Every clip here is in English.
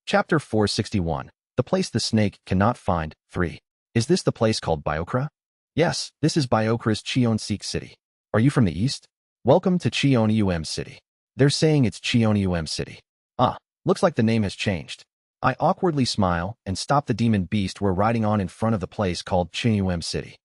Chapter 461. The Place the Snake Cannot Find. 3. Is this the place called Biokra? Yes, this is Biokra's Cheonseek City. Are you from the east? Welcome to Cheonium City. They're saying it's Cheonium City. Ah, looks like the name has changed. I awkwardly smile and stop the demon beast we're riding on in front of the place called Cheonium City.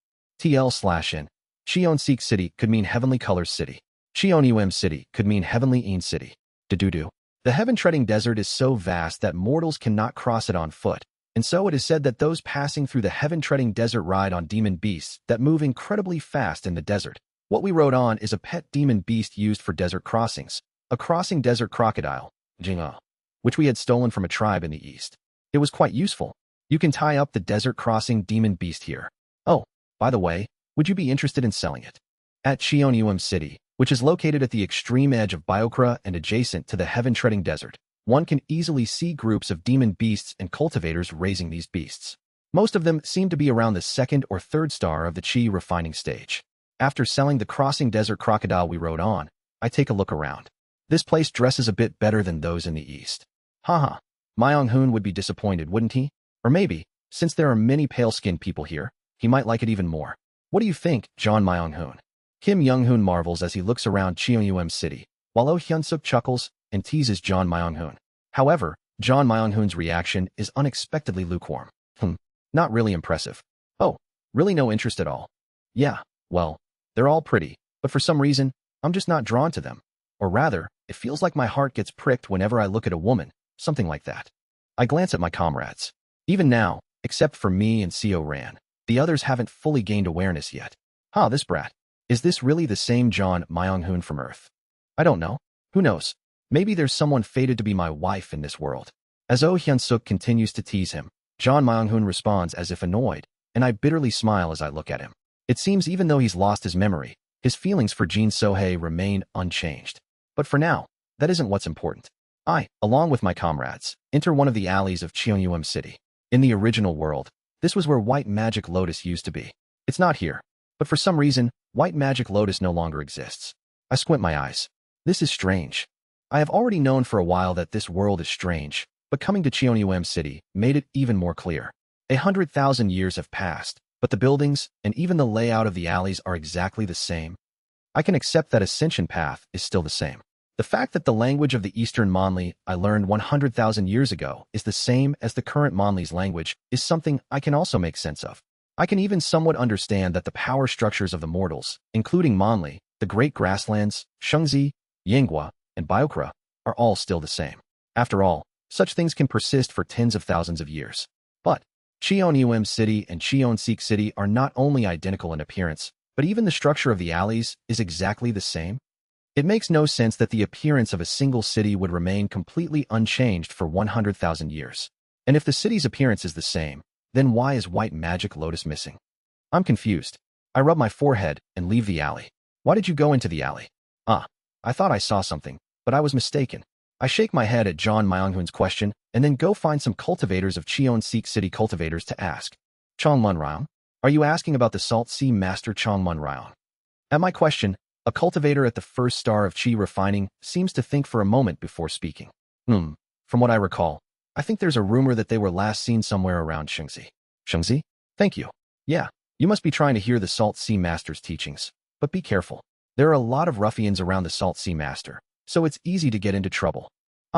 TL/N. Cheonseek City could mean Heavenly Colors City. Cheonium City could mean Heavenly Een City. Do. The heaven-treading desert is so vast that mortals cannot cross it on foot, and so it is said that those passing through the heaven-treading desert ride on demon beasts that move incredibly fast in the desert. What we rode on is a pet demon beast used for desert crossings, a crossing desert crocodile, Jinga, which we had stolen from a tribe in the east. It was quite useful. You can tie up the desert crossing demon beast here. Oh, by the way, would you be interested in selling it? At Cheonium City, which is located at the extreme edge of Biokra and adjacent to the heaven-treading desert, one can easily see groups of demon beasts and cultivators raising these beasts. Most of them seem to be around the second or third star of the Chi refining stage. After selling the crossing desert crocodile we rode on, I take a look around. This place dresses a bit better than those in the east. Haha, Myung-hoon would be disappointed, wouldn't he? Or maybe, since there are many pale-skinned people here, he might like it even more. What do you think, John Myung-hoon? Kim Young-hoon marvels as he looks around Cheonium City, while Oh Hyun-suk chuckles and teases John Myung-hoon. However, John Myung-hoon's reaction is unexpectedly lukewarm. Not really impressive. Oh, really no interest at all? Yeah, well, they're all pretty, but for some reason, I'm just not drawn to them. Or rather, it feels like my heart gets pricked whenever I look at a woman, something like that. I glance at my comrades. Even now, except for me and Seo Ran, the others haven't fully gained awareness yet. This brat. Is this really the same John Myung-hoon from Earth? I don't know. Who knows? Maybe there's someone fated to be my wife in this world. As Oh Hyun-suk continues to tease him, John Myung-hoon responds as if annoyed, and I bitterly smile as I look at him. It seems even though he's lost his memory, his feelings for Jin So-hae remain unchanged. But for now, that isn't what's important. I, along with my comrades, enter one of the alleys of Cheonium City. In the original world, this was where White Magic Lotus used to be. It's not here. But for some reason, White Magic Lotus no longer exists. I squint my eyes. This is strange. I have already known for a while that this world is strange, but coming to Cheonium City made it even more clear. 100,000 years have passed, but the buildings and even the layout of the alleys are exactly the same. I can accept that Ascension Path is still the same. The fact that the language of the Eastern Monli I learned 100,000 years ago is the same as the current Monli's language is something I can also make sense of. I can even somewhat understand that the power structures of the mortals, including Monli, the Great Grasslands, Shungzi, Yanghua, and Biokra, are all still the same. After all, such things can persist for tens of thousands of years. But Cheonium City and Cheonseek City are not only identical in appearance, but even the structure of the alleys is exactly the same. It makes no sense that the appearance of a single city would remain completely unchanged for 100,000 years. And if the city's appearance is the same, then why is White Magic Lotus missing? I'm confused. I rub my forehead and leave the alley. Why did you go into the alley? I thought I saw something, but I was mistaken. I shake my head at John Myung-hoon's question and then go find some cultivators of Cheonseek City cultivators to ask. Chongmun Ryong? Are you asking about the Salt Sea Master Chongmun Ryong? At my question, a cultivator at the first star of Chi refining seems to think for a moment before speaking. From what I recall, I think there's a rumor that they were last seen somewhere around Shungzi. Shungzi? Thank you. Yeah, you must be trying to hear the Salt Sea Master's teachings. But be careful. There are a lot of ruffians around the Salt Sea Master, so it's easy to get into trouble.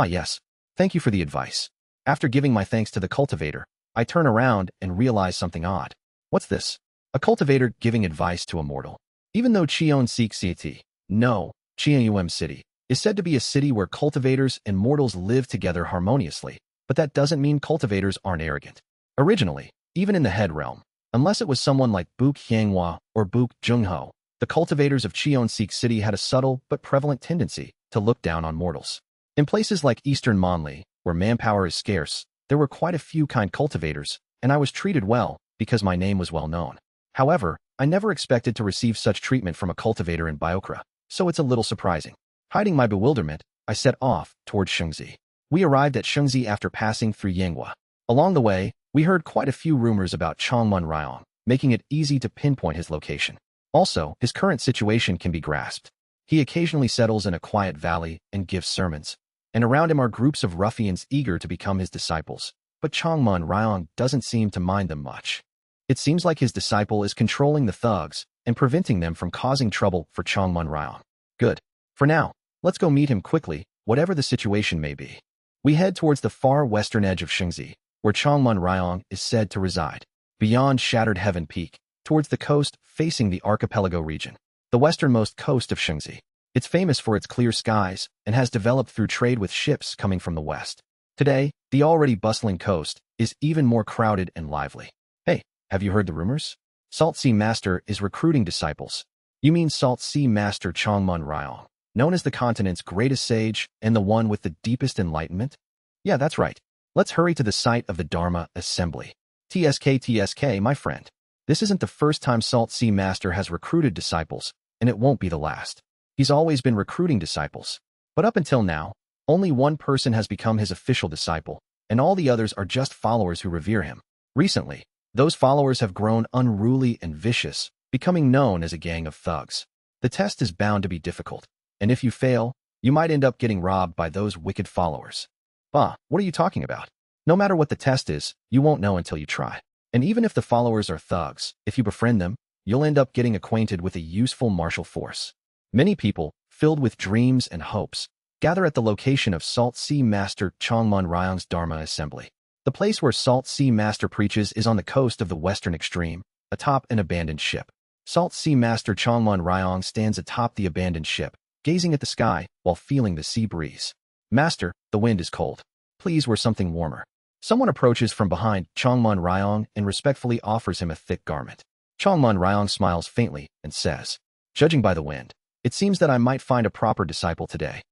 Yes. Thank you for the advice. After giving my thanks to the cultivator, I turn around and realize something odd. What's this? A cultivator giving advice to a mortal. Even though Cheonseek City, Cheonium City, is said to be a city where cultivators and mortals live together harmoniously, but that doesn't mean cultivators aren't arrogant. Originally, even in the head realm, unless it was someone like Book Hyunghwa or Book Jungho, the cultivators of Cheonseek City had a subtle but prevalent tendency to look down on mortals. In places like Eastern Monli, where manpower is scarce, there were quite a few kind cultivators, and I was treated well because my name was well known. However, I never expected to receive such treatment from a cultivator in Biokra, so it's a little surprising. Hiding my bewilderment, I set off towards Shungzi. We arrived at Shungzi after passing through Yanghua. Along the way, we heard quite a few rumors about Chongmun Ryong, making it easy to pinpoint his location. Also, his current situation can be grasped. He occasionally settles in a quiet valley and gives sermons. and around him are groups of ruffians eager to become his disciples. But Changmun Ryong doesn't seem to mind them much. It seems like his disciple is controlling the thugs and preventing them from causing trouble for Changmun Ryong. Good. For now, let's go meet him quickly, whatever the situation may be. We head towards the far western edge of Shengzi, where Changmun Ryong is said to reside. Beyond Shattered Heaven Peak, towards the coast facing the archipelago region, the westernmost coast of Shengzi. It's famous for its clear skies and has developed through trade with ships coming from the west. Today, the already bustling coast is even more crowded and lively. Hey, have you heard the rumors? Salt Sea Master is recruiting disciples. You mean Salt Sea Master Changmun Ryong, known as the continent's greatest sage and the one with the deepest enlightenment? Yeah, that's right. Let's hurry to the site of the Dharma Assembly. TSK, my friend. This isn't the first time Salt Sea Master has recruited disciples, and it won't be the last. He's always been recruiting disciples. But up until now, only one person has become his official disciple, and all the others are just followers who revere him. Recently, those followers have grown unruly and vicious, becoming known as a gang of thugs. The test is bound to be difficult, and if you fail, you might end up getting robbed by those wicked followers. Bah, what are you talking about? No matter what the test is, you won't know until you try. And even if the followers are thugs, if you befriend them, you'll end up getting acquainted with a useful martial force. Many people, filled with dreams and hopes, gather at the location of Salt Sea Master Changmun Ryong's Dharma Assembly. The place where Salt Sea Master preaches is on the coast of the western extreme, atop an abandoned ship. Salt Sea Master Changmun Ryong stands atop the abandoned ship, gazing at the sky while feeling the sea breeze. Master, the wind is cold. Please wear something warmer. Someone approaches from behind Changmun Ryong and respectfully offers him a thick garment. Changmun Ryong smiles faintly and says, "Judging by the wind, it seems that I might find a proper disciple today.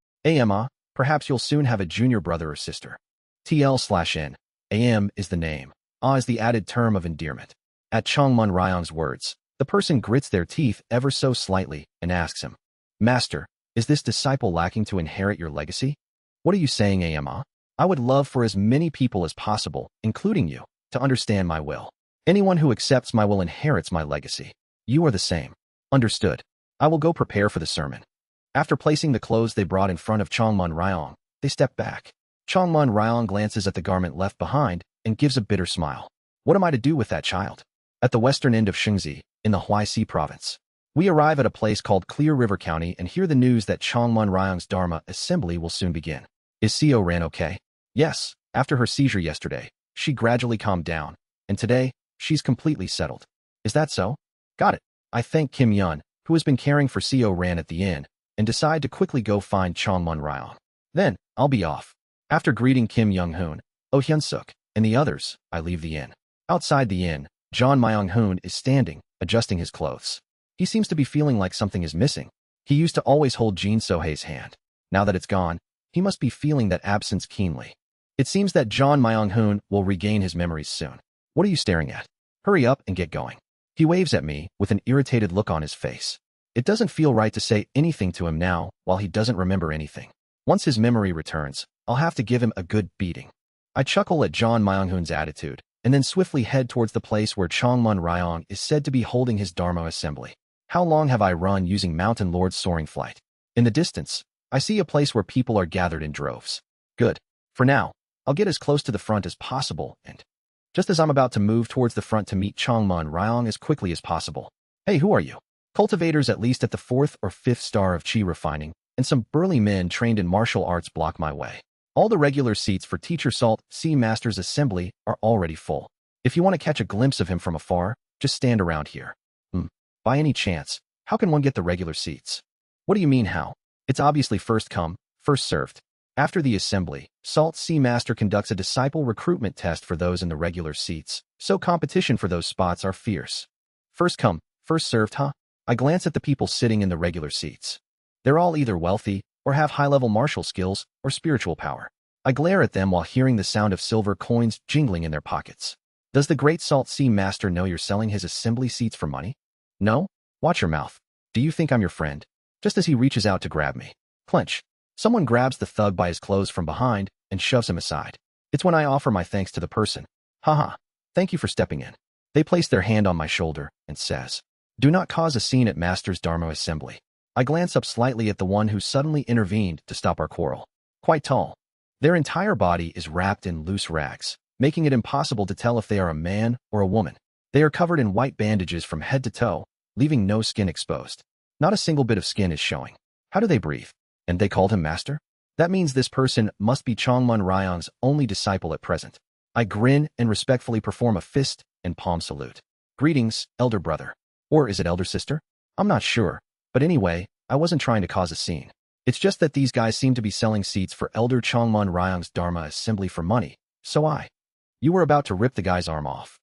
Perhaps you'll soon have a junior brother or sister." TL/N. AM is the name. Is the added term of endearment. At Changmun Ryong's words, the person grits their teeth ever so slightly and asks him, "Master, is this disciple lacking to inherit your legacy?" "What are you saying, AMA? I would love for as many people as possible, including you, to understand my will. Anyone who accepts my will inherits my legacy. You are the same." "Understood. I will go prepare for the sermon." After placing the clothes they brought in front of Changmun Ryong, they step back. Changmun Ryong glances at the garment left behind and gives a bitter smile. "What am I to do with that child?" At the western end of Shengzi, in the Huaixi province, we arrive at a place called Clear River County and hear the news that Changmun Ryong's Dharma Assembly will soon begin. "Is Seo Ran okay?" "Yes, after her seizure yesterday, she gradually calmed down, and today, she's completely settled." "Is that so?" "Got it." I thank Kim Yun, who has been caring for Seo Ran at the inn, and decide to quickly go find Changmun Ryong. Then, I'll be off. After greeting Kim Young-hoon, Oh Hyun-suk, and the others, I leave the inn. Outside the inn, John Myung-hoon is standing, adjusting his clothes. He seems to be feeling like something is missing. He used to always hold Jin So-hae's hand. Now that it's gone, he must be feeling that absence keenly. It seems that John Myung-hoon will regain his memories soon. "What are you staring at? Hurry up and get going." He waves at me with an irritated look on his face. It doesn't feel right to say anything to him now while he doesn't remember anything. Once his memory returns, I'll have to give him a good beating. I chuckle at John Myung-hoon's attitude, and then swiftly head towards the place where Changmun Ryong is said to be holding his Dharma Assembly. How long have I run using Mountain Lord's soaring flight? In the distance, I see a place where people are gathered in droves. Good. For now, I'll get as close to the front as possible, and just as I'm about to move towards the front to meet Changmun Ryong as quickly as possible. "Hey, who are you?" Cultivators at least at the 4th or 5th star of Qi refining, and some burly men trained in martial arts block my way. All the regular seats for Teacher Salt Sea Master's assembly are already full. If you want to catch a glimpse of him from afar, just stand around here. By any chance, how can one get the regular seats? What do you mean how? It's obviously first come, first served. After the assembly, Salt Sea Master conducts a disciple recruitment test for those in the regular seats, so competition for those spots are fierce. First come, first served, huh? I glance at the people sitting in the regular seats. They're all either wealthy, or have high-level martial skills, or spiritual power. I glare at them while hearing the sound of silver coins jingling in their pockets. Does the great Salt Sea Master know you're selling his assembly seats for money? No? Watch your mouth. Do you think I'm your friend? Just as he reaches out to grab me. Clench. Someone grabs the thug by his clothes from behind and shoves him aside. It's when I offer my thanks to the person. Haha. Thank you for stepping in. They place their hand on my shoulder and says, "Do not cause a scene at Master's Dharma Assembly." I glance up slightly at the one who suddenly intervened to stop our quarrel. quite tall. Their entire body is wrapped in loose rags, making it impossible to tell if they are a man or a woman. They are covered in white bandages from head to toe, leaving no skin exposed. Not a single bit of skin is showing. How do they breathe? And they called him master? That means this person must be Chongmun Ryong's only disciple at present. I grin and respectfully perform a fist and palm salute. Greetings, elder brother. Or is it elder sister? I'm not sure. But anyway, I wasn't trying to cause a scene. It's just that these guys seem to be selling seats for Elder Chongmun Ryong's Dharma assembly for money, so You were about to rip the guy's arm off.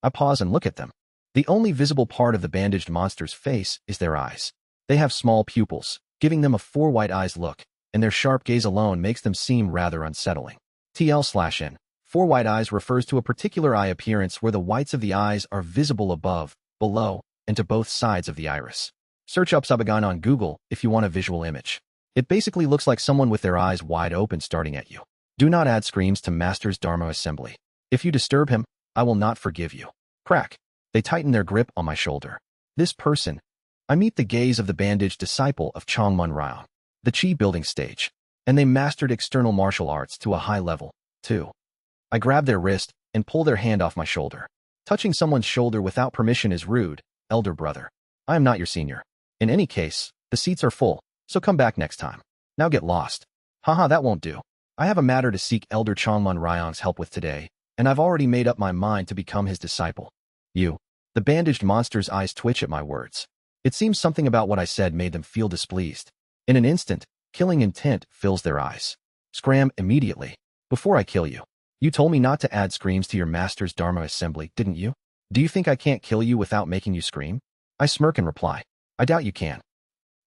I pause and look at them. The only visible part of the bandaged monster's face is their eyes. They have small pupils, giving them a four white eyes look, and their sharp gaze alone makes them seem rather unsettling. TL/N. Four white eyes refers to a particular eye appearance where the whites of the eyes are visible above, below, and to both sides of the iris. Search up Subagan on Google if you want a visual image. It basically looks like someone with their eyes wide open starting at you. Do not add screams to Master's Dharma assembly. If you disturb him, I will not forgive you. Crack. They tighten their grip on my shoulder. This person. I meet the gaze of the bandaged disciple of Chongmun Ryong, the Chi building stage, and they mastered external martial arts to a high level, too. I grab their wrist and pull their hand off my shoulder. Touching someone's shoulder without permission is rude, elder brother. I am not your senior. In any case, the seats are full, so come back next time. Now get lost. Haha, that won't do. I have a matter to seek Elder Chongmun Ryong's help with today, and I've already made up my mind to become his disciple. You. The bandaged monster's eyes twitch at my words. It seems something about what I said made them feel displeased. In an instant, killing intent fills their eyes. Scram immediately. Before I kill you. You told me not to add screams to your master's Dharma assembly, didn't you? Do you think I can't kill you without making you scream? I smirk and reply. I doubt you can.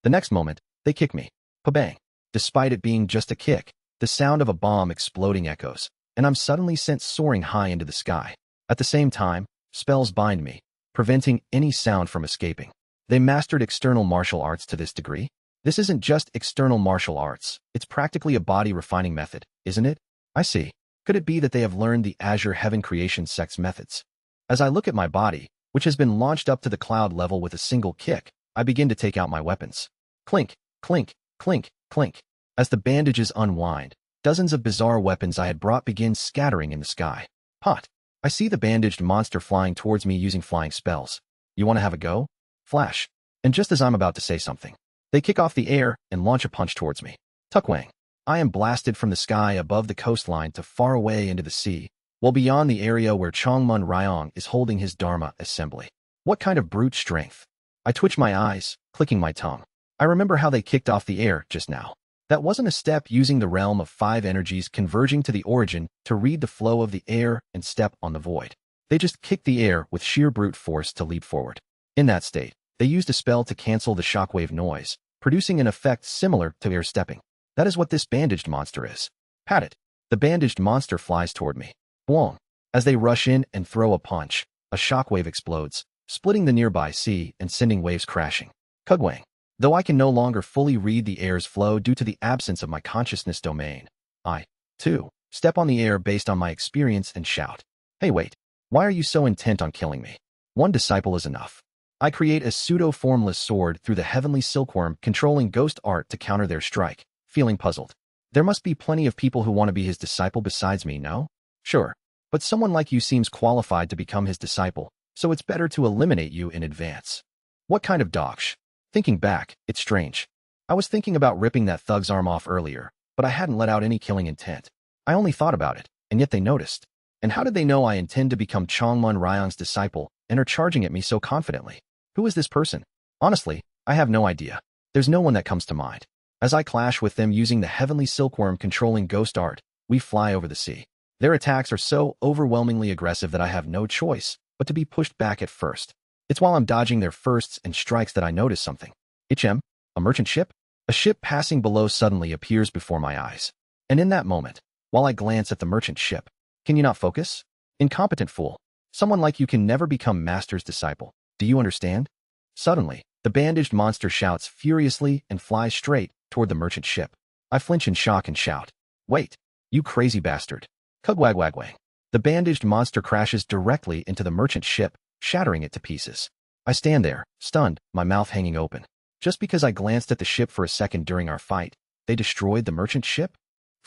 The next moment, they kick me. Pa-bang. Despite it being just a kick, the sound of a bomb exploding echoes, and I'm suddenly sent soaring high into the sky. At the same time, spells bind me, preventing any sound from escaping. They mastered external martial arts to this degree? This isn't just external martial arts, it's practically a body refining method, isn't it? I see. Could it be that they have learned the Azure Heaven Creation sect's methods? As I look at my body, which has been launched up to the cloud level with a single kick, I begin to take out my weapons. Clink, clink, clink, clink. As the bandages unwind, dozens of bizarre weapons I had brought begin scattering in the sky. Pot. I see the bandaged monster flying towards me using flying spells. You want to have a go? Flash. And just as I'm about to say something, they kick off the air and launch a punch towards me. Tuckwang. I am blasted from the sky above the coastline to far away into the sea, while beyond the area where Chongmun Ryong is holding his Dharma assembly. What kind of brute strength? I twitch my eyes, clicking my tongue. I remember how they kicked off the air just now. That wasn't a step using the realm of five energies converging to the origin to read the flow of the air and step on the void. They just kicked the air with sheer brute force to leap forward. In that state, they used a spell to cancel the shockwave noise, producing an effect similar to air stepping. That is what this bandaged monster is. Pat it. The bandaged monster flies toward me. Boom. As they rush in and throw a punch, a shockwave explodes, splitting the nearby sea and sending waves crashing. Kugwang. Though I can no longer fully read the air's flow due to the absence of my consciousness domain, I, too, step on the air based on my experience and shout. Hey wait, why are you so intent on killing me? One disciple is enough. I create a pseudo-formless sword through the heavenly silkworm controlling ghost art to counter their strike, feeling puzzled. There must be plenty of people who want to be his disciple besides me, no? Sure, but someone like you seems qualified to become his disciple, so it's better to eliminate you in advance. What kind of dogsh? Thinking back, it's strange. I was thinking about ripping that thug's arm off earlier, but I hadn't let out any killing intent. I only thought about it, and yet they noticed. And how did they know I intend to become Chongmun Ryong's disciple and are charging at me so confidently? Who is this person? Honestly, I have no idea. There's no one that comes to mind. As I clash with them using the heavenly silkworm controlling ghost art, we fly over the sea. Their attacks are so overwhelmingly aggressive that I have no choice but to be pushed back at first. It's while I'm dodging their firsts and strikes that I notice something. HM, a merchant ship? A ship passing below suddenly appears before my eyes. And in that moment, while I glance at the merchant ship, can you not focus? Incompetent fool. Someone like you can never become master's disciple. Do you understand? Suddenly, the bandaged monster shouts furiously and flies straight toward the merchant ship. I flinch in shock and shout. Wait, you crazy bastard. Kugwagwagwang. The bandaged monster crashes directly into the merchant ship, shattering it to pieces. I stand there, stunned, my mouth hanging open. Just because I glanced at the ship for a second during our fight, they destroyed the merchant ship?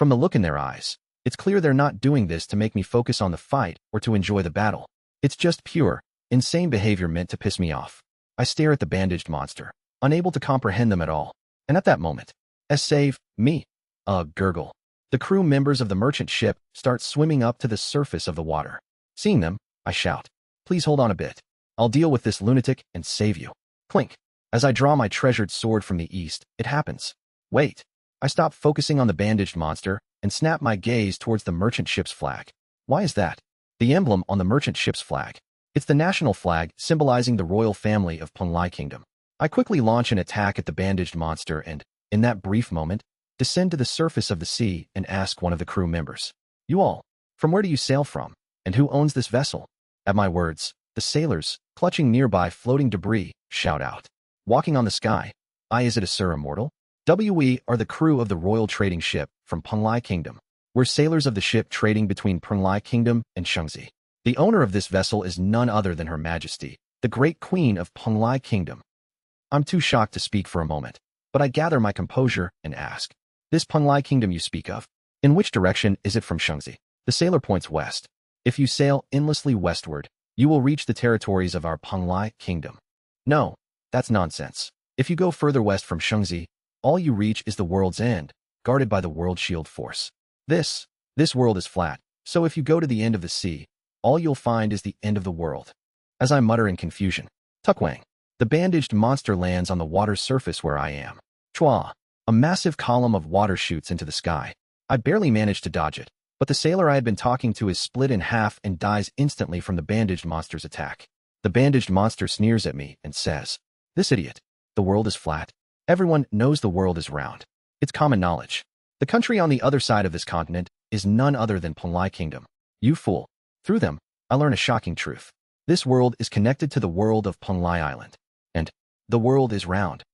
From the look in their eyes, it's clear they're not doing this to make me focus on the fight or to enjoy the battle. It's just pure, insane behavior meant to piss me off. I stare at the bandaged monster, unable to comprehend them at all. And at that moment, save me. Gurgle. The crew members of the merchant ship start swimming up to the surface of the water. Seeing them, I shout, "Please hold on a bit. I'll deal with this lunatic and save you." Clink. As I draw my treasured sword from the east, it happens. Wait. I stop focusing on the bandaged monster and snap my gaze towards the merchant ship's flag. Why is that? The emblem on the merchant ship's flag. It's the national flag symbolizing the royal family of Penglai Kingdom. I quickly launch an attack at the bandaged monster and, in that brief moment, descend to the surface of the sea and ask one of the crew members, "You all, from where do you sail from? And who owns this vessel?" At my words, the sailors, clutching nearby floating debris, shout out, "Walking on the sky. Is it a Sir Immortal? We are the crew of the royal trading ship from Penglai Kingdom. We're sailors of the ship trading between Penglai Kingdom and Shangzi. The owner of this vessel is none other than Her Majesty, the great queen of Penglai Kingdom." I'm too shocked to speak for a moment, but I gather my composure and ask, "This Penglai Kingdom you speak of, in which direction is it from Shangzi?" The sailor points west. "If you sail endlessly westward, you will reach the territories of our Penglai Kingdom." "No, that's nonsense. If you go further west from Shangzi, all you reach is the world's end, guarded by the World Shield Force. This world is flat, so if you go to the end of the sea, all you'll find is the end of the world." As I mutter in confusion, Tukwang, the bandaged monster lands on the water's surface where I am. Chua! A massive column of water shoots into the sky. I barely manage to dodge it, but the sailor I had been talking to is split in half and dies instantly from the bandaged monster's attack. The bandaged monster sneers at me and says, "This idiot. The world is flat. Everyone knows the world is round. It's common knowledge. The country on the other side of this continent is none other than Penglai Kingdom. You fool." Through them, I learn a shocking truth. This world is connected to the world of Penglai Island. And the world is round.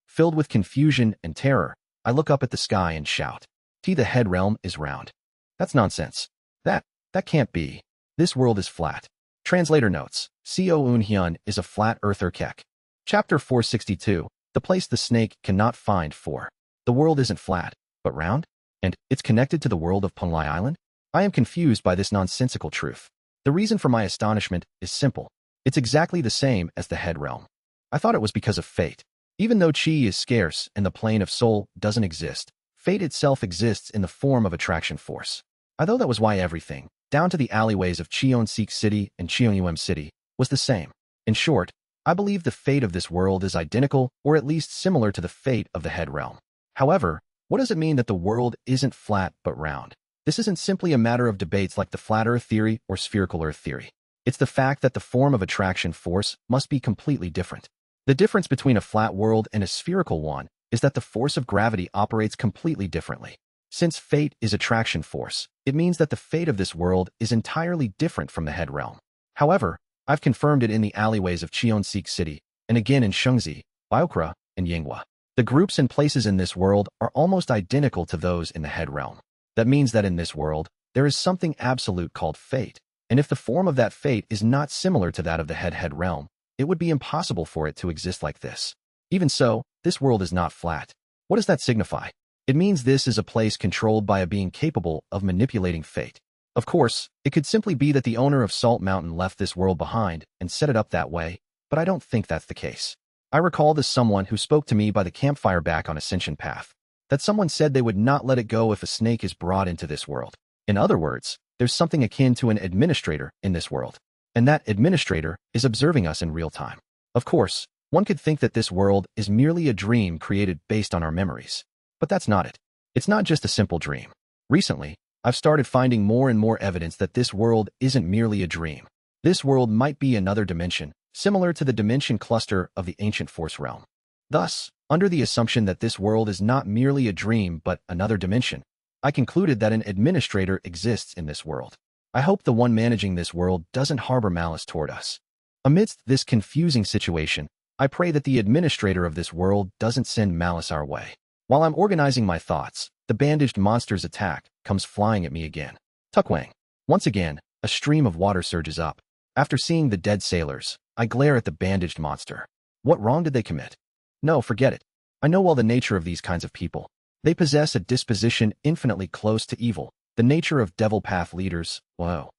Filled with confusion and terror, I look up at the sky and shout, "The head realm is round. That's nonsense. That can't be. This world is flat." Translator notes, Co Un Hyun is a flat earther kek. Chapter 462, the place the snake cannot find 4. The world isn't flat, but round? And it's connected to the world of Penglai Island? I am confused by this nonsensical truth. The reason for my astonishment is simple. It's exactly the same as the head realm. I thought it was because of fate. Even though chi is scarce and the plane of soul doesn't exist, fate itself exists in the form of attraction force. I thought that was why everything, down to the alleyways of Cheonseek City and Cheonum City, was the same. In short, I believe the fate of this world is identical or at least similar to the fate of the head realm. However, what does it mean that the world isn't flat but round? This isn't simply a matter of debates like the flat earth theory or spherical earth theory. It's the fact that the form of attraction force must be completely different. The difference between a flat world and a spherical one is that the force of gravity operates completely differently. Since fate is attraction force, it means that the fate of this world is entirely different from the head realm. However, I've confirmed it in the alleyways of Cheonseek City, and again in Shangzi, Biokra, and Yinghua. The groups and places in this world are almost identical to those in the head realm. That means that in this world, there is something absolute called fate, and if the form of that fate is not similar to that of the head realm, it would be impossible for it to exist like this. Even so, this world is not flat. What does that signify? It means this is a place controlled by a being capable of manipulating fate. Of course, it could simply be that the owner of Salt Mountain left this world behind and set it up that way, but I don't think that's the case. I recall this someone who spoke to me by the campfire back on Ascension Path. That someone said they would not let it go if a snake is brought into this world. In other words, there's something akin to an administrator in this world. And that administrator is observing us in real time. Of course, one could think that this world is merely a dream created based on our memories. But that's not it. It's not just a simple dream. Recently, I've started finding more and more evidence that this world isn't merely a dream. This world might be another dimension, similar to the dimension cluster of the ancient force realm. Thus, under the assumption that this world is not merely a dream but another dimension, I concluded that an administrator exists in this world. I hope the one managing this world doesn't harbor malice toward us. Amidst this confusing situation, I pray that the administrator of this world doesn't send malice our way. While I'm organizing my thoughts, the bandaged monster's attack comes flying at me again. Tukwang. Once again, a stream of water surges up. After seeing the dead sailors, I glare at the bandaged monster. What wrong did they commit? No, forget it. I know well the nature of these kinds of people. They possess a disposition infinitely close to evil, the nature of devil path leaders. Whoa.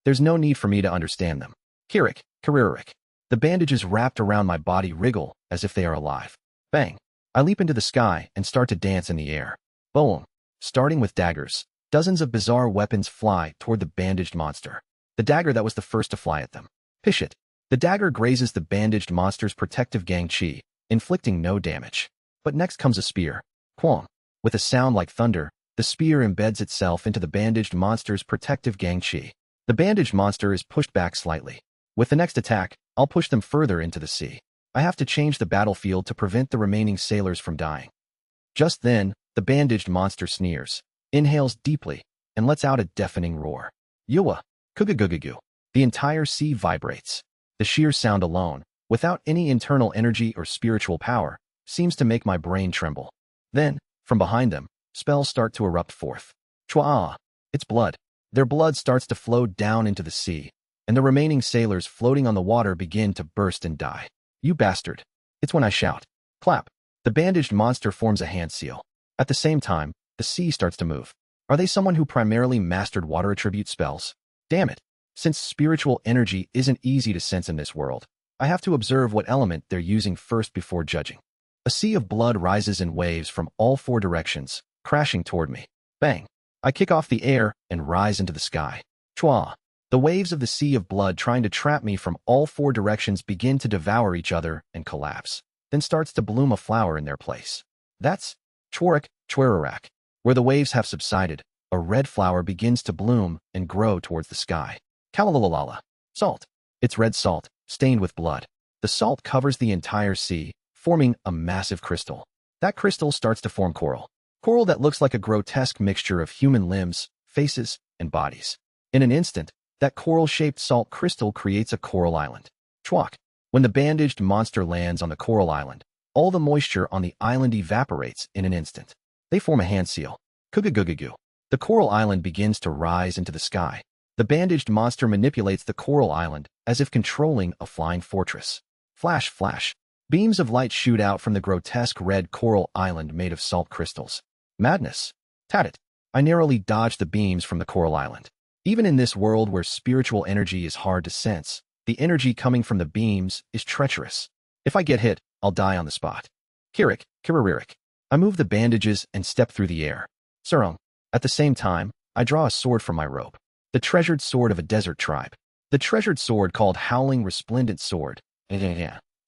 There's no need for me to understand them. Kirik, Kiririk. The bandages wrapped around my body wriggle as if they are alive. Bang. I leap into the sky and start to dance in the air. Boom. Starting with daggers, dozens of bizarre weapons fly toward the bandaged monster. The dagger that was the first to fly at them. Pish it. The dagger grazes the bandaged monster's protective gang chi, inflicting no damage. But next comes a spear. Quong. With a sound like thunder, the spear embeds itself into the bandaged monster's protective gang chi. The bandaged monster is pushed back slightly. With the next attack, I'll push them further into the sea. I have to change the battlefield to prevent the remaining sailors from dying. Just then, the bandaged monster sneers, inhales deeply, and lets out a deafening roar. Yuwa, kugugugugu. The entire sea vibrates. The sheer sound alone, without any internal energy or spiritual power, seems to make my brain tremble. Then, from behind them, spells start to erupt forth. Chua! It's blood. Their blood starts to flow down into the sea, and the remaining sailors floating on the water begin to burst and die. You bastard. It's when I shout. Clap. The bandaged monster forms a hand seal. At the same time, the sea starts to move. Are they someone who primarily mastered water attribute spells? Damn it. Since spiritual energy isn't easy to sense in this world, I have to observe what element they're using first before judging. A sea of blood rises in waves from all four directions, crashing toward me. Bang. I kick off the air and rise into the sky. Chua. The waves of the sea of blood trying to trap me from all four directions begin to devour each other and collapse, then starts to bloom a flower in their place. That's Chworik, Chwerarak. Where the waves have subsided, a red flower begins to bloom and grow towards the sky. Kalalalala. Salt. It's red salt, stained with blood. The salt covers the entire sea, forming a massive crystal. That crystal starts to form coral. Coral that looks like a grotesque mixture of human limbs, faces, and bodies. In an instant, that coral-shaped salt crystal creates a coral island. Chwak. When the bandaged monster lands on the coral island, all the moisture on the island evaporates in an instant. They form a hand seal. Kugugugugu. The coral island begins to rise into the sky. The bandaged monster manipulates the coral island as if controlling a flying fortress. Flash, flash. Beams of light shoot out from the grotesque red coral island made of salt crystals. Madness. Tat it. I narrowly dodged the beams from the coral island. Even in this world where spiritual energy is hard to sense, the energy coming from the beams is treacherous. If I get hit, I'll die on the spot. Kirik, Kiriririk. I move the bandages and step through the air. Surung. At the same time, I draw a sword from my robe. The treasured sword of a desert tribe. The treasured sword called Howling Resplendent Sword.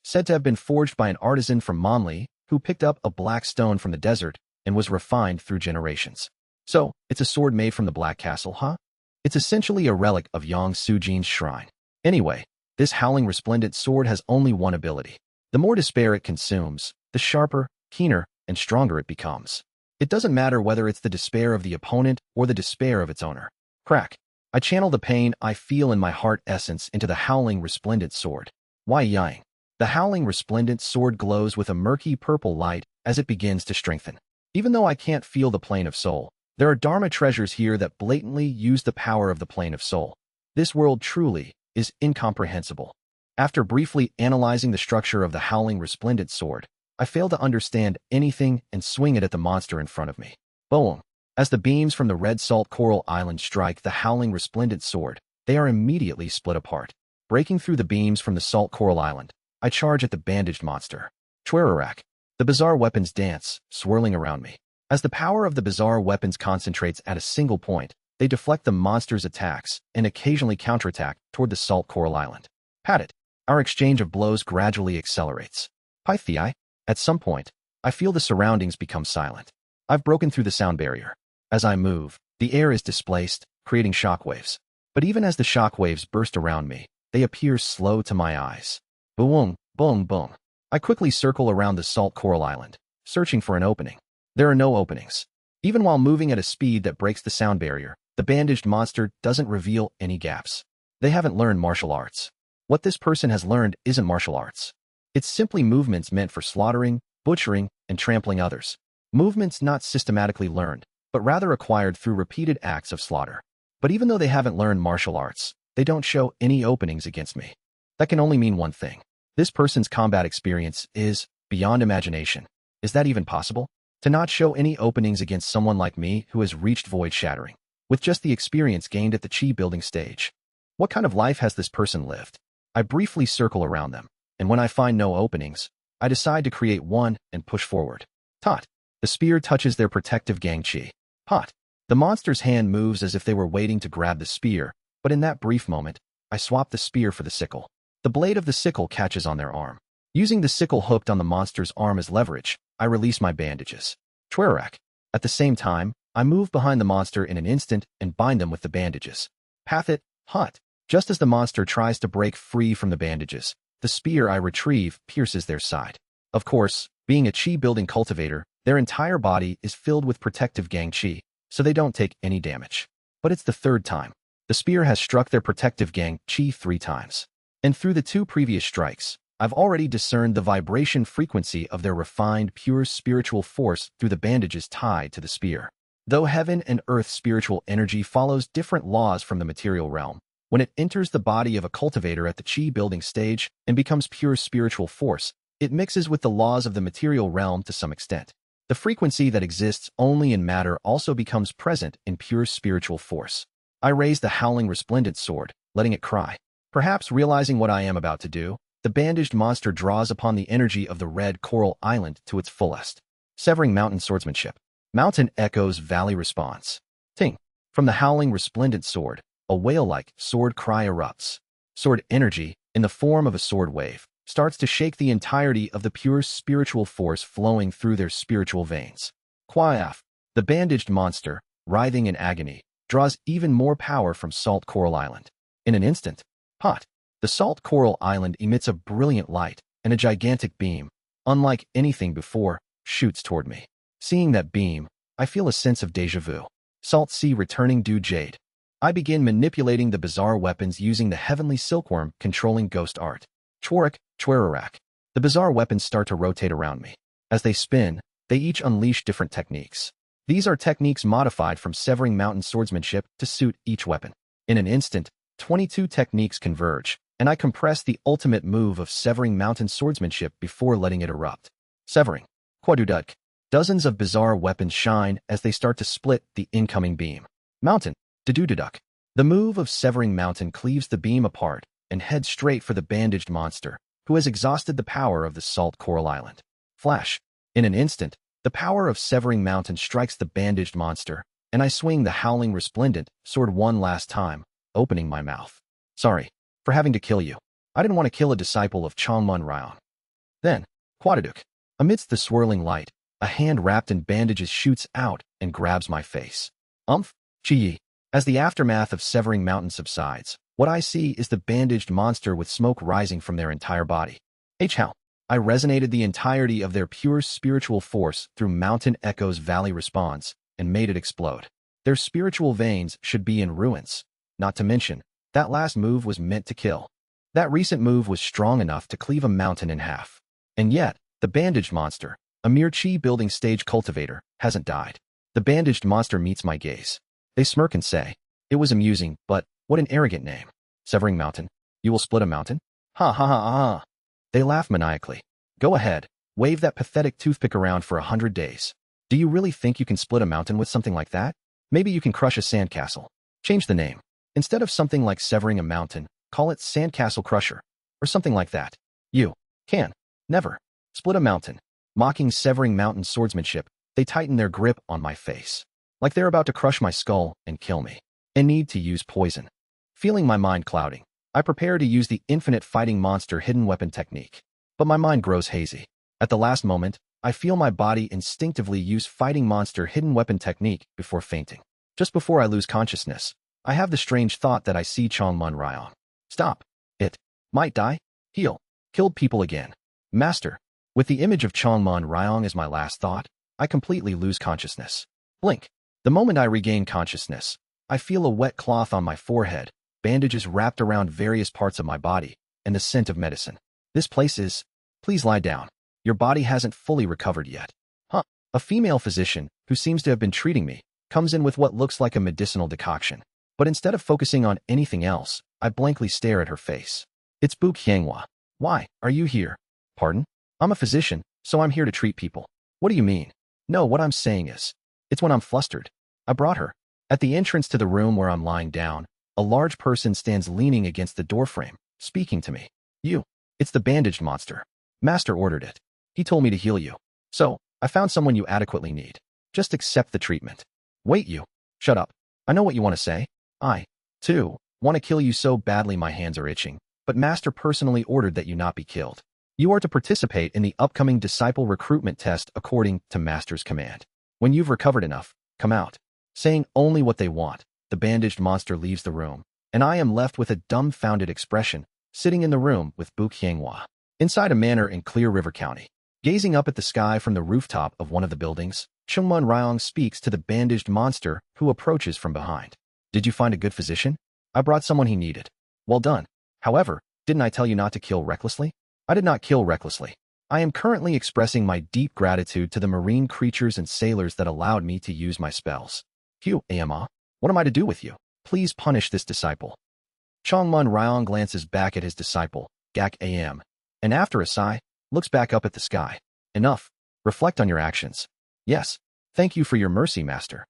Said to have been forged by an artisan from Monli who picked up a black stone from the desert and was refined through generations. So, it's a sword made from the Black Castle, huh? It's essentially a relic of Yang Sujin's shrine. Anyway, this Howling Resplendent Sword has only one ability. The more despair it consumes, the sharper, keener, and stronger it becomes. It doesn't matter whether it's the despair of the opponent or the despair of its owner. Crack. I channel the pain I feel in my heart essence into the Howling Resplendent Sword. Why yang? The Howling Resplendent Sword glows with a murky purple light as it begins to strengthen. Even though I can't feel the plane of soul, there are Dharma treasures here that blatantly use the power of the plane of soul. This world truly is incomprehensible. After briefly analyzing the structure of the Howling Resplendent Sword, I fail to understand anything and swing it at the monster in front of me. Boom! As the beams from the red salt coral island strike the Howling Resplendent Sword, they are immediately split apart. Breaking through the beams from the salt coral island, I charge at the bandaged monster. Chwerarak. The bizarre weapons dance, swirling around me. As the power of the bizarre weapons concentrates at a single point, they deflect the monster's attacks and occasionally counterattack toward the salt coral island. Pat it. Our exchange of blows gradually accelerates. Pythei. At some point, I feel the surroundings become silent. I've broken through the sound barrier. As I move, the air is displaced, creating shockwaves. But even as the shockwaves burst around me, they appear slow to my eyes. Boom, boom, boom. I quickly circle around the salt coral island, searching for an opening. There are no openings. Even while moving at a speed that breaks the sound barrier, the bandaged monster doesn't reveal any gaps. They haven't learned martial arts. What this person has learned isn't martial arts. It's simply movements meant for slaughtering, butchering, and trampling others. Movements not systematically learned, but rather acquired through repeated acts of slaughter. But even though they haven't learned martial arts, they don't show any openings against me. That can only mean one thing. This person's combat experience is beyond imagination. Is that even possible? To not show any openings against someone like me who has reached void shattering, with just the experience gained at the chi building stage. What kind of life has this person lived? I briefly circle around them, and when I find no openings, I decide to create one and push forward. Tot. The spear touches their protective gang chi. Pot. The monster's hand moves as if they were waiting to grab the spear, but in that brief moment, I swap the spear for the sickle. The blade of the sickle catches on their arm. Using the sickle hooked on the monster's arm as leverage, I release my bandages. Chwerak. At the same time, I move behind the monster in an instant and bind them with the bandages. Pathit. Hut. Just as the monster tries to break free from the bandages, the spear I retrieve pierces their side. Of course, being a chi-building cultivator, their entire body is filled with protective gang chi, so they don't take any damage. But it's the third time. The spear has struck their protective gang chi 3 times. And through the 2 previous strikes, I've already discerned the vibration frequency of their refined, pure spiritual force through the bandages tied to the spear. Though heaven and earth spiritual energy follows different laws from the material realm, when it enters the body of a cultivator at the chi building stage and becomes pure spiritual force, it mixes with the laws of the material realm to some extent. The frequency that exists only in matter also becomes present in pure spiritual force. I raise the howling resplendent sword, letting it cry. Perhaps realizing what I am about to do, the bandaged monster draws upon the energy of the red coral island to its fullest. Severing mountain swordsmanship. Mountain echoes valley response. Ting. From the howling resplendent sword, a whale-like sword cry erupts. Sword energy, in the form of a sword wave, starts to shake the entirety of the pure spiritual force flowing through their spiritual veins. Quiaf. The bandaged monster, writhing in agony, draws even more power from Salt Coral Island. In an instant, Pot. The Salt Coral Island emits a brilliant light, and a gigantic beam, unlike anything before, shoots toward me. Seeing that beam, I feel a sense of déjà vu. Salt Sea returning Dew Jade. I begin manipulating the bizarre weapons using the heavenly silkworm controlling ghost art. Chwerak, Chwerarak. The bizarre weapons start to rotate around me. As they spin, they each unleash different techniques. These are techniques modified from severing mountain swordsmanship to suit each weapon. In an instant, 22 techniques converge, and I compress the ultimate move of severing mountain swordsmanship before letting it erupt. Severing. Quaduduk. Dozens of bizarre weapons shine as they start to split the incoming beam. Mountain. Dedududuk. The move of severing mountain cleaves the beam apart and heads straight for the bandaged monster, who has exhausted the power of the Salt Coral Island. Flash. In an instant, the power of severing mountain strikes the bandaged monster, and I swing the howling resplendent sword one last time, opening my mouth. Sorry for having to kill you. I didn't want to kill a disciple of Changmun Ryan. Then, Quaduduk. Amidst the swirling light, a hand wrapped in bandages shoots out and grabs my face. Chi. As the aftermath of severing mountain subsides, what I see is the bandaged monster with smoke rising from their entire body. How. I resonated the entirety of their pure spiritual force through Mountain Echo's valley response and made it explode. Their spiritual veins should be in ruins. Not to mention, that last move was meant to kill. That recent move was strong enough to cleave a mountain in half. And yet, the bandaged monster, a mere chi-building stage cultivator, hasn't died. The bandaged monster meets my gaze. They smirk and say, "It was amusing, but what an arrogant name. Severing mountain. You will split a mountain? Ha ha ha ha." They laugh maniacally. Go ahead, wave that pathetic toothpick around for 100 days. Do you really think you can split a mountain with something like that? Maybe you can crush a sandcastle. Change the name. Instead of something like severing a mountain, call it Sandcastle Crusher, or something like that. You can never split a mountain. Mocking severing mountain swordsmanship, they tighten their grip on my face, like they're about to crush my skull and kill me, and need to use poison. Feeling my mind clouding, I prepare to use the infinite fighting monster hidden weapon technique, but my mind grows hazy. At the last moment, I feel my body instinctively use fighting monster hidden weapon technique before fainting. Just before I lose consciousness, I have the strange thought that I see Changmun Ryan. Stop. It might die. Heal. Killed people again. Master. With the image of Changmun Ryan as my last thought, I completely lose consciousness. Blink. The moment I regain consciousness, I feel a wet cloth on my forehead, bandages wrapped around various parts of my body, and the scent of medicine. This place is... Please lie down. Your body hasn't fully recovered yet. Huh. A female physician, who seems to have been treating me, comes in with what looks like a medicinal decoction. But instead of focusing on anything else, I blankly stare at her face. It's Bu Qianghua. Why are you here? Pardon? I'm a physician, so I'm here to treat people. What do you mean? No, what I'm saying is, it's when I'm flustered. I brought her. At the entrance to the room where I'm lying down, a large person stands leaning against the doorframe, speaking to me. You. It's the bandaged monster. Master ordered it. He told me to heal you. So, I found someone you adequately need. Just accept the treatment. Wait, you. Shut up. I know what you want to say. I, too, want to kill you so badly my hands are itching, but Master personally ordered that you not be killed. You are to participate in the upcoming disciple recruitment test according to Master's command. When you've recovered enough, come out. Saying only what they want, the bandaged monster leaves the room, and I am left with a dumbfounded expression, sitting in the room with Bu Qianghua, inside a manor in Clear River County. Gazing up at the sky from the rooftop of one of the buildings, Chungmun Ryong speaks to the bandaged monster who approaches from behind. Did you find a good physician? I brought someone he needed. Well done. However, didn't I tell you not to kill recklessly? I did not kill recklessly. I am currently expressing my deep gratitude to the marine creatures and sailors that allowed me to use my spells. Hugh, Ama, what am I to do with you? Please punish this disciple. Chongmun Ryong glances back at his disciple, Gak Am, and after a sigh, looks back up at the sky. Enough. Reflect on your actions. Yes. Thank you for your mercy, Master.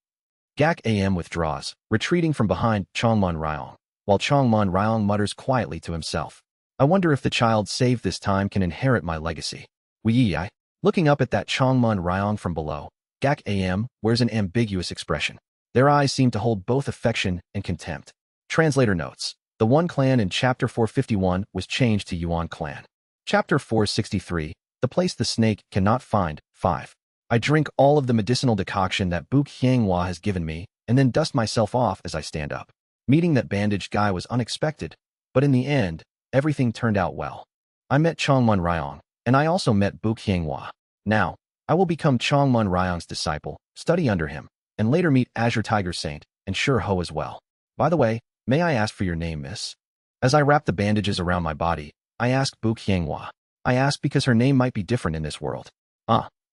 Gak Am withdraws, retreating from behind Chongmun Ryong, while Chongmun Ryong mutters quietly to himself. I wonder if the child saved this time can inherit my legacy. I. Looking up at that Chongmun Ryong from below, Gak Am wears an ambiguous expression. Their eyes seem to hold both affection and contempt. Translator notes, the One clan in Chapter 451 was changed to Yuan clan. Chapter 463, the place the snake cannot find, 5. I drink all of the medicinal decoction that Bu Qianghua has given me, and then dust myself off as I stand up. Meeting that bandaged guy was unexpected, but in the end, everything turned out well. I met Chongmun Ryong, and I also met Bu Qianghua. Now, I will become Chongmun Ryong's disciple, study under him, and later meet Azure Tiger Saint and Sure Ho as well. By the way, may I ask for your name, miss? As I wrap the bandages around my body, I ask Bu Qianghua. I ask because her name might be different in this world.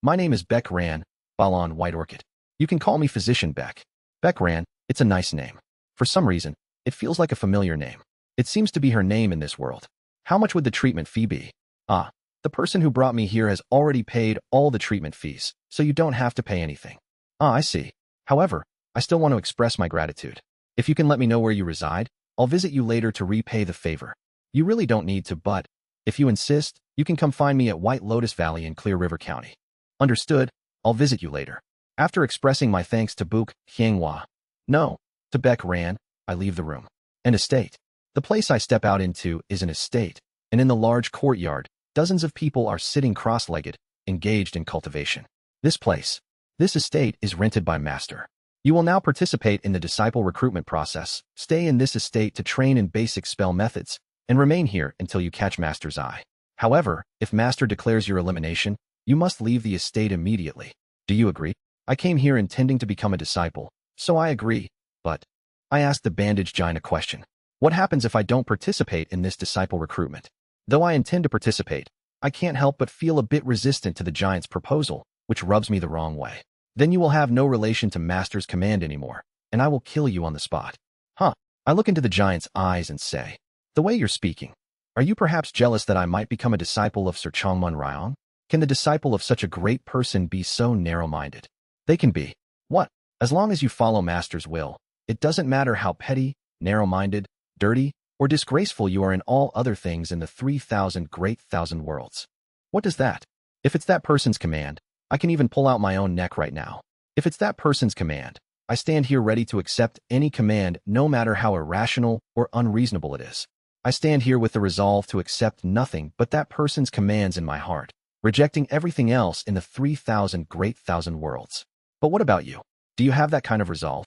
My name is Beck Ran, Balon White Orchid. You can call me Physician Beck. Beck Ran, it's a nice name. For some reason, it feels like a familiar name. It seems to be her name in this world. How much would the treatment fee be? The person who brought me here has already paid all the treatment fees, so you don't have to pay anything. I see. However, I still want to express my gratitude. If you can let me know where you reside, I'll visit you later to repay the favor. You really don't need to, but if you insist, you can come find me at White Lotus Valley in Clear River County. Understood, I'll visit you later. After expressing my thanks to Bu Qianghua, no, to Beck Ran, I leave the room. An estate. The place I step out into is an estate, and in the large courtyard, dozens of people are sitting cross-legged, engaged in cultivation. This estate is rented by Master. You will now participate in the disciple recruitment process, stay in this estate to train in basic spell methods, and remain here until you catch Master's eye. However, if Master declares your elimination, you must leave the estate immediately. Do you agree? I came here intending to become a disciple, so I agree, but I asked the bandaged giant a question. What happens if I don't participate in this disciple recruitment? Though I intend to participate, I can't help but feel a bit resistant to the giant's proposal, which rubs me the wrong way. Then you will have no relation to Master's command anymore, and I will kill you on the spot. I look into the giant's eyes and say, the way you're speaking, are you perhaps jealous that I might become a disciple of Sir Chongmun Ryong? Can the disciple of such a great person be so narrow-minded? They can be. What? As long as you follow Master's will, it doesn't matter how petty, narrow-minded, dirty, or disgraceful you are in all other things in the 3,000 great thousand worlds. What does that? If it's that person's command, I can even pull out my own neck right now. If it's that person's command, I stand here ready to accept any command no matter how irrational or unreasonable it is. I stand here with the resolve to accept nothing but that person's commands in my heart, rejecting everything else in the 3,000 great thousand worlds. But what about you? Do you have that kind of resolve?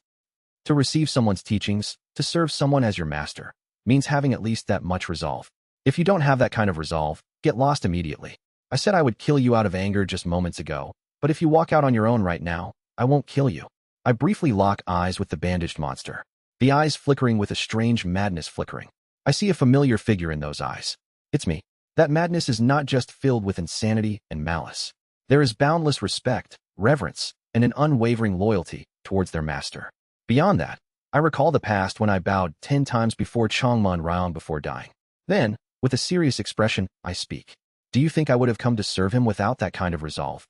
To receive someone's teachings, to serve someone as your master, means having at least that much resolve. If you don't have that kind of resolve, get lost immediately. I said I would kill you out of anger just moments ago, but if you walk out on your own right now, I won't kill you. I briefly lock eyes with the bandaged monster, the eyes flickering with a strange madness flickering. I see a familiar figure in those eyes. It's me. That madness is not just filled with insanity and malice. There is boundless respect, reverence, and an unwavering loyalty towards their master. Beyond that, I recall the past when I bowed 10 times before Chongmun Ryong before dying. Then, with a serious expression, I speak. Do you think I would have come to serve him without that kind of resolve?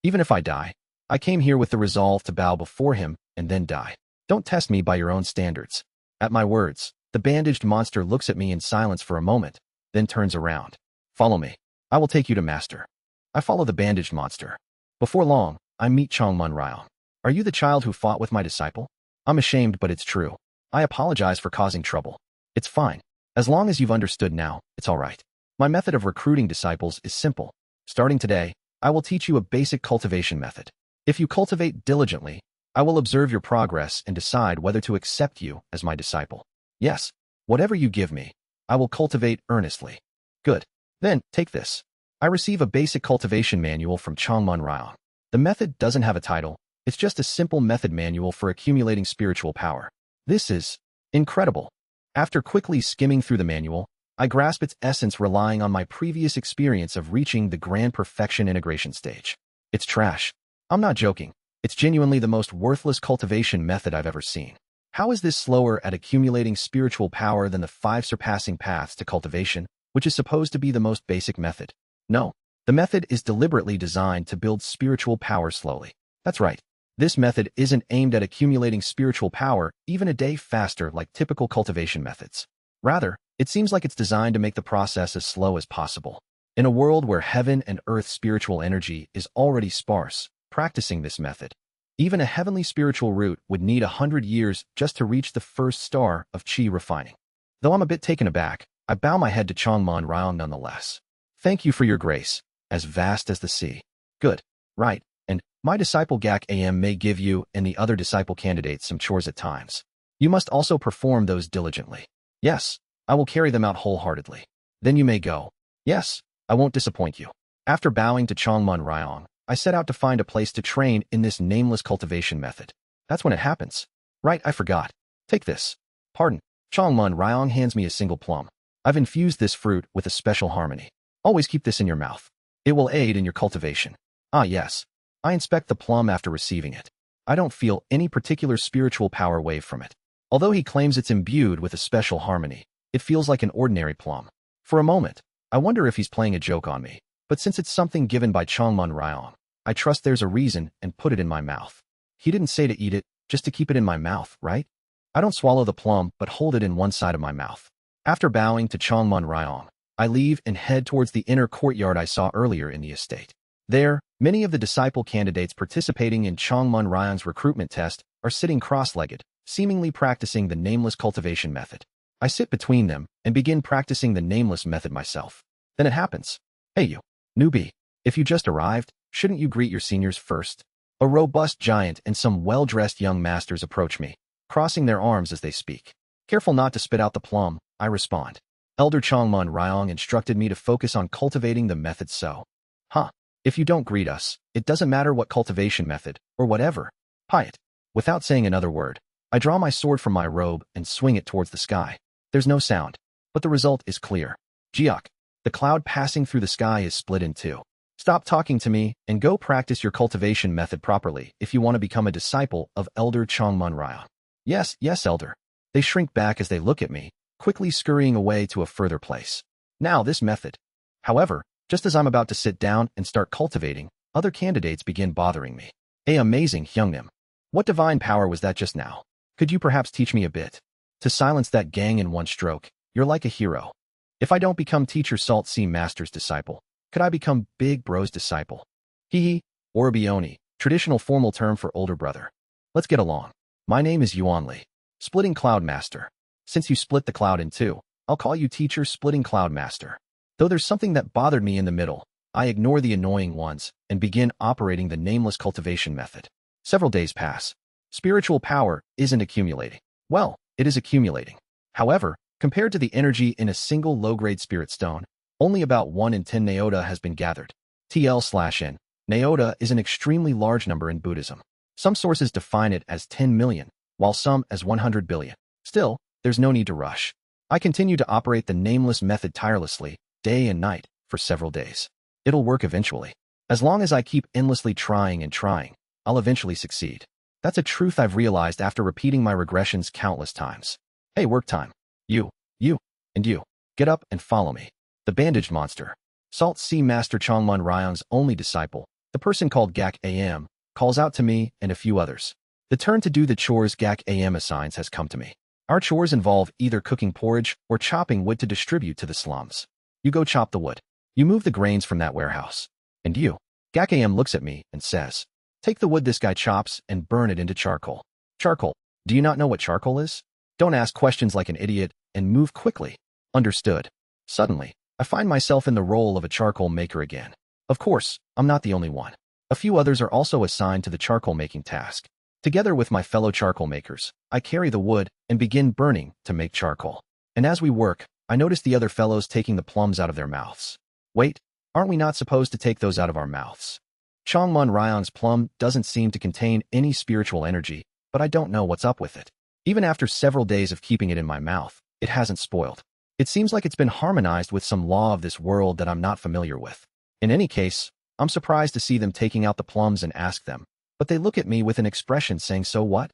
Even if I die, I came here with the resolve to bow before him and then die. Don't test me by your own standards. At my words, the bandaged monster looks at me in silence for a moment, then turns around. Follow me. I will take you to Master. I follow the bandaged monster. Before long, I meet Chongmun Ryong. Are you the child who fought with my disciple? I'm ashamed, but it's true. I apologize for causing trouble. It's fine. As long as you've understood now, it's all right. My method of recruiting disciples is simple. Starting today, I will teach you a basic cultivation method. If you cultivate diligently, I will observe your progress and decide whether to accept you as my disciple. Yes, whatever you give me, I will cultivate earnestly. Good. Then, take this. I receive a basic cultivation manual from Chongmun Ryong. The method doesn't have a title, it's just a simple method manual for accumulating spiritual power. This is incredible. After quickly skimming through the manual, I grasp its essence relying on my previous experience of reaching the grand perfection integration stage. It's trash. I'm not joking. It's genuinely the most worthless cultivation method I've ever seen. How is this slower at accumulating spiritual power than the 5 surpassing paths to cultivation, which is supposed to be the most basic method? No, the method is deliberately designed to build spiritual power slowly. That's right. This method isn't aimed at accumulating spiritual power even a day faster like typical cultivation methods. Rather, it seems like it's designed to make the process as slow as possible. In a world where heaven and earth spiritual energy is already sparse, practicing this method, even a heavenly spiritual root would need 100 years just to reach the first star of Qi refining. Though I'm a bit taken aback, I bow my head to Chongmun Ryong nonetheless. Thank you for your grace, as vast as the sea. Good. Right. And my disciple Gak Am may give you and the other disciple candidates some chores at times. You must also perform those diligently. Yes, I will carry them out wholeheartedly. Then you may go. Yes, I won't disappoint you. After bowing to Chongmun Ryong, I set out to find a place to train in this nameless cultivation method. That's when it happens. Right, I forgot. Take this. Pardon. Chongmun Ryong hands me a single plum. I've infused this fruit with a special harmony. Always keep this in your mouth. It will aid in your cultivation. Ah, yes. I inspect the plum after receiving it. I don't feel any particular spiritual power wave from it. Although he claims it's imbued with a special harmony, it feels like an ordinary plum. For a moment, I wonder if he's playing a joke on me. But since it's something given by Chongmun Ryong, I trust there's a reason and put it in my mouth. He didn't say to eat it, just to keep it in my mouth, right? I don't swallow the plum, but hold it in one side of my mouth. After bowing to Chongmun Ryong, I leave and head towards the inner courtyard I saw earlier in the estate. There, many of the disciple candidates participating in Chongmun Ryong's recruitment test are sitting cross-legged, seemingly practicing the nameless cultivation method. I sit between them and begin practicing the nameless method myself. Then it happens. Hey you, newbie, if you just arrived, shouldn't you greet your seniors first? A robust giant and some well-dressed young masters approach me, crossing their arms as they speak. Careful not to spit out the plum, I respond. Elder Chongmun Ryong instructed me to focus on cultivating the method so. If you don't greet us, it doesn't matter what cultivation method, or whatever. Piet. Without saying another word, I draw my sword from my robe and swing it towards the sky. There's no sound, but the result is clear. Jiok. The cloud passing through the sky is split in two. Stop talking to me and go practice your cultivation method properly if you want to become a disciple of Elder Chongmun Ryong. Yes, Elder. They shrink back as they look at me, quickly scurrying away to a further place. Now this method. However, just as I'm about to sit down and start cultivating, other candidates begin bothering me. Hey, amazing Hyungnim. What divine power was that just now? Could you perhaps teach me a bit? To silence that gang in one stroke, you're like a hero. If I don't become Teacher Salt Sea Master's disciple, could I become Big Bro's disciple? Hee, Orbioni, traditional formal term for older brother. Let's get along. My name is Yuan Li, Splitting Cloud Master. Since you split the cloud in two, I'll call you Teacher Splitting Cloud Master. Though there's something that bothered me in the middle, I ignore the annoying ones and begin operating the nameless cultivation method. Several days pass. Spiritual power isn't accumulating. Well, it is accumulating. However, compared to the energy in a single low-grade spirit stone, only about 1 in 10 Naota has been gathered. TL/N. Naota is an extremely large number in Buddhism. Some sources define it as 10 million, while some as 100 billion. Still, there's no need to rush. I continue to operate the nameless method tirelessly, day and night, for several days. It'll work eventually. As long as I keep endlessly trying and trying, I'll eventually succeed. That's a truth I've realized after repeating my regressions countless times. Hey, work time. You, and you. Get up and follow me. The bandaged monster. Salt Sea Master Chongmun Ryong's only disciple, the person called Gak Am, calls out to me and a few others. The turn to do the chores GAC AM assigns has come to me. Our chores involve either cooking porridge or chopping wood to distribute to the slums. You go chop the wood. You move the grains from that warehouse. And you. GAC AM looks at me and says, take the wood this guy chops and burn it into charcoal. Charcoal. Do you not know what charcoal is? Don't ask questions like an idiot and move quickly. Understood. Suddenly, I find myself in the role of a charcoal maker again. Of course, I'm not the only one. A few others are also assigned to the charcoal making task. Together with my fellow charcoal makers, I carry the wood and begin burning to make charcoal. And as we work, I notice the other fellows taking the plums out of their mouths. Wait, aren't we not supposed to take those out of our mouths? Chongmun Ryong's plum doesn't seem to contain any spiritual energy, but I don't know what's up with it. Even after several days of keeping it in my mouth, it hasn't spoiled. It seems like it's been harmonized with some law of this world that I'm not familiar with. In any case, I'm surprised to see them taking out the plums and ask them, but they look at me with an expression saying so what?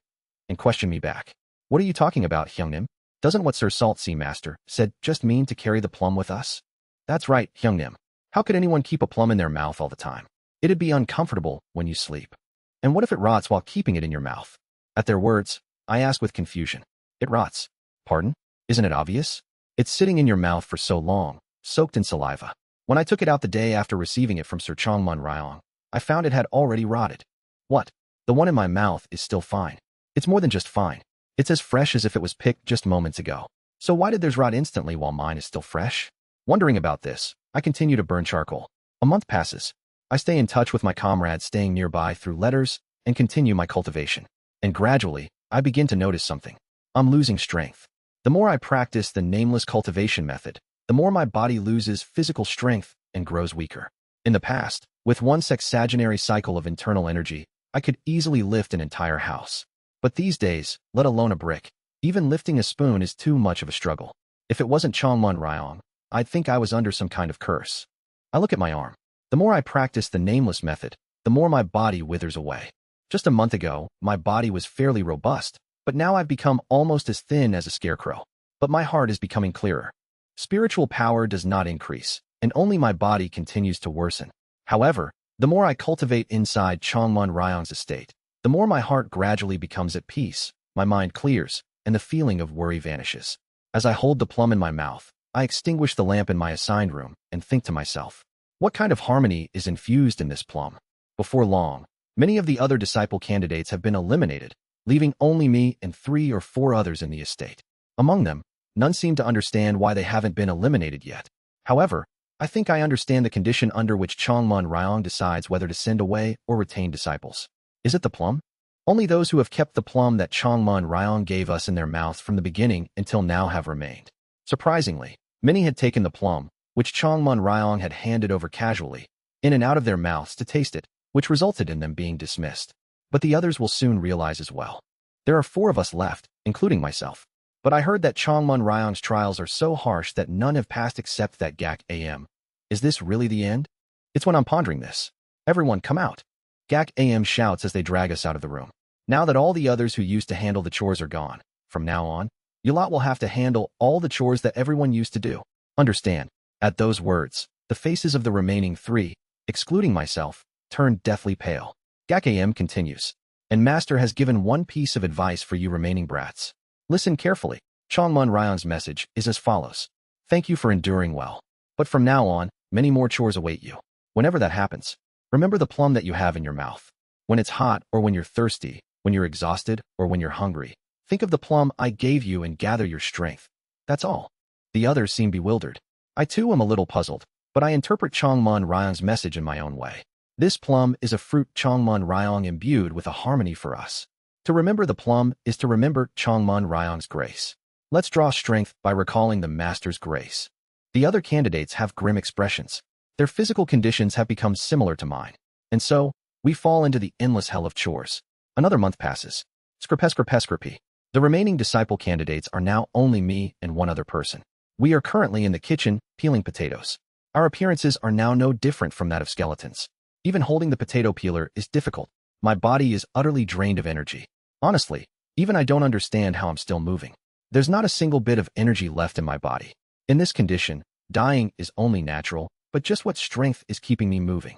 And question me back. What are you talking about, Hyungnim? Doesn't what Sir Salt Sea Master said just mean to carry the plum with us? That's right, Hyungnim. How could anyone keep a plum in their mouth all the time? It'd be uncomfortable when you sleep. And what if it rots while keeping it in your mouth? At their words, I ask with confusion. It rots. Pardon? Isn't it obvious? It's sitting in your mouth for so long, soaked in saliva. When I took it out the day after receiving it from Sir Chongmun Ryong, I found it had already rotted. What? The one in my mouth is still fine. It's more than just fine. It's as fresh as if it was picked just moments ago. So why did theirs rot instantly while mine is still fresh? Wondering about this, I continue to burn charcoal. A month passes. I stay in touch with my comrades staying nearby through letters and continue my cultivation. And gradually, I begin to notice something. I'm losing strength. The more I practice the nameless cultivation method, the more my body loses physical strength and grows weaker. In the past, with one sexagenary cycle of internal energy, I could easily lift an entire house. But these days, let alone a brick, even lifting a spoon is too much of a struggle. If it wasn't Chongmun Ryong, I'd think I was under some kind of curse. I look at my arm. The more I practice the nameless method, the more my body withers away. Just a month ago, my body was fairly robust, but now I've become almost as thin as a scarecrow. But my heart is becoming clearer. Spiritual power does not increase, and only my body continues to worsen. However, the more I cultivate inside Chongmun Ryong's estate, the more my heart gradually becomes at peace, my mind clears, and the feeling of worry vanishes. As I hold the plum in my mouth, I extinguish the lamp in my assigned room and think to myself, what kind of harmony is infused in this plum? Before long, many of the other disciple candidates have been eliminated, leaving only me and 3 or 4 others in the estate. Among them, none seem to understand why they haven't been eliminated yet. However, I think I understand the condition under which Chongmun Ryong decides whether to send away or retain disciples. Is it the plum? Only those who have kept the plum that Chongmun Ryong gave us in their mouths from the beginning until now have remained. Surprisingly, many had taken the plum, which Chongmun Ryong had handed over casually, in and out of their mouths to taste it, which resulted in them being dismissed. But the others will soon realize as well. There are 4 of us left, including myself. But I heard that Chongmun Ryong's trials are so harsh that none have passed except that GAC AM. Is this really the end? It's when I'm pondering this. Everyone come out. GAC AM shouts as they drag us out of the room. Now that all the others who used to handle the chores are gone, from now on, you lot will have to handle all the chores that everyone used to do. Understand? At those words, the faces of the remaining 3, excluding myself, turned deathly pale. GAC AM continues. And Master has given one piece of advice for you remaining brats. Listen carefully. Chongmun Ryong's message is as follows. Thank you for enduring well. But from now on, many more chores await you. Whenever that happens, remember the plum that you have in your mouth. When it's hot or when you're thirsty, when you're exhausted or when you're hungry, think of the plum I gave you and gather your strength. That's all. The others seem bewildered. I too am a little puzzled, but I interpret Chongmun Ryong's message in my own way. This plum is a fruit Chongmun Ryong imbued with a harmony for us. To remember the plum is to remember Chongmun Ryong's grace. Let's draw strength by recalling the Master's grace. The other candidates have grim expressions. Their physical conditions have become similar to mine. And so, we fall into the endless hell of chores. Another month passes. Scripescripescripy. The remaining disciple candidates are now only me and 1 other person. We are currently in the kitchen, peeling potatoes. Our appearances are now no different from that of skeletons. Even holding the potato peeler is difficult. My body is utterly drained of energy. Honestly, even I don't understand how I'm still moving. There's not a single bit of energy left in my body. In this condition, dying is only natural, but just what strength is keeping me moving?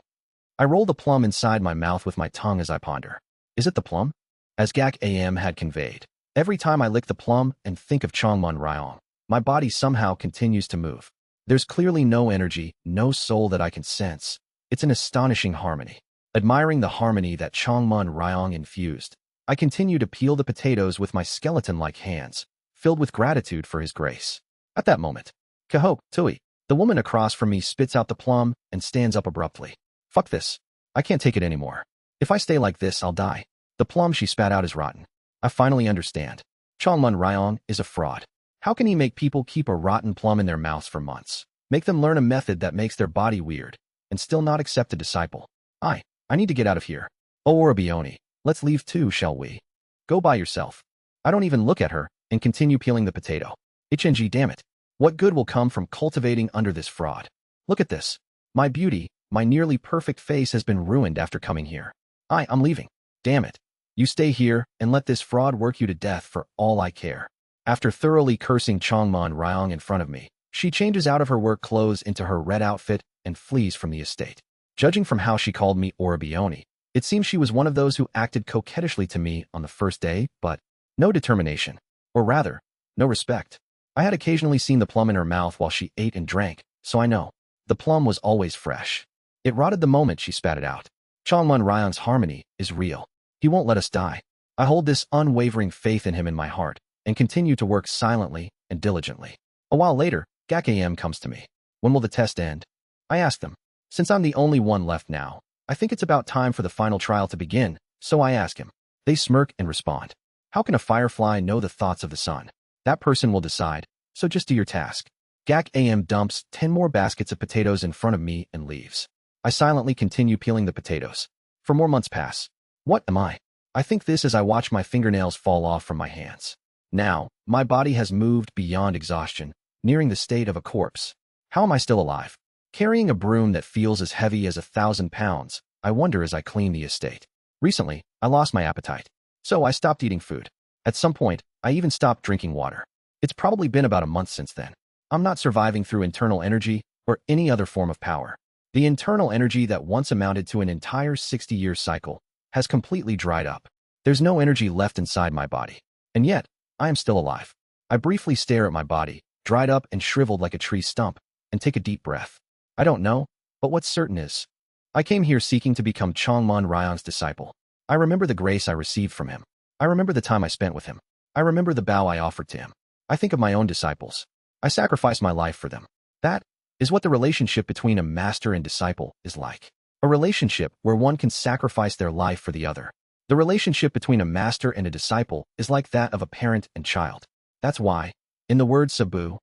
I roll the plum inside my mouth with my tongue as I ponder. Is it the plum? As Gak Am had conveyed. Every time I lick the plum and think of Chongmun Ryong, my body somehow continues to move. There's clearly no energy, no soul that I can sense. It's an astonishing harmony. Admiring the harmony that Chongmun Ryong infused, I continue to peel the potatoes with my skeleton-like hands, filled with gratitude for his grace. At that moment, Kahok, Tui, the woman across from me spits out the plum and stands up abruptly. Fuck this. I can't take it anymore. If I stay like this, I'll die. The plum she spat out is rotten. I finally understand. Chongmun Ryong is a fraud. How can he make people keep a rotten plum in their mouths for months? Make them learn a method that makes their body weird, and still not accept a disciple? I need to get out of here. Oh, Orabioni, let's leave too, shall we? Go by yourself. I don't even look at her, and continue peeling the potato. HNG, damn it. What good will come from cultivating under this fraud? Look at this. My beauty, my nearly perfect face has been ruined after coming here. I'm leaving. Damn it. You stay here, and let this fraud work you to death for all I care. After thoroughly cursing Chongmun Ryong in front of me, she changes out of her work clothes into her red outfit and flees from the estate. Judging from how she called me Orabioni, it seems she was one of those who acted coquettishly to me on the first day, but no determination, or rather, no respect. I had occasionally seen the plum in her mouth while she ate and drank, so I know. The plum was always fresh. It rotted the moment she spat it out. Chongmun Ryong's harmony is real. He won't let us die. I hold this unwavering faith in him in my heart, and continue to work silently and diligently. A while later, Gak Am comes to me. When will the test end? I ask them. Since I'm the only one left now, I think it's about time for the final trial to begin, so I ask him. They smirk and respond. How can a firefly know the thoughts of the sun? That person will decide, so just do your task. Gak Am dumps 10 more baskets of potatoes in front of me and leaves. I silently continue peeling the potatoes. For more months pass. What am I? I think this as I watch my fingernails fall off from my hands. Now, my body has moved beyond exhaustion, nearing the state of a corpse. How am I still alive? Carrying a broom that feels as heavy as 1,000 pounds, I wonder as I clean the estate. Recently, I lost my appetite, so I stopped eating food. At some point, I even stopped drinking water. It's probably been about a month since then. I'm not surviving through internal energy or any other form of power. The internal energy that once amounted to an entire 60-year cycle has completely dried up. There's no energy left inside my body. And yet, I am still alive. I briefly stare at my body, dried up and shriveled like a tree stump, and take a deep breath. I don't know, but what's certain is, I came here seeking to become Chongmun Ryong's disciple. I remember the grace I received from him. I remember the time I spent with him. I remember the bow I offered to him. I think of my own disciples. I sacrificed my life for them. That is what the relationship between a master and disciple is like. A relationship where one can sacrifice their life for the other. The relationship between a master and a disciple is like that of a parent and child. That's why, in the word Sabu,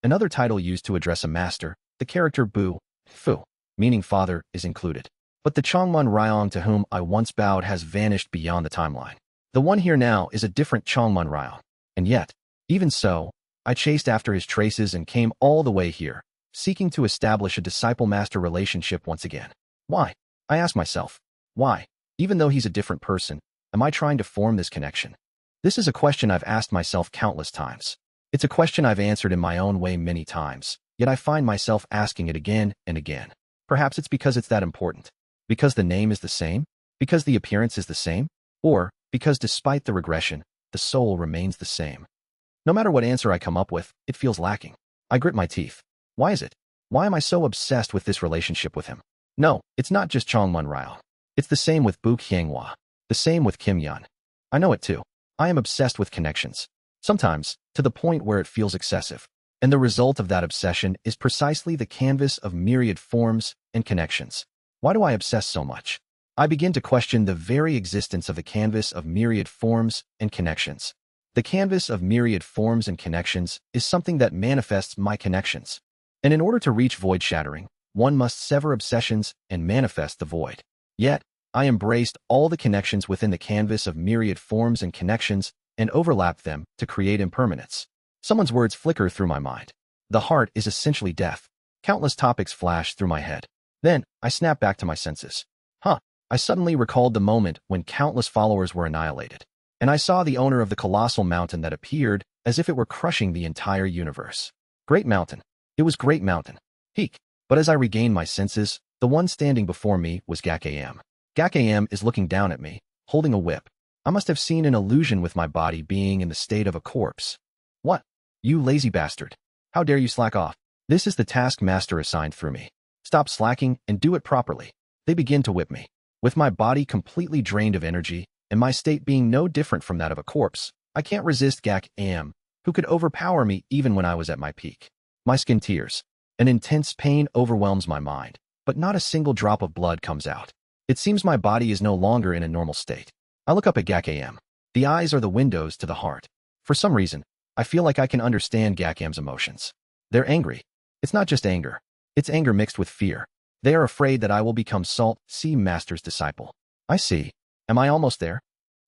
another title used to address a master, the character Bu, Fu, meaning father, is included. But the Chongmun Ryong to whom I once bowed has vanished beyond the timeline. The one here now is a different Chongmun Ryong. And yet, even so, I chased after his traces and came all the way here, seeking to establish a disciple-master relationship once again. Why? I ask myself. Why? Even though he's a different person, am I trying to form this connection? This is a question I've asked myself countless times. It's a question I've answered in my own way many times, yet I find myself asking it again and again. Perhaps it's because it's that important. Because the name is the same? Because the appearance is the same? Or because despite the regression, the soul remains the same? No matter what answer I come up with, it feels lacking. I grit my teeth. Why is it? Why am I so obsessed with this relationship with him? No, it's not just Chongmun Ryong. It's the same with Bu Qianghua. The same with Kim Yun. I know it too. I am obsessed with connections. Sometimes, to the point where it feels excessive. And the result of that obsession is precisely the canvas of myriad forms and connections. Why do I obsess so much? I begin to question the very existence of the canvas of myriad forms and connections. The canvas of myriad forms and connections is something that manifests my connections. And in order to reach void shattering, one must sever obsessions and manifest the void. Yet, I embraced all the connections within the canvas of myriad forms and connections and overlapped them to create impermanence. Someone's words flicker through my mind. The heart is essentially death. Countless topics flash through my head. Then, I snap back to my senses. I suddenly recalled the moment when countless followers were annihilated. And I saw the owner of the colossal mountain that appeared as if it were crushing the entire universe. Great mountain. It was Great Mountain. Peak. But as I regained my senses, The one standing before me was Gak AM. Gak AM is looking down at me, holding a whip. I must have seen an illusion with my body being in the state of a corpse. What? You lazy bastard. How dare you slack off? This is the taskmaster assigned through me. Stop slacking and do it properly. They begin to whip me. With my body completely drained of energy, and my state being no different from that of a corpse, I can't resist Gak AM, who could overpower me even when I was at my peak. My skin tears. An intense pain overwhelms my mind, but not a single drop of blood comes out. It seems my body is no longer in a normal state. I look up at Gak AM. The eyes are the windows to the heart. For some reason, I feel like I can understand Gak AM's emotions. They're angry. It's not just anger. It's anger mixed with fear. They are afraid that I will become Salt Sea Master's disciple. I see. Am I almost there?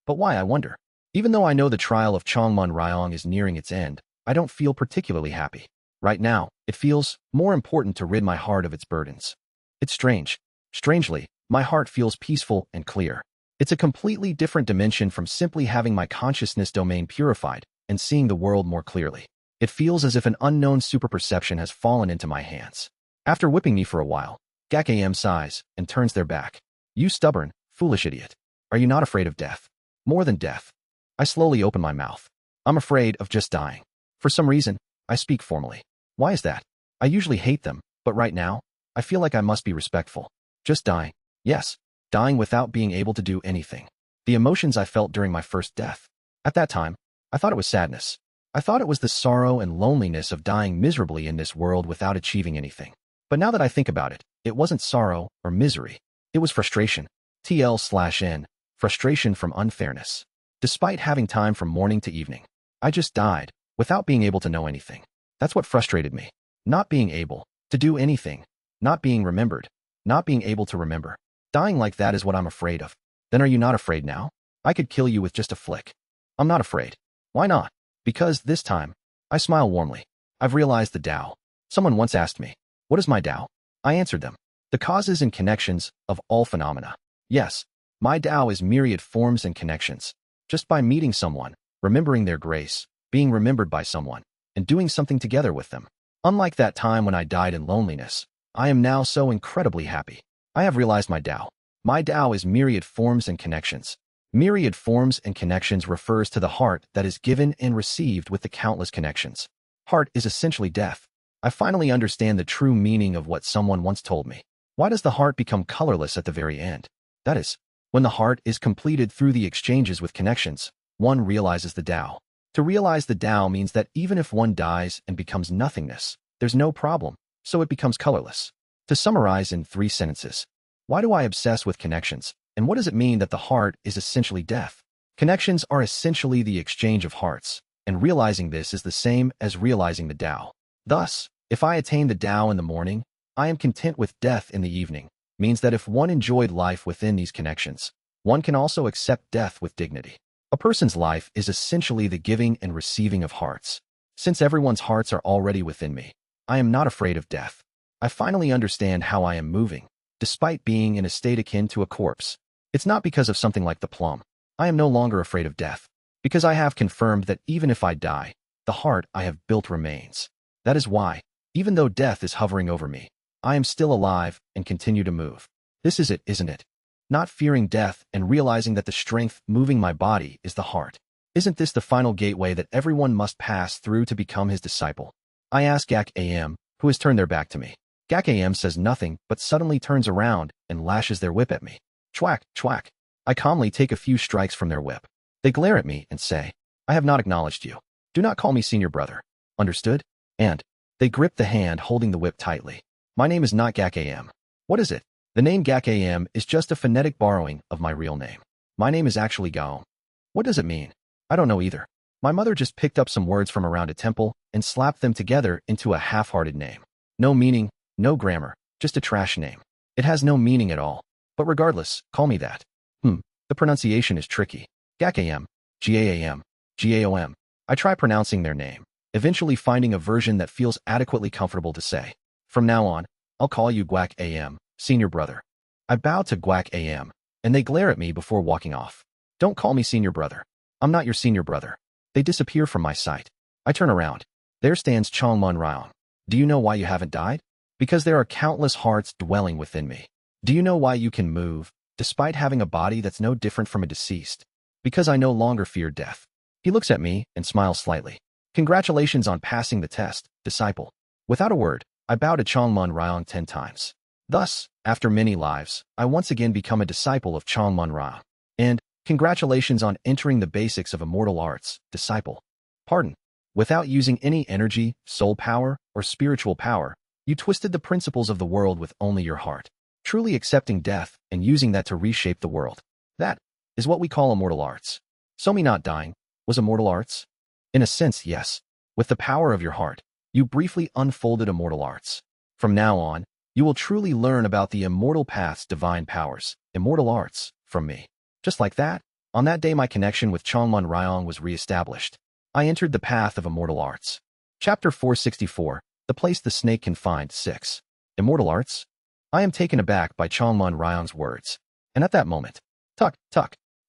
But why, I wonder? Even though I know the trial of Chongmun Ryong is nearing its end, I don't feel particularly happy. Right now, it feels more important to rid my heart of its burdens. It's strange. Strangely, my heart feels peaceful and clear. It's a completely different dimension from simply having my consciousness domain purified and seeing the world more clearly. It feels as if an unknown superperception has fallen into my hands. After whipping me for a while, Gak AM sighs and turns their back. You stubborn, foolish idiot. Are you not afraid of death? More than death. I slowly open my mouth. I'm afraid of just dying. For some reason, I speak formally. Why is that? I usually hate them, but right now, I feel like I must be respectful. Just dying. Yes, dying without being able to do anything. The emotions I felt during my first death. At that time, I thought it was sadness. I thought it was the sorrow and loneliness of dying miserably in this world without achieving anything. But now that I think about it, it wasn't sorrow or misery. It was frustration. TL/N. Frustration from unfairness. Despite having time from morning to evening, I just died without being able to know anything. That's what frustrated me. Not being able to do anything. Not being remembered. Not being able to remember. Dying like that is what I'm afraid of. Then are you not afraid now? I could kill you with just a flick. I'm not afraid. Why not? Because this time, I smile warmly. I've realized the Tao. Someone once asked me, what is my Tao? I answered them. The causes and connections of all phenomena. Yes, my Tao is myriad forms and connections. Just by meeting someone, remembering their grace, being remembered by someone, and doing something together with them. Unlike that time when I died in loneliness, I am now so incredibly happy. I have realized my Tao. My Tao is myriad forms and connections. Myriad forms and connections refers to the heart that is given and received with the countless connections. Heart is essentially death. I finally understand the true meaning of what someone once told me. Why does the heart become colorless at the very end? That is, when the heart is completed through the exchanges with connections, one realizes the Tao. To realize the Tao means that even if one dies and becomes nothingness, there's no problem, so it becomes colorless. To summarize in 3 sentences, why do I obsess with connections, and what does it mean that the heart is essentially death? Connections are essentially the exchange of hearts, and realizing this is the same as realizing the Tao. Thus, if I attain the Tao in the morning, I am content with death in the evening, means that if one enjoyed life within these connections, one can also accept death with dignity. A person's life is essentially the giving and receiving of hearts. Since everyone's hearts are already within me, I am not afraid of death. I finally understand how I am moving, despite being in a state akin to a corpse. It's not because of something like the plum. I am no longer afraid of death, because I have confirmed that even if I die, the heart I have built remains. That is why, even though death is hovering over me, I am still alive and continue to move. This is it, isn't it? Not fearing death and realizing that the strength moving my body is the heart. Isn't this the final gateway that everyone must pass through to become his disciple? I ask Gak AM, who has turned their back to me. Gak AM says nothing but suddenly turns around and lashes their whip at me. Chwack, chwack. I calmly take a few strikes from their whip. They glare at me and say, I have not acknowledged you. Do not call me senior brother. Understood? And they grip the hand holding the whip tightly. My name is not Gak AM. What is it? The name Gak AM is just a phonetic borrowing of my real name. My name is actually Gao. What does it mean? I don't know either. My mother just picked up some words from around a temple and slapped them together into a half-hearted name. No meaning, no grammar, just a trash name. It has no meaning at all. But regardless, call me that. The pronunciation is tricky. Gak AM, Gaam, Gaom. I try pronouncing their name, eventually finding a version that feels adequately comfortable to say. From now on, I'll call you Gwak AM, senior brother. I bow to Gwak AM, and they glare at me before walking off. Don't call me senior brother. I'm not your senior brother. They disappear from my sight. I turn around. There stands Chongmun Ryong. Do you know why you haven't died? Because there are countless hearts dwelling within me. Do you know why you can move, despite having a body that's no different from a deceased? Because I no longer fear death. He looks at me and smiles slightly. Congratulations on passing the test, disciple. Without a word, I bow to Chongmon Ryong 10 times. Thus, after many lives, I once again become a disciple of Chongmon Ryong. And, congratulations on entering the basics of immortal arts, disciple. Pardon. Without using any energy, soul power, or spiritual power, you twisted the principles of the world with only your heart, truly accepting death and using that to reshape the world. That is what we call immortal arts. So me not dying was immortal arts? In a sense, yes. With the power of your heart, you briefly unfolded immortal arts. From now on, you will truly learn about the immortal path's divine powers, immortal arts, from me. Just like that, on that day my connection with Chongmon Ryong was re-established. I entered the path of immortal arts. Chapter 464, The Place the Snake Can Find 6. Immortal arts? I am taken aback by Chongmon Ryong's words. And at that moment, tuck,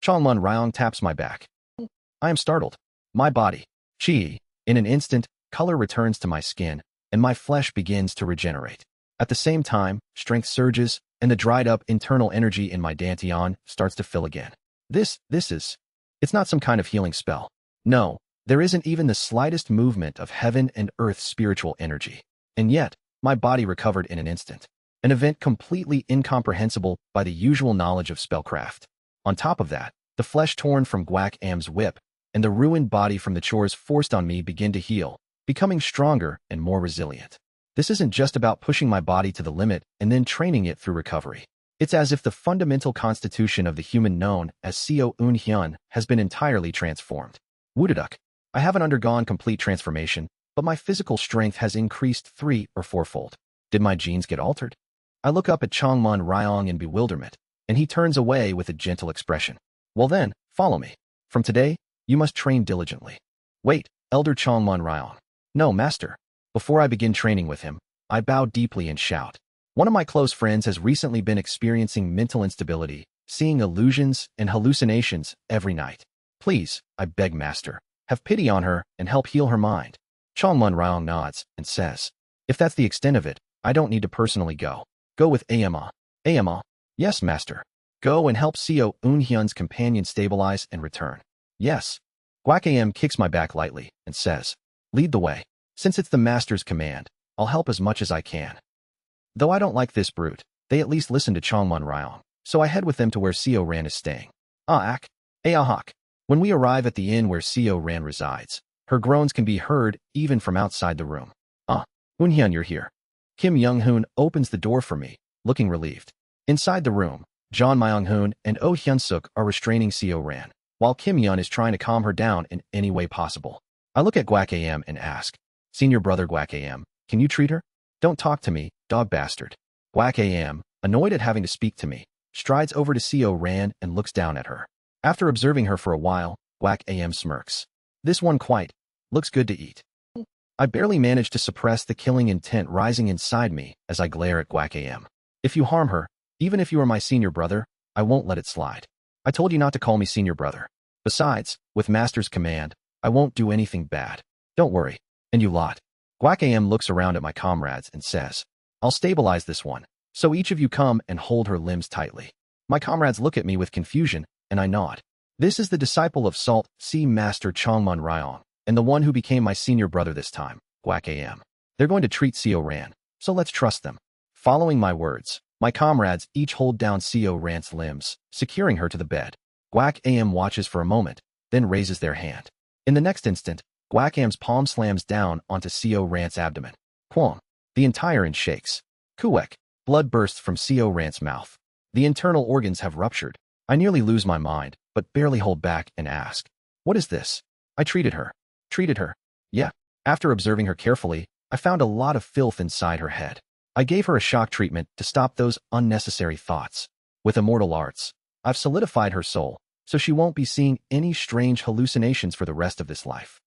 Chongmon Ryong taps my back. I am startled. My body, chi, in an instant, color returns to my skin, and my flesh begins to regenerate. At the same time, strength surges, and the dried-up internal energy in my dantian starts to fill again. It's not some kind of healing spell. No, there isn't even the slightest movement of heaven and earth's spiritual energy. And yet, my body recovered in an instant. An event completely incomprehensible by the usual knowledge of spellcraft. On top of that, the flesh torn from Guak Am's whip and the ruined body from the chores forced on me begin to heal, becoming stronger and more resilient. This isn't just about pushing my body to the limit and then training it through recovery. It's as if the fundamental constitution of the human known as Seo Un Hyun has been entirely transformed. Woodaduk, I haven't undergone complete transformation, but my physical strength has increased 3- or 4-fold. Did my genes get altered? I look up at Chongmon Ryong in bewilderment, and he turns away with a gentle expression. Well then, follow me. From today, you must train diligently. Wait, Elder Chongmon Ryong. No, master. Before I begin training with him, I bow deeply and shout. One of my close friends has recently been experiencing mental instability, seeing illusions and hallucinations every night. Please, I beg master, have pity on her and help heal her mind. Chongmon Ryong nods and says, if that's the extent of it, I don't need to personally go. Go with Ama. Ama. Yes, master. Go and help Seo Un Hyun's companion stabilize and return. Yes. Guak Am kicks my back lightly and says, lead the way. Since it's the master's command, I'll help as much as I can. Though I don't like this brute, they at least listen to Chongmon Ryong, so I head with them to where Seo Ran is staying. Ahak. When we arrive at the inn where Seo Ran resides, her groans can be heard even from outside the room. Un Hyun, you're here. Kim Young-hoon opens the door for me, looking relieved. Inside the room, John Myung-hoon and Oh Hyun-suk are restraining Seo Ran, while Kim Yun is trying to calm her down in any way possible. I look at Guak Am and ask, Senior brother Guak Am, can you treat her? Don't talk to me, dog bastard. Guak Am, annoyed at having to speak to me, strides over to Seo Ran and looks down at her. After observing her for a while, Guak Am smirks. This one quite looks good to eat. I barely manage to suppress the killing intent rising inside me as I glare at Guak Am. If you harm her, even if you are my senior brother, I won't let it slide. I told you not to call me senior brother. Besides, with master's command, I won't do anything bad. Don't worry. And you lot. Guak Am looks around at my comrades and says, I'll stabilize this one, so each of you come and hold her limbs tightly. My comrades look at me with confusion, and I nod. This is the disciple of Salt Sea Master Chongmon Ryong, and the one who became my senior brother this time, Guak Am. They're going to treat Seo Ran, so let's trust them. Following my words, my comrades each hold down Seo Ran's limbs, securing her to the bed. Guak Am watches for a moment, then raises their hand. In the next instant, Guak Am's palm slams down onto Seo Ran's abdomen. Quong. The entire inn shakes. Kuwek. Blood bursts from Seo Ran's mouth. The internal organs have ruptured. I nearly lose my mind, but barely hold back and ask, what is this? I treated her. Treated her? Yeah. After observing her carefully, I found a lot of filth inside her head. I gave her a shock treatment to stop those unnecessary thoughts. With immortal arts, I've solidified her soul, so she won't be seeing any strange hallucinations for the rest of this life.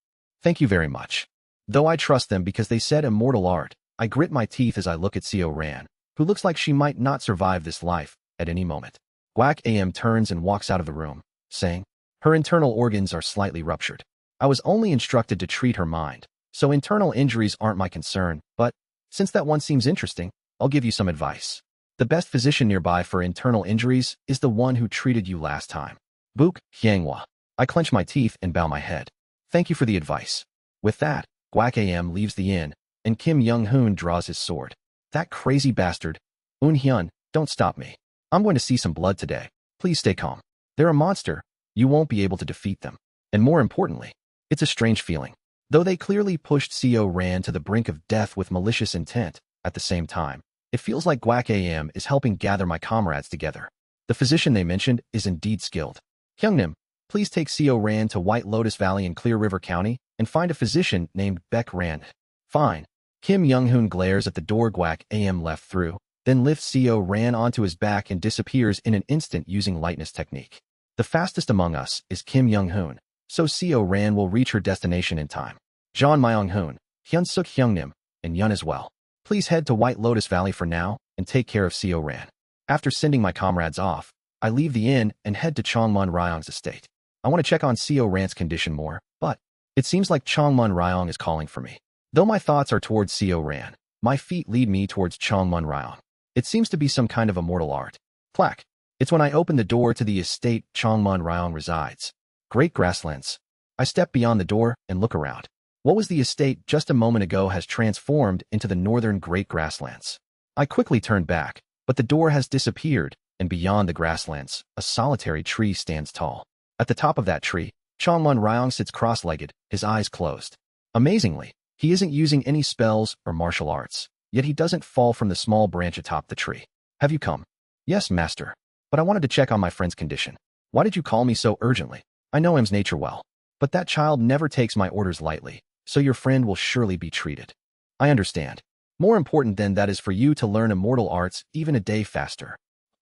Thank you very much. Though I trust them because they said immortal art, I grit my teeth as I look at Seo Ran, who looks like she might not survive this life at any moment. Guak Am turns and walks out of the room, saying, her internal organs are slightly ruptured. I was only instructed to treat her mind, so internal injuries aren't my concern, but Since that one seems interesting, I'll give you some advice. The best physician nearby for internal injuries is the one who treated you last time. Book Hianghua. I clench my teeth and bow my head. Thank you for the advice. With that, Guak Am leaves the inn, and Kim Young-hoon draws his sword. That crazy bastard. Eun-hyun, don't stop me. I'm going to see some blood today. Please stay calm. They're a monster. You won't be able to defeat them. And more importantly, it's a strange feeling. Though they clearly pushed Co Ran to the brink of death with malicious intent, at the same time, it feels like Guak Am is helping gather my comrades together. The physician they mentioned is indeed skilled. Hyungnim, please take Co Ran to White Lotus Valley in Clear River County and find a physician named Baek Ran. Fine. Kim Young-hoon glares at the door Guak Am left through, then lifts Co Ran onto his back and disappears in an instant using lightness technique. The fastest among us is Kim Young-hoon, so Co Ran will reach her destination in time. Jeon Myung-hoon, Hyun-suk Hyungnim, and Yun as well. Please head to White Lotus Valley for now and take care of Co Ran. After sending my comrades off, I leave the inn and head to Chongmun Ryong's estate. I want to check on Co Ran's condition more, but it seems like Chongmun Ryong is calling for me. Though my thoughts are towards Co Ran, my feet lead me towards Chongmun Ryong. It seems to be some kind of immortal art. Clack. It's when I open the door to the estate Chongmun Ryong resides. Great grasslands. I step beyond the door and look around. What was the estate just a moment ago has transformed into the northern Great Grasslands. I quickly turn back, but the door has disappeared, and beyond the grasslands, a solitary tree stands tall. At the top of that tree, Chongmun Ryong sits cross-legged, his eyes closed. Amazingly, he isn't using any spells or martial arts, yet he doesn't fall from the small branch atop the tree. Have you come? Yes, master. But I wanted to check on my friend's condition. Why did you call me so urgently? I know him's nature well, but that child never takes my orders lightly, so your friend will surely be treated. I understand. More important than that is for you to learn immortal arts even a day faster.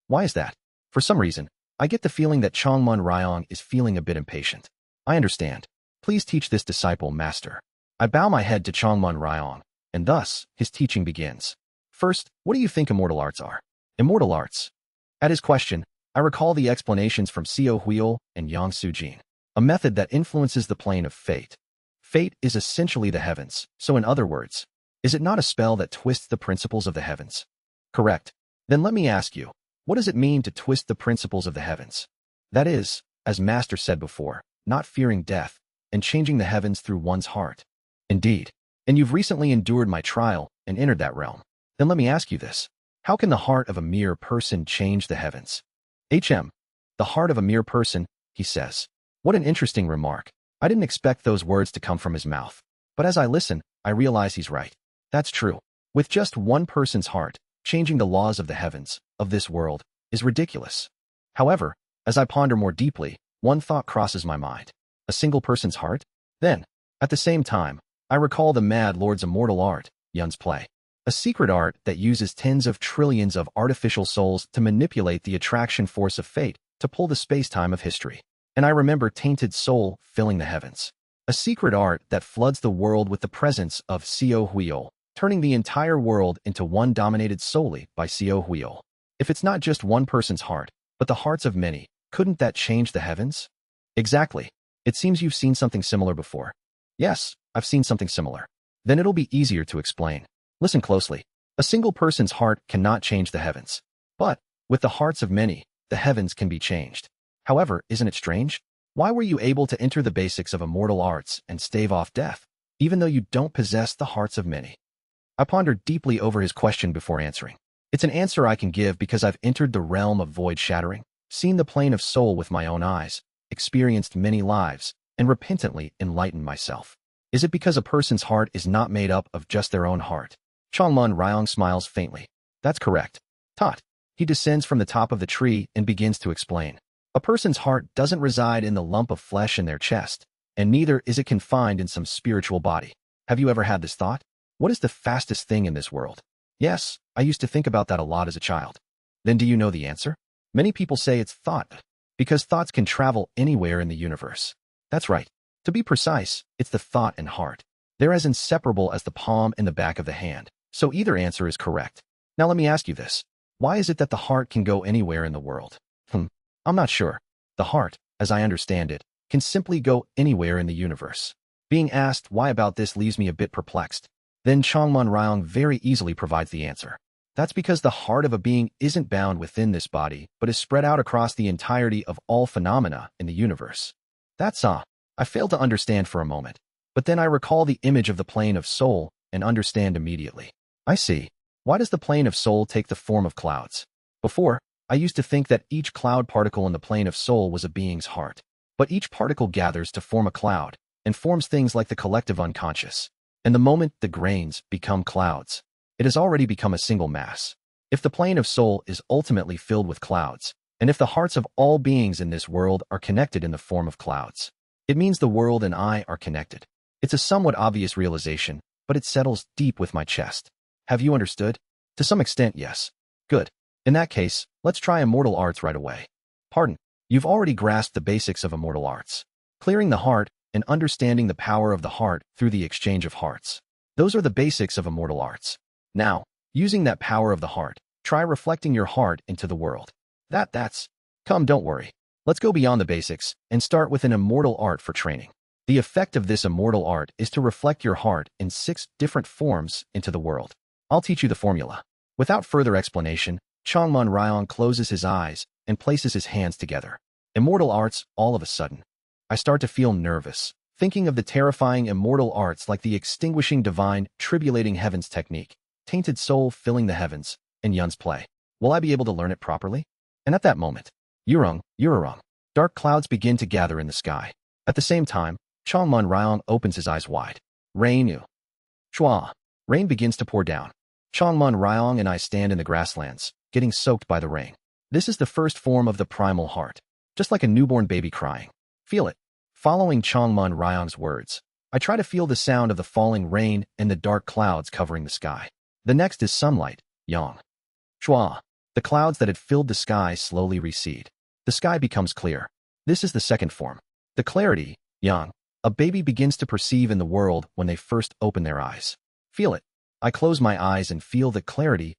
Why is that? For some reason, I get the feeling that Chongmun Ryong is feeling a bit impatient. I understand. Please teach this disciple, master. I bow my head to Chongmun Ryong, and thus, his teaching begins. First, what do you think immortal arts are? Immortal arts. At his question, I recall the explanations from Seo Huil and Yang Sujin, a method that influences the plane of fate. Fate is essentially the heavens, so in other words, is it not a spell that twists the principles of the heavens? Correct. Then let me ask you, what does it mean to twist the principles of the heavens? That is, as Master said before, not fearing death, and changing the heavens through one's heart. Indeed. And you've recently endured my trial and entered that realm. Then let me ask you this. How can the heart of a mere person change the heavens? The heart of a mere person, he says. What an interesting remark. I didn't expect those words to come from his mouth. But as I listen, I realize he's right. That's true. With just one person's heart, changing the laws of the heavens, of this world, is ridiculous. However, as I ponder more deeply, one thought crosses my mind. A single person's heart? Then, at the same time, I recall the Mad Lord's immortal art, Yun's play. A secret art that uses tens of trillions of artificial souls to manipulate the attraction force of fate to pull the space-time of history. And I remember Tainted Soul filling the heavens. A secret art that floods the world with the presence of Seo Huil, turning the entire world into one dominated solely by Seo Huil. If it's not just one person's heart, but the hearts of many, couldn't that change the heavens? Exactly. It seems you've seen something similar before. Yes, I've seen something similar. Then it'll be easier to explain. Listen closely. A single person's heart cannot change the heavens. But, with the hearts of many, the heavens can be changed. However, isn't it strange? Why were you able to enter the basics of immortal arts and stave off death, even though you don't possess the hearts of many? I pondered deeply over his question before answering. It's an answer I can give because I've entered the realm of void shattering, seen the plane of soul with my own eyes, experienced many lives, and repentantly enlightened myself. Is it because a person's heart is not made up of just their own heart? Chongmun Ryong smiles faintly. That's correct. Tot. He descends from the top of the tree and begins to explain. A person's heart doesn't reside in the lump of flesh in their chest, and neither is it confined in some spiritual body. Have you ever had this thought? What is the fastest thing in this world? Yes, I used to think about that a lot as a child. Then do you know the answer? Many people say it's thought, because thoughts can travel anywhere in the universe. That's right. To be precise, it's the thought and heart. They're as inseparable as the palm and the back of the hand, so either answer is correct. Now let me ask you this. Why is it that the heart can go anywhere in the world? I'm not sure. The heart, as I understand it, can simply go anywhere in the universe. Being asked why about this leaves me a bit perplexed. Then Changman Ryong very easily provides the answer. That's because the heart of a being isn't bound within this body, but is spread out across the entirety of all phenomena in the universe. That's I failed to understand for a moment, but then I recall the image of the plane of soul and understand immediately. I see. Why does the plane of soul take the form of clouds? Before, I used to think that each cloud particle in the plane of soul was a being's heart. But each particle gathers to form a cloud and forms things like the collective unconscious. And the moment the grains become clouds, it has already become a single mass. If the plane of soul is ultimately filled with clouds, and if the hearts of all beings in this world are connected in the form of clouds, it means the world and I are connected. It's a somewhat obvious realization, but it settles deep with my chest. Have you understood? To some extent, yes. Good. In that case, let's try immortal arts right away. Pardon, you've already grasped the basics of immortal arts. Clearing the heart and understanding the power of the heart through the exchange of hearts. Those are the basics of immortal arts. Now, using that power of the heart, try reflecting your heart into the world. That's. Come, don't worry. Let's go beyond the basics and start with an immortal art for training. The effect of this immortal art is to reflect your heart in 6 different forms into the world. I'll teach you the formula. Without further explanation, Changman Ryong closes his eyes and places his hands together. Immortal arts, all of a sudden. I start to feel nervous, thinking of the terrifying immortal arts like the extinguishing divine, tribulating heavens technique, tainted soul filling the heavens, and Yun's play. Will I be able to learn it properly? And at that moment, Yurung, dark clouds begin to gather in the sky. At the same time, Changman Ryong opens his eyes wide. Rain begins to pour down. Changman Ryong and I stand in the grasslands, getting soaked by the rain. This is the first form of the primal heart, just like a newborn baby crying. Feel it. Following Changman Ryong's words, I try to feel the sound of the falling rain and the dark clouds covering the sky. The next is sunlight, Yang. The clouds that had filled the sky slowly recede. The sky becomes clear. This is the second form. The clarity, Yang, a baby begins to perceive in the world when they first open their eyes. Feel it. I close my eyes and feel the clarity,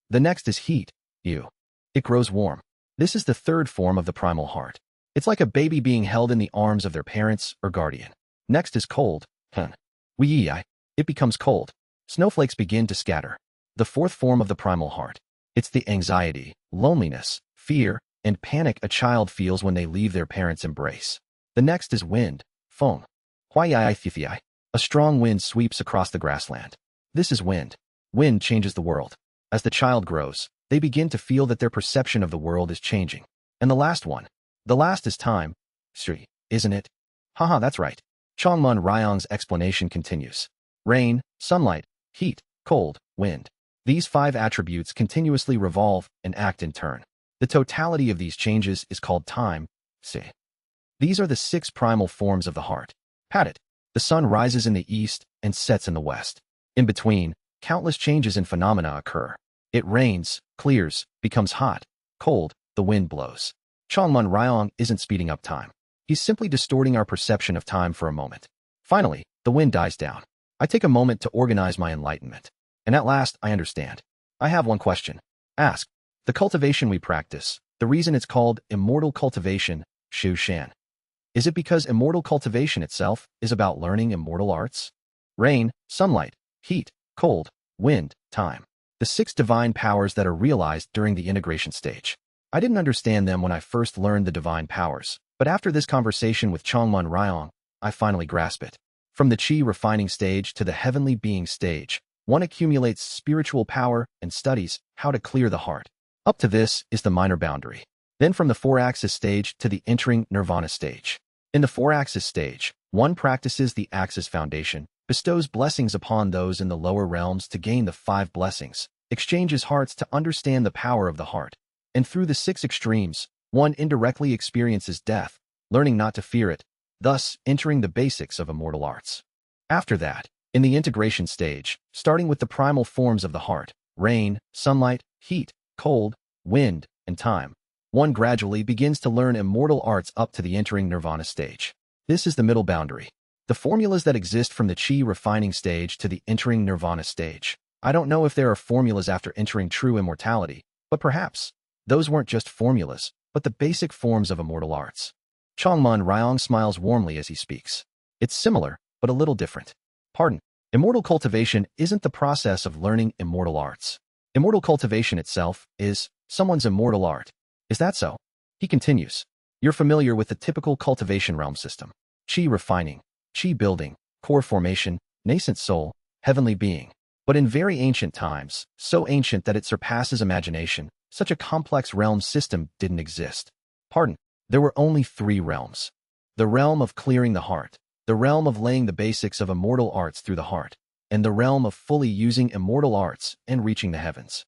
The next is heat, Yu. It grows warm. This is the third form of the primal heart. It's like a baby being held in the arms of their parents or guardian. Next is cold, It becomes cold. Snowflakes begin to scatter. The fourth form of the primal heart. It's the anxiety, loneliness, fear, and panic a child feels when they leave their parents' embrace. The next is wind, Feng. A strong wind sweeps across the grassland. This is wind. Wind changes the world. As the child grows, they begin to feel that their perception of the world is changing. And the last is time, Sri, isn't it? That's right. Changman Ryong's explanation continues. Rain, sunlight, heat, cold, wind. These 5 attributes continuously revolve and act in turn. The totality of these changes is called time, Sri. These are the 6 primal forms of the heart. Pat it. The sun rises in the east and sets in the west. In between, countless changes and phenomena occur. It rains, clears, becomes hot, cold, the wind blows. Changman Ryong isn't speeding up time. He's simply distorting our perception of time for a moment. Finally, the wind dies down. I take a moment to organize my enlightenment. And at last, I understand. I have one question. Ask. The cultivation we practice, the reason it's called immortal cultivation, Shu Shan. Is it because immortal cultivation itself is about learning immortal arts? Rain, sunlight, heat, cold, wind, time. The 6 divine powers that are realized during the integration stage. I didn't understand them when I first learned the divine powers, but after this conversation with Changman Ryong, I finally grasp it. From the Qi refining stage to the heavenly being stage, one accumulates spiritual power and studies how to clear the heart. Up to this is the minor boundary. Then from the 4-axis stage to the entering nirvana stage. In the 4-axis stage, one practices the axis foundation, bestows blessings upon those in the lower realms to gain the 5 blessings, exchanges hearts to understand the power of the heart. And through the 6 extremes, one indirectly experiences death, learning not to fear it, thus entering the basics of immortal arts. After that, in the integration stage, starting with the primal forms of the heart, rain, sunlight, heat, cold, wind, and time, one gradually begins to learn immortal arts up to the entering nirvana stage. This is the middle boundary. The formulas that exist from the Qi refining stage to the entering nirvana stage. I don't know if there are formulas after entering true immortality, but perhaps those weren't just formulas, but the basic forms of immortal arts. Changman Ryong smiles warmly as he speaks. It's similar, but a little different. Pardon, Immortal cultivation isn't the process of learning immortal arts. Immortal cultivation itself is someone's immortal art. Is that so? He continues. You're familiar with the typical cultivation realm system. Qi refining, Qi building, core formation, nascent soul, heavenly being. But in very ancient times, so ancient that it surpasses imagination, such a complex realm system didn't exist. Pardon, there were only 3 realms. The realm of clearing the heart, the realm of laying the basics of immortal arts through the heart, and the realm of fully using immortal arts and reaching the heavens.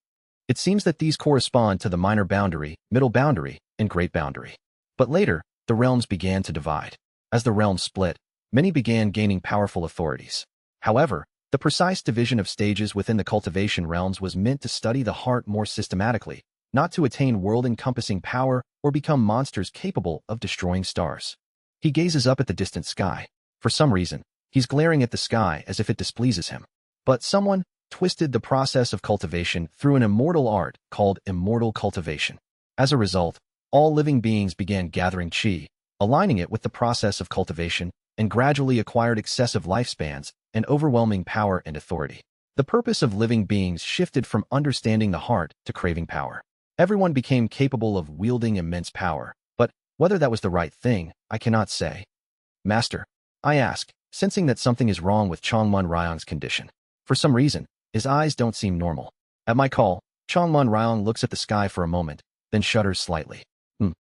It seems that these correspond to the minor boundary, middle boundary, and great boundary. But later, the realms began to divide. As the realms split, many began gaining powerful authorities. However, the precise division of stages within the cultivation realms was meant to study the heart more systematically, not to attain world-encompassing power or become monsters capable of destroying stars. He gazes up at the distant sky. For some reason, he's glaring at the sky as if it displeases him. But someone twisted the process of cultivation through an immortal art called immortal cultivation. As a result, all living beings began gathering qi, aligning it with the process of cultivation, and gradually acquired excessive lifespans and overwhelming power and authority. The purpose of living beings shifted from understanding the heart to craving power. Everyone became capable of wielding immense power, but whether that was the right thing, I cannot say. Master, I ask, sensing that something is wrong with Chongmun Ryong's condition. For some reason, his eyes don't seem normal. At my call, Chongmun Ryong looks at the sky for a moment, then shudders slightly.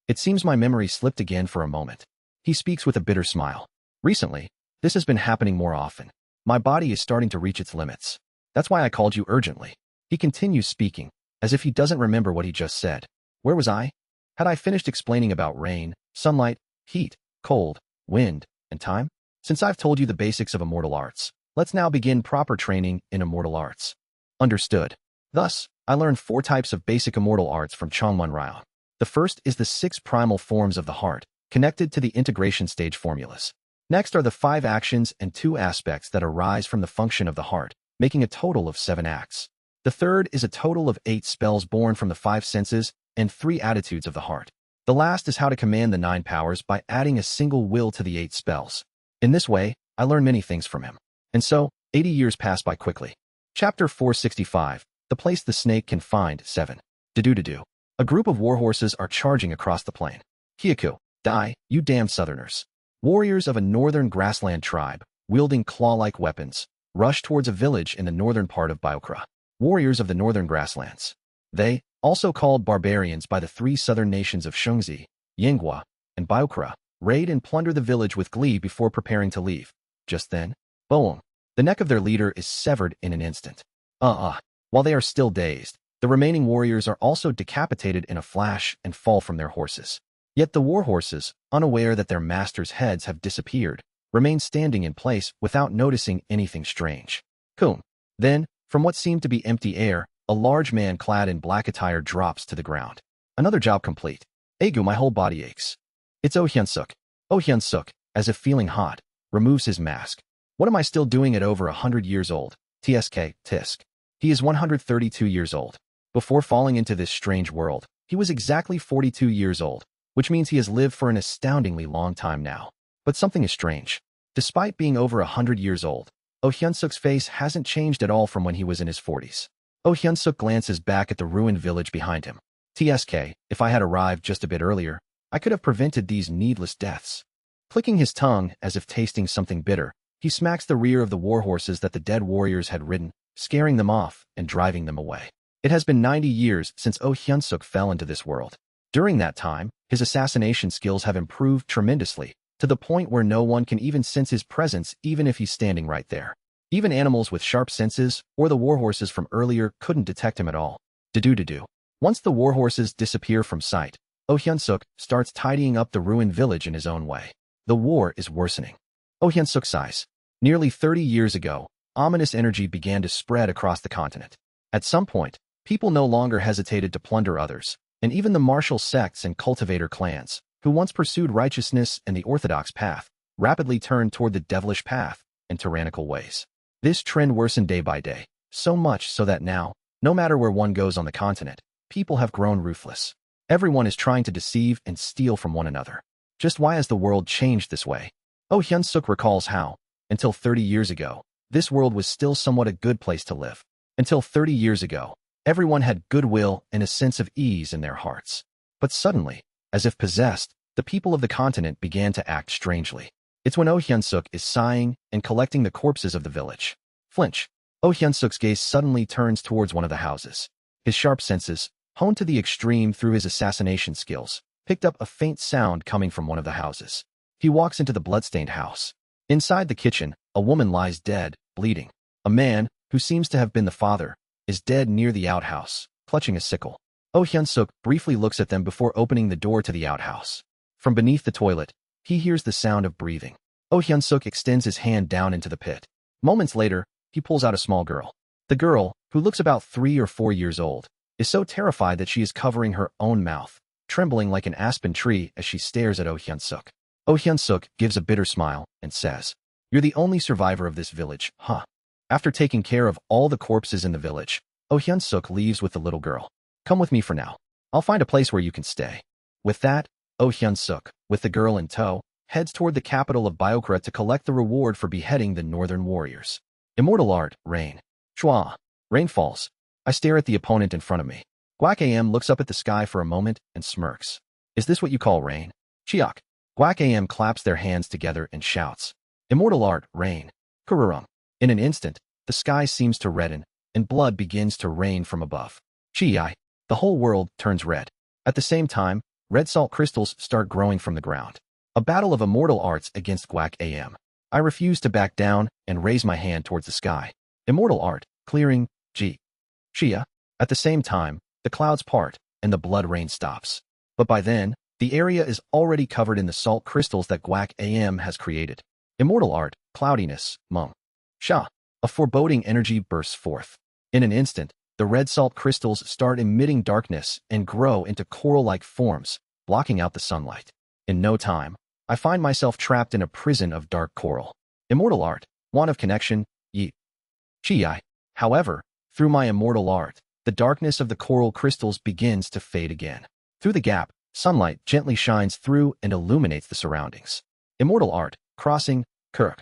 It seems my memory slipped again for a moment. He speaks with a bitter smile. Recently, this has been happening more often. My body is starting to reach its limits. That's why I called you urgently. He continues speaking, as if he doesn't remember what he just said. Where was I? Had I finished explaining about rain, sunlight, heat, cold, wind, and time? Since I've told you the basics of immortal arts, let's now begin proper training in immortal arts. Understood. Thus, I learned 4 types of basic immortal arts from Chongmun Ryong. The first is the 6 primal forms of the heart, connected to the integration stage formulas. Next are the 5 actions and 2 aspects that arise from the function of the heart, making a total of 7 acts. The third is a total of 8 spells born from the 5 senses and 3 attitudes of the heart. The last is how to command the 9 powers by adding a single will to the 8 spells. In this way, I learned many things from him. And so, 80 years pass by quickly. Chapter 465, The Place the Snake Can Find, 7. Do. A group of warhorses are charging across the plain. Hyaku, die, you damned southerners. Warriors of a northern grassland tribe, wielding claw-like weapons, rush towards a village in the northern part of Biokra. Warriors of the northern grasslands. They, also called barbarians by the 3 southern nations of Shungzi, Yinghua, and Biokra, raid and plunder the village with glee before preparing to leave. Just then, boom, the neck of their leader is severed in an instant. While they are still dazed, the remaining warriors are also decapitated in a flash and fall from their horses. Yet the warhorses, unaware that their masters' heads have disappeared, remain standing in place without noticing anything strange. Then, from what seemed to be empty air, a large man clad in black attire drops to the ground. Another job complete. Egu, my whole body aches. It's Oh Hyun-suk. Oh Hyun-suk, as if feeling hot, removes his mask. What am I still doing at over 100 years old? Tisk. He is 132 years old. Before falling into this strange world, he was exactly 42 years old, which means he has lived for an astoundingly long time now. But something is strange. Despite being over 100 years old, Oh Hyun-suk's face hasn't changed at all from when he was in his 40s. Oh Hyun-suk glances back at the ruined village behind him. Tsk, if I had arrived just a bit earlier, I could have prevented these needless deaths. Clicking his tongue as if tasting something bitter, he smacks the rear of the warhorses that the dead warriors had ridden, scaring them off and driving them away. It has been 90 years since Oh Hyun-suk fell into this world. During that time, his assassination skills have improved tremendously, to the point where no one can even sense his presence even if he's standing right there. Even animals with sharp senses, or the warhorses from earlier, couldn't detect him at all. Do. Once the warhorses disappear from sight, Oh Hyun-suk starts tidying up the ruined village in his own way. The war is worsening. Oh Hyun-suk sighs. Nearly 30 years ago, ominous energy began to spread across the continent. At some point, people no longer hesitated to plunder others, and even the martial sects and cultivator clans, who once pursued righteousness and the orthodox path, rapidly turned toward the devilish path and tyrannical ways. This trend worsened day by day, so much so that now, no matter where one goes on the continent, people have grown ruthless. Everyone is trying to deceive and steal from one another. Just why has the world changed this way? Oh Hyun-suk recalls how, until 30 years ago, this world was still somewhat a good place to live. Until 30 years ago, everyone had goodwill and a sense of ease in their hearts. But suddenly, as if possessed, the people of the continent began to act strangely. It's when Oh Hyun-suk is sighing and collecting the corpses of the village. Flinch. Oh Hyun-suk's gaze suddenly turns towards one of the houses. His sharp senses, honed to the extreme through his assassination skills, picked up a faint sound coming from one of the houses. He walks into the bloodstained house. Inside the kitchen, a woman lies dead, bleeding. A man, who seems to have been the father, is dead near the outhouse, clutching a sickle. Oh Hyun-suk briefly looks at them before opening the door to the outhouse. From beneath the toilet, he hears the sound of breathing. Oh Hyun-suk extends his hand down into the pit. Moments later, he pulls out a small girl. The girl, who looks about 3 or 4 years old, is so terrified that she is covering her own mouth, trembling like an aspen tree as she stares at Oh Hyun-suk. Oh Hyun-suk gives a bitter smile and says, "You're the only survivor of this village, huh?" After taking care of all the corpses in the village, Oh Hyun-suk leaves with the little girl. "Come with me for now. I'll find a place where you can stay." With that, Oh Hyun-suk, with the girl in tow, heads toward the capital of Biokra to collect the reward for beheading the northern warriors. Immortal Art, Rain. Chua. Rain falls. I stare at the opponent in front of me. Guak AM looks up at the sky for a moment and smirks. "Is this what you call rain?" Chiak. Guak AM claps their hands together and shouts, "Immortal Art, Rain." Kururum. In an instant, the sky seems to redden, and blood begins to rain from above. Chi. The whole world turns red. At the same time, red salt crystals start growing from the ground. A battle of immortal arts against Guak AM. I refuse to back down and raise my hand towards the sky. Immortal Art, clearing, G. Chia. At the same time, the clouds part, and the blood rain stops. But by then, the area is already covered in the salt crystals that Guak AM has created. Immortal Art, cloudiness, Mung. Sha. A foreboding energy bursts forth. In an instant, the red salt crystals start emitting darkness and grow into coral-like forms, blocking out the sunlight. In no time, I find myself trapped in a prison of dark coral. Immortal Art, one of connection, Yi. Chi. However, through my immortal art, the darkness of the coral crystals begins to fade again. Through the gap, sunlight gently shines through and illuminates the surroundings. Immortal Art, crossing, Kirk.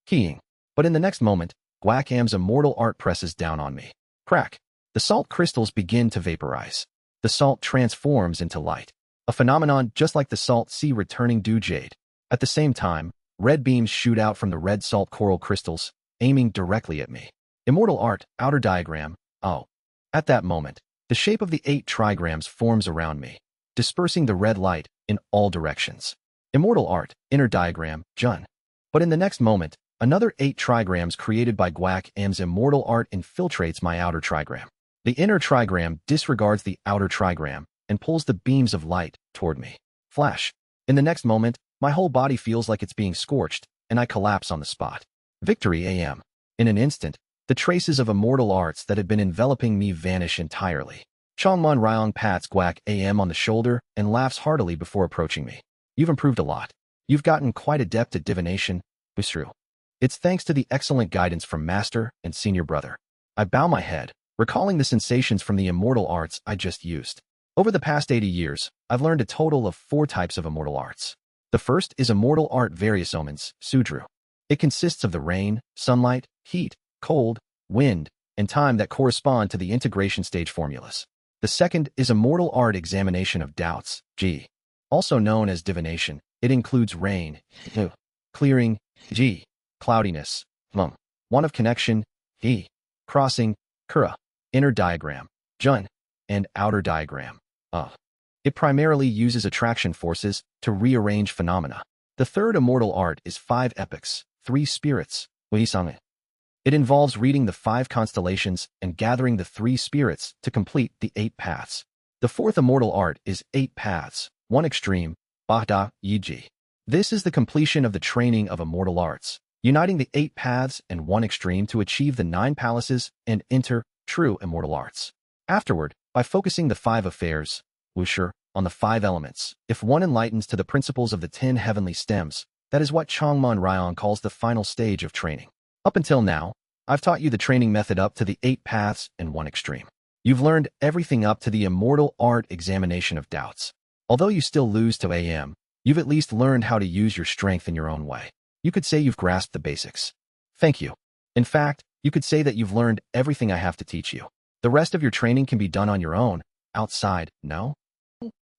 Keying. But in the next moment, Guak Am's immortal art presses down on me. Crack. The salt crystals begin to vaporize. The salt transforms into light. A phenomenon just like the salt sea returning dew jade. At the same time, red beams shoot out from the red salt coral crystals, aiming directly at me. Immortal Art, outer diagram, oh. At that moment, the shape of the 8 trigrams forms around me, dispersing the red light in all directions. Immortal Art, inner diagram, Jun. But in the next moment, another 8 trigrams created by Guak Am's immortal art infiltrates my outer trigram. The inner trigram disregards the outer trigram and pulls the beams of light toward me. Flash. In the next moment, my whole body feels like it's being scorched, and I collapse on the spot. Victory AM. In an instant, the traces of immortal arts that had been enveloping me vanish entirely. Chongmon Ryong pats Guak AM on the shoulder and laughs heartily before approaching me. "You've improved a lot. You've gotten quite adept at divination, Busru. It's thanks to the excellent guidance from Master and Senior Brother." I bow my head, recalling the sensations from the immortal arts I just used. Over the past 80 years, I've learned a total of 4 types of immortal arts. The first is Immortal Art Various Omens, Sudru. It consists of the rain, sunlight, heat, cold, wind, and time that correspond to the integration stage formulas. The second is Immortal Art Examination of Doubts, G. Also known as divination, it includes rain, clearing, G. Cloudiness, Mum. One of connection, E. Crossing, Kura. Inner diagram, Jun. And outer diagram, It primarily uses attraction forces to rearrange phenomena. The third immortal art is 5 epochs, 3 spirits, Weisanghe. It involves reading the 5 constellations and gathering the 3 spirits to complete the 8 paths. The fourth immortal art is 8 paths, 1 extreme, Bahda Yiji. This is the completion of the training of immortal arts, uniting the 8 paths and 1 extreme to achieve the 9 palaces and enter true immortal arts. Afterward, by focusing the 5 affairs, Wushur, on the 5 elements, if one enlightens to the principles of the 10 heavenly stems, that is what Chongmon Ryan calls the final stage of training. Up until now, I've taught you the training method up to the 8 paths and 1 extreme. You've learned everything up to the immortal art examination of doubts. Although you still lose to AM, you've at least learned how to use your strength in your own way. You could say you've grasped the basics. Thank you. In fact, you could say that you've learned everything I have to teach you. The rest of your training can be done on your own, outside, no?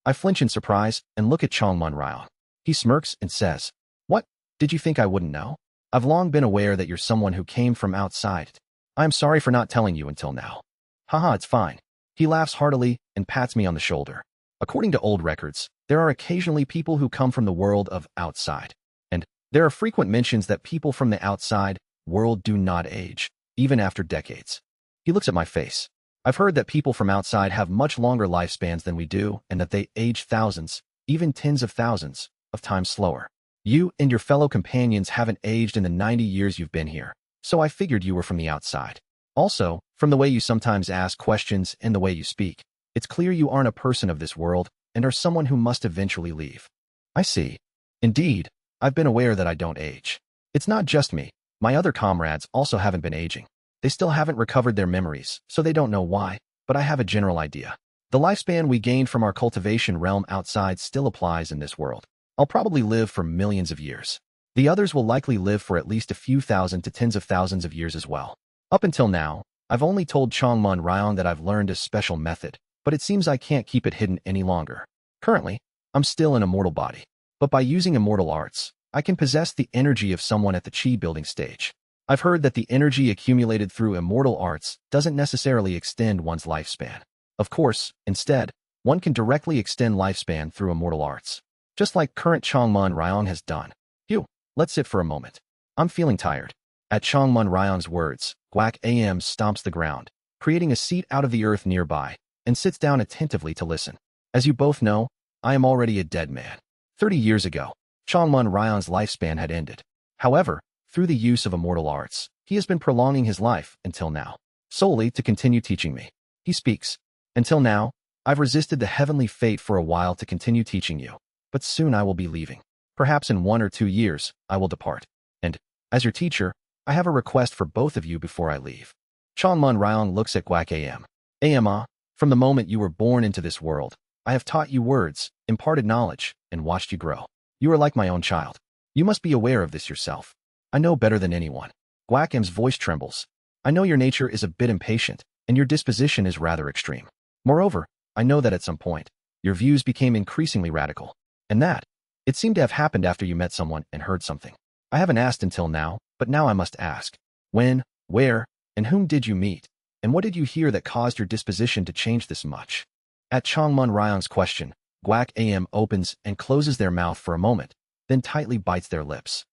I flinch in surprise and look at Chongman Ryan. He smirks and says, "What? Did you think I wouldn't know? I've long been aware that you're someone who came from outside. I am sorry for not telling you until now." Haha, it's fine. He laughs heartily and pats me on the shoulder. According to old records, there are occasionally people who come from the world of outside. And there are frequent mentions that people from the outside world do not age, even after decades. He looks at my face. I've heard that people from outside have much longer lifespans than we do and that they age thousands, even tens of thousands, of times slower. You and your fellow companions haven't aged in the 90 years you've been here, so I figured you were from the outside. Also, from the way you sometimes ask questions and the way you speak, it's clear you aren't a person of this world and are someone who must eventually leave. I see. Indeed, I've been aware that I don't age. It's not just me. My other comrades also haven't been aging. They still haven't recovered their memories, so they don't know why, but I have a general idea. The lifespan we gained from our cultivation realm outside still applies in this world. I'll probably live for millions of years. The others will likely live for at least a few thousand to tens of thousands of years as well. Up until now, I've only told Chongman Ryan that I've learned a special method, but it seems I can't keep it hidden any longer. Currently, I'm still an immortal body, but by using immortal arts, I can possess the energy of someone at the chi building stage. I've heard that the energy accumulated through immortal arts doesn't necessarily extend one's lifespan. Of course, instead, one can directly extend lifespan through immortal arts, just like current Chongman Ryan has done. Phew, let's sit for a moment. I'm feeling tired. At Chongman Ryan's words, Guak Am stomps the ground, creating a seat out of the earth nearby, and sits down attentively to listen. As you both know, I am already a dead man. 30 years ago, Chongman Ryan's lifespan had ended. However, through the use of immortal arts, he has been prolonging his life until now, solely to continue teaching me. He speaks. Until now, I've resisted the heavenly fate for a while to continue teaching you, but soon I will be leaving. Perhaps in 1 or 2 years, I will depart. And, as your teacher, I have a request for both of you before I leave. Chongman Ryan looks at Guak Am. Ama, from the moment you were born into this world, I have taught you words, imparted knowledge, and watched you grow. You are like my own child. You must be aware of this yourself. I know better than anyone. Guak Am's voice trembles. I know your nature is a bit impatient, and your disposition is rather extreme. Moreover, I know that at some point, your views became increasingly radical. And that, it seemed to have happened after you met someone and heard something. I haven't asked until now, but now I must ask. When, where, and whom did you meet? And what did you hear that caused your disposition to change this much? At Chongman Ryan's question, Guak Am opens and closes their mouth for a moment, then tightly bites their lips.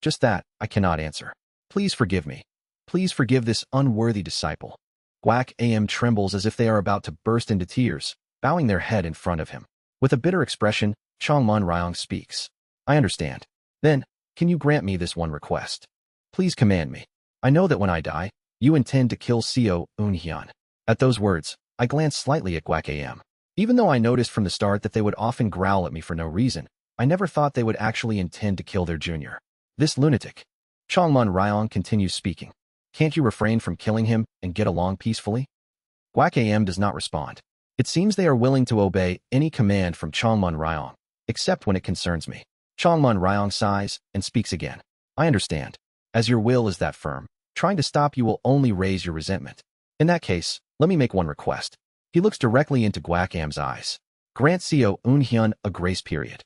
Just that, I cannot answer. Please forgive me. Please forgive this unworthy disciple. Guak Am trembles as if they are about to burst into tears, bowing their head in front of him. With a bitter expression, Chongman Ryan speaks. I understand. Then, can you grant me this one request? Please command me. I know that when I die, you intend to kill Seo Eunhyun. At those words, I glance slightly at Guak Am. Even though I noticed from the start that they would often growl at me for no reason, I never thought they would actually intend to kill their junior. This lunatic. Chongman Ryan continues speaking. Can't you refrain from killing him and get along peacefully? Guak Am does not respond. It seems they are willing to obey any command from Chongman Ryan, except when it concerns me. Chongman Ryan sighs and speaks again. I understand. As your will is that firm, trying to stop you will only raise your resentment. In that case, let me make one request. He looks directly into Guak Am's eyes. Grant Seo Eunhyun a grace period.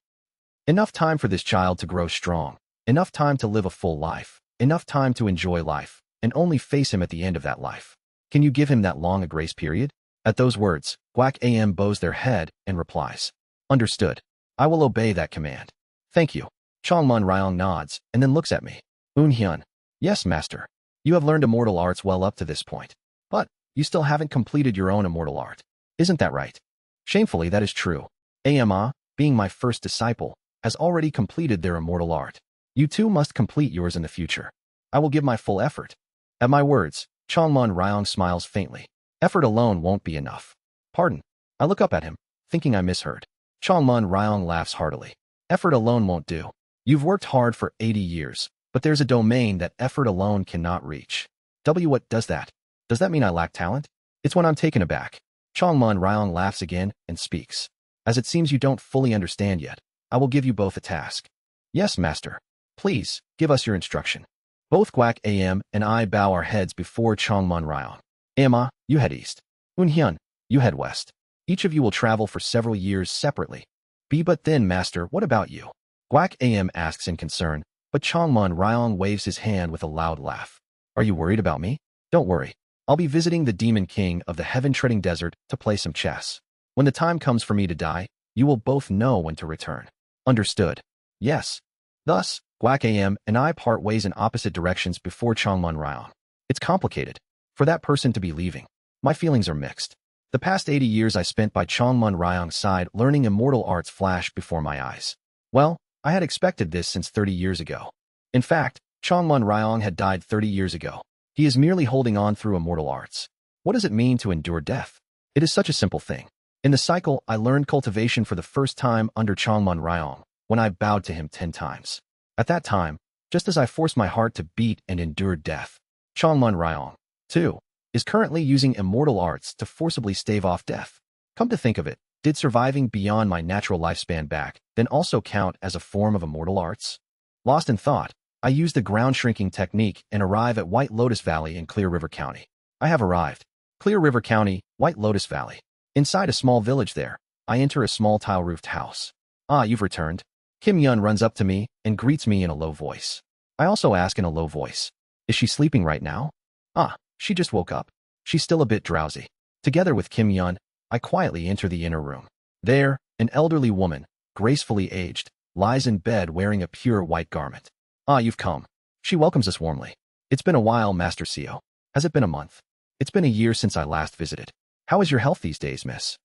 Enough time for this child to grow strong. Enough time to live a full life. Enough time to enjoy life, and only face him at the end of that life. Can you give him that long a grace period? At those words, Guak Am bows their head and replies. Understood. I will obey that command. Thank you. Chongman Ryan nods and then looks at me. Eunhyun. Yes, master. You have learned immortal arts well up to this point. But, you still haven't completed your own immortal art. Isn't that right? Shamefully, that is true. Ama, being my first disciple, has already completed their immortal art. You too must complete yours in the future. I will give my full effort. At my words, Chongman Ryan smiles faintly. Effort alone won't be enough. Pardon. I look up at him, thinking I misheard. Chongman Ryan laughs heartily. Effort alone won't do. You've worked hard for 80 years, but there's a domain that effort alone cannot reach. What does that? Does that mean I lack talent? It's when I'm taken aback. Chongman Ryan laughs again and speaks. As it seems you don't fully understand yet, I will give you both a task. Yes, master. Please, give us your instruction. Both Guak Am and I bow our heads before Chongmun Ryong. Ama, you head east. Unhyun, you head west. Each of you will travel for several years separately. But then, Master, what about you? Guak Am asks in concern, but Chongmun Ryong waves his hand with a loud laugh. Are you worried about me? Don't worry. I'll be visiting the Demon King of the Heaven-Treading Desert to play some chess. When the time comes for me to die, you will both know when to return. Understood? Yes. Thus, Guak Am and I part ways in opposite directions before Chongmun Ryong. It's complicated. For that person to be leaving, my feelings are mixed. The past 80 years I spent by Chongmun Ryong's side learning immortal arts flashed before my eyes. Well, I had expected this since 30 years ago. In fact, Chongmun Ryong had died 30 years ago. He is merely holding on through immortal arts. What does it mean to endure death? It is such a simple thing. In the cycle, I learned cultivation for the first time under Chongmun Ryong, when I bowed to him 10 times. At that time, just as I forced my heart to beat and endure death, Chongmun Ryong, too, is currently using immortal arts to forcibly stave off death. Come to think of it, did surviving beyond my natural lifespan back then also count as a form of immortal arts? Lost in thought, I use the ground shrinking technique and arrive at White Lotus Valley in Clear River County. I have arrived. Clear River County, White Lotus Valley. Inside a small village there, I enter a small tile-roofed house. Ah, you've returned. Kim Yun runs up to me and greets me in a low voice. I also ask in a low voice, is she sleeping right now? Ah, she just woke up. She's still a bit drowsy. Together with Kim Yun, I quietly enter the inner room. There, an elderly woman, gracefully aged, lies in bed wearing a pure white garment. Ah, you've come. She welcomes us warmly. It's been a while, Master Seo. Has it been a month? It's been a year since I last visited. How is your health these days, miss?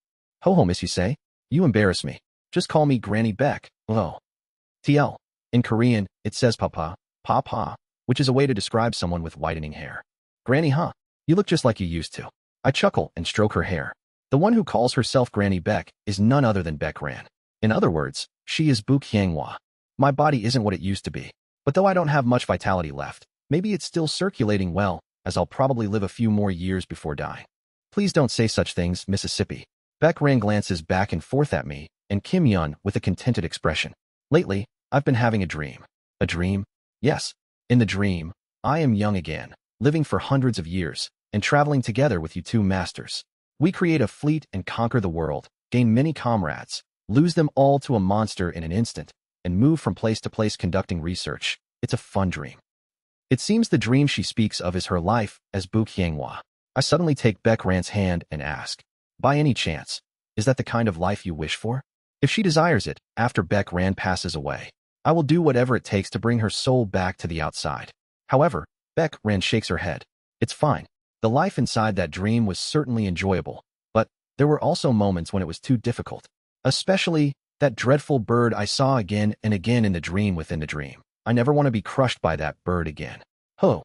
Ho-ho, miss, you say? You embarrass me. Just call me Granny Beck. Oh. TL. In Korean, it says papa, pa, which is a way to describe someone with whitening hair. Granny, huh? You look just like you used to. I chuckle and stroke her hair. The one who calls herself Granny Beck is none other than Beck Ran. In other words, she is Bu Qianghua. My body isn't what it used to be. But though I don't have much vitality left, maybe it's still circulating well, as I'll probably live a few more years before dying. Please don't say such things, Mississippi. Beck Ran glances back and forth at me, and Kim Yun with a contented expression. Lately, I've been having a dream. A dream? Yes. In the dream, I am young again, living for hundreds of years, and traveling together with you two masters. We create a fleet and conquer the world, gain many comrades, lose them all to a monster in an instant, and move from place to place conducting research. It's a fun dream. It seems the dream she speaks of is her life as Bu Qianghua. I suddenly take Beck Ran's hand and ask, by any chance, is that the kind of life you wish for? If she desires it, after Beck Ran passes away, I will do whatever it takes to bring her soul back to the outside. However, Beck Ran shakes her head. It's fine. The life inside that dream was certainly enjoyable, but there were also moments when it was too difficult. Especially that dreadful bird I saw again and again in the dream within the dream. I never want to be crushed by that bird again. Oh.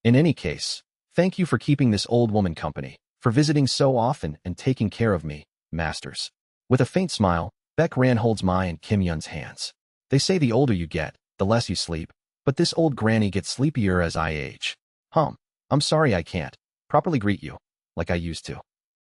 In any case, thank you for keeping this old woman company, for visiting so often and taking care of me, masters. With a faint smile, Beck Ran holds my and Kim Yun's hands. They say the older you get, the less you sleep, but this old granny gets sleepier as I age. I'm sorry I can't properly greet you, like I used to.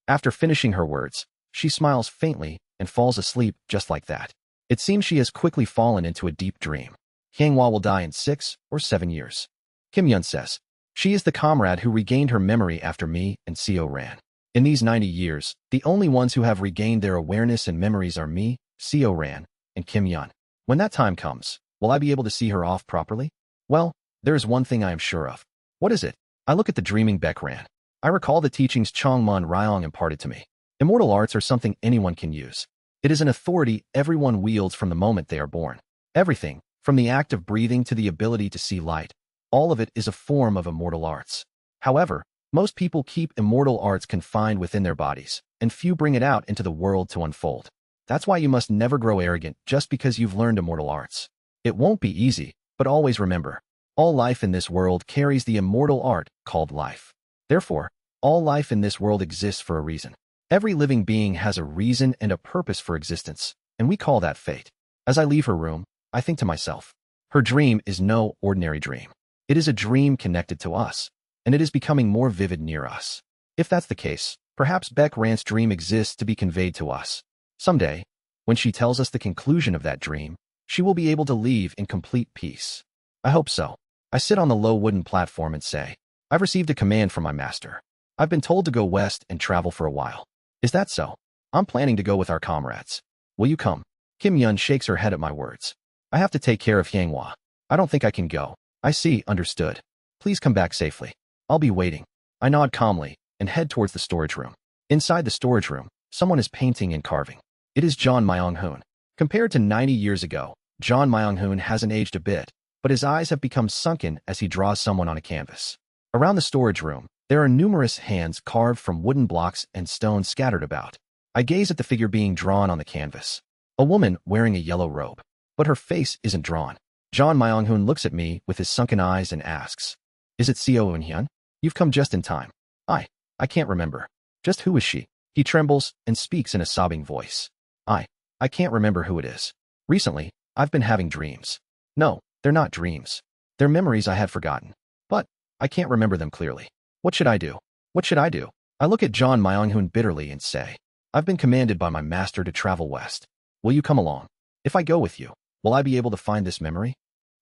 After finishing her words, she smiles faintly and falls asleep just like that. It seems she has quickly fallen into a deep dream. Qianghua will die in 6 or 7 years. Kim Yun says. She is the comrade who regained her memory after me and Seo Ran. In these 90 years, the only ones who have regained their awareness and memories are me, Seo Ran, and Kim Yun. When that time comes, will I be able to see her off properly? Well, there is one thing I am sure of. What is it? I look at the dreaming Beck Ran. I recall the teachings Chongmun Ryong imparted to me. Immortal arts are something anyone can use. It is an authority everyone wields from the moment they are born. Everything, from the act of breathing to the ability to see light, all of it is a form of immortal arts. However, most people keep immortal arts confined within their bodies, and few bring it out into the world to unfold. That's why you must never grow arrogant just because you've learned immortal arts. It won't be easy, but always remember, all life in this world carries the immortal art called life. Therefore, all life in this world exists for a reason. Every living being has a reason and a purpose for existence, and we call that fate. As I leave her room, I think to myself, her dream is no ordinary dream. It is a dream connected to us, and it is becoming more vivid near us. If that's the case, perhaps Beck Ran's dream exists to be conveyed to us. Someday, when she tells us the conclusion of that dream, she will be able to leave in complete peace. I hope so. I sit on the low wooden platform and say, I've received a command from my master. I've been told to go west and travel for a while. Is that so? I'm planning to go with our comrades. Will you come? Kim Yun shakes her head at my words. I have to take care of Yanghua. I don't think I can go. I see, understood. Please come back safely. I'll be waiting. I nod calmly and head towards the storage room. Inside the storage room, someone is painting and carving. It is John Myung-hoon. Compared to 90 years ago, John Myung-hoon hasn't aged a bit, but his eyes have become sunken as he draws someone on a canvas. Around the storage room, there are numerous hands carved from wooden blocks and stones scattered about. I gaze at the figure being drawn on the canvas. A woman wearing a yellow robe. But her face isn't drawn. John Myung-hoon looks at me with his sunken eyes and asks, Is it Seo Eun-hyun? You've come just in time. I can't remember. Just who is she? He trembles and speaks in a sobbing voice. I can't remember who it is. Recently, I've been having dreams. No, they're not dreams. They're memories I had forgotten. But I can't remember them clearly. What should I do? What should I do? I look at John Myung-hoon bitterly and say, I've been commanded by my master to travel west. Will you come along? If I go with you, will I be able to find this memory?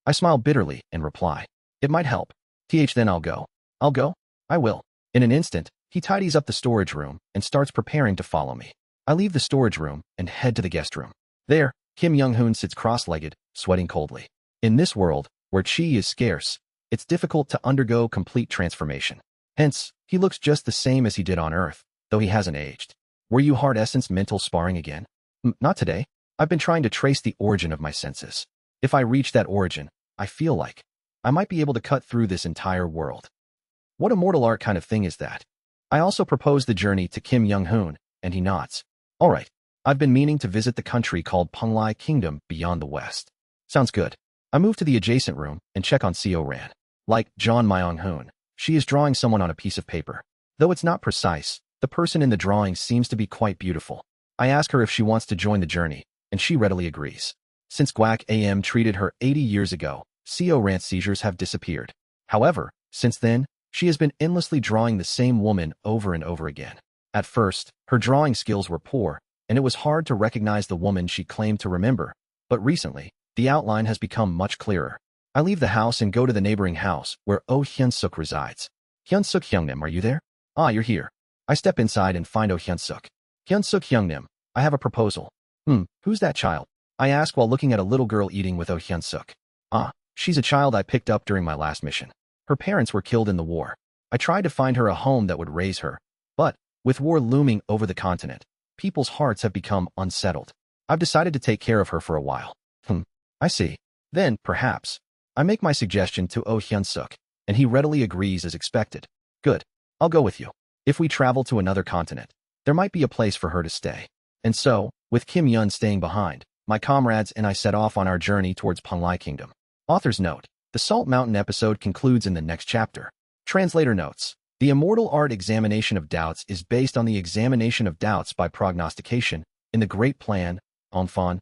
I smile bitterly and reply, It might help. Then I'll go. I'll go? I will. In an instant, he tidies up the storage room and starts preparing to follow me. I leave the storage room and head to the guest room. There, Kim Young-hoon sits cross-legged, sweating coldly. In this world, where qi is scarce, it's difficult to undergo complete transformation. Hence, he looks just the same as he did on Earth, though he hasn't aged. Were you hard essence mental sparring again? Not today. I've been trying to trace the origin of my senses. If I reach that origin, I feel like I might be able to cut through this entire world. What a mortal art kind of thing is that? I also propose the journey to Kim Young-hoon, and he nods. All right, I've been meaning to visit the country called Penglai Kingdom beyond the west. Sounds good. I move to the adjacent room and check on Seo Ran. Like John Myung-hoon, she is drawing someone on a piece of paper. Though it's not precise, the person in the drawing seems to be quite beautiful. I ask her if she wants to join the journey, and she readily agrees. Since Guak AM treated her 80 years ago, Seo Ran's seizures have disappeared. However, since then, she has been endlessly drawing the same woman over and over again. At first, her drawing skills were poor, and it was hard to recognize the woman she claimed to remember. But recently, the outline has become much clearer. I leave the house and go to the neighboring house where Oh Hyun-suk resides. Hyun-suk Hyungnim, are you there? Ah, you're here. I step inside and find Oh Hyun-suk. Hyun-suk Hyungnim, I have a proposal. Who's that child? I ask while looking at a little girl eating with Oh Hyun-suk. Ah, she's a child I picked up during my last mission. Her parents were killed in the war. I tried to find her a home that would raise her. But, with war looming over the continent, people's hearts have become unsettled. I've decided to take care of her for a while. I see. Then, perhaps, I make my suggestion to Oh Hyun-suk, and he readily agrees as expected. Good. I'll go with you. If we travel to another continent, there might be a place for her to stay. And so, with Kim Yun staying behind, my comrades and I set off on our journey towards Penglai Kingdom. Author's note: the Salt Mountain episode concludes in the next chapter. Translator notes: the immortal art examination of doubts is based on the examination of doubts by prognostication in the Great Plan, Hongfan.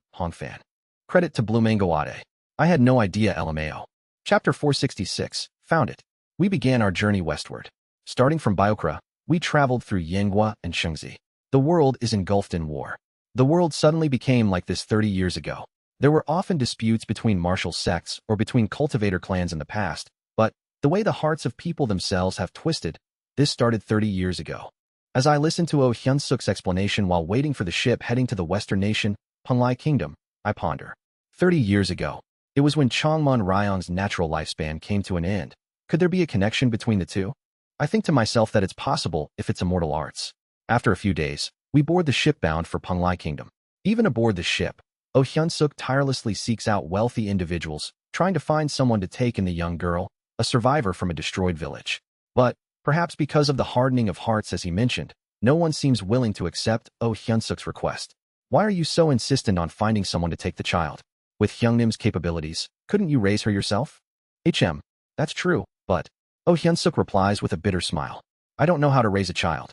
Credit to Blumengo Ade. I had no idea LMAO. Chapter 466, found it. We began our journey westward. Starting from Biokra, we traveled through Yanghua and Shengzi. The world is engulfed in war. The world suddenly became like this 30 years ago. There were often disputes between martial sects or between cultivator clans in the past, but the way the hearts of people themselves have twisted, this started 30 years ago. As I listened to Oh Hyun-suk's explanation while waiting for the ship heading to the western nation, Penglai Kingdom, I ponder. 30 years ago, it was when Changmun Ryong's natural lifespan came to an end. Could there be a connection between the two? I think to myself that it's possible if it's immortal arts. After a few days, we board the ship bound for Penglai Kingdom. Even aboard the ship, Oh Hyun-suk tirelessly seeks out wealthy individuals, trying to find someone to take in the young girl, a survivor from a destroyed village. But, perhaps because of the hardening of hearts as he mentioned, no one seems willing to accept Oh Hyun-suk's request. Why are you so insistent on finding someone to take the child? With Hyungnim's capabilities, couldn't you raise her yourself? That's true, but... Oh Hyun-suk replies with a bitter smile. I don't know how to raise a child.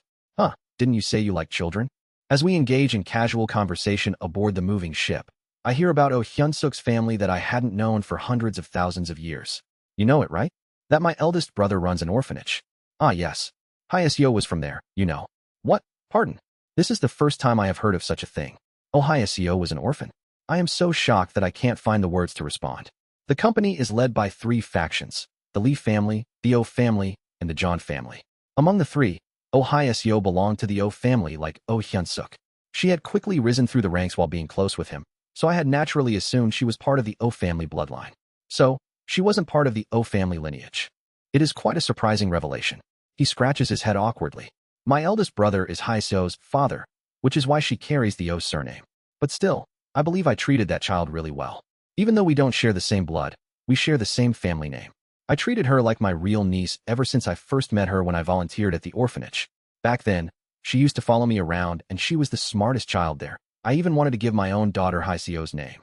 Didn't you say you like children? As we engage in casual conversation aboard the moving ship, I hear about Oh Hyun-suk's family that I hadn't known for hundreds of thousands of years. You know it, right? That my eldest brother runs an orphanage. Ah, yes. Hyaseo was from there, you know. What? Pardon? This is the first time I have heard of such a thing. Oh, Hyaseo was an orphan? I am so shocked that I can't find the words to respond. The company is led by 3 factions. the Lee family, the O family, and the John family. Among the three, Oh Hyeseo belonged to the O family like Oh Hyun-suk. She had quickly risen through the ranks while being close with him, so I had naturally assumed she was part of the O family bloodline. So, she wasn't part of the O family lineage. It is quite a surprising revelation. He scratches his head awkwardly. My eldest brother is Hyeseo's father, which is why she carries the O surname. But still, I believe I treated that child really well. Even though we don't share the same blood, we share the same family name. I treated her like my real niece ever since I first met her when I volunteered at the orphanage. Back then, she used to follow me around and she was the smartest child there. I even wanted to give my own daughter Hyeseo's name.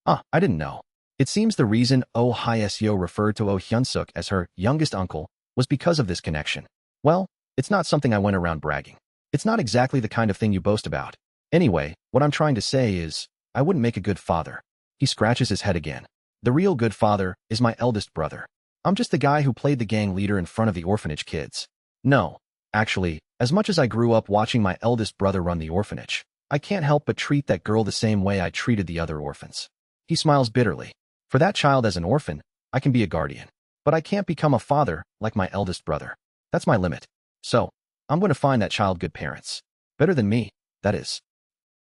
I didn't know. It seems the reason Oh Hyeseo referred to Oh Hyun-suk as her youngest uncle was because of this connection. Well, it's not something I went around bragging. It's not exactly the kind of thing you boast about. Anyway, what I'm trying to say is, I wouldn't make a good father. He scratches his head again. The real good father is my eldest brother. I'm just the guy who played the gang leader in front of the orphanage kids. No, actually, as much as I grew up watching my eldest brother run the orphanage, I can't help but treat that girl the same way I treated the other orphans. He smiles bitterly. For that child as an orphan, I can be a guardian. But I can't become a father like my eldest brother. That's my limit. So, I'm going to find that child good parents. Better than me, that is.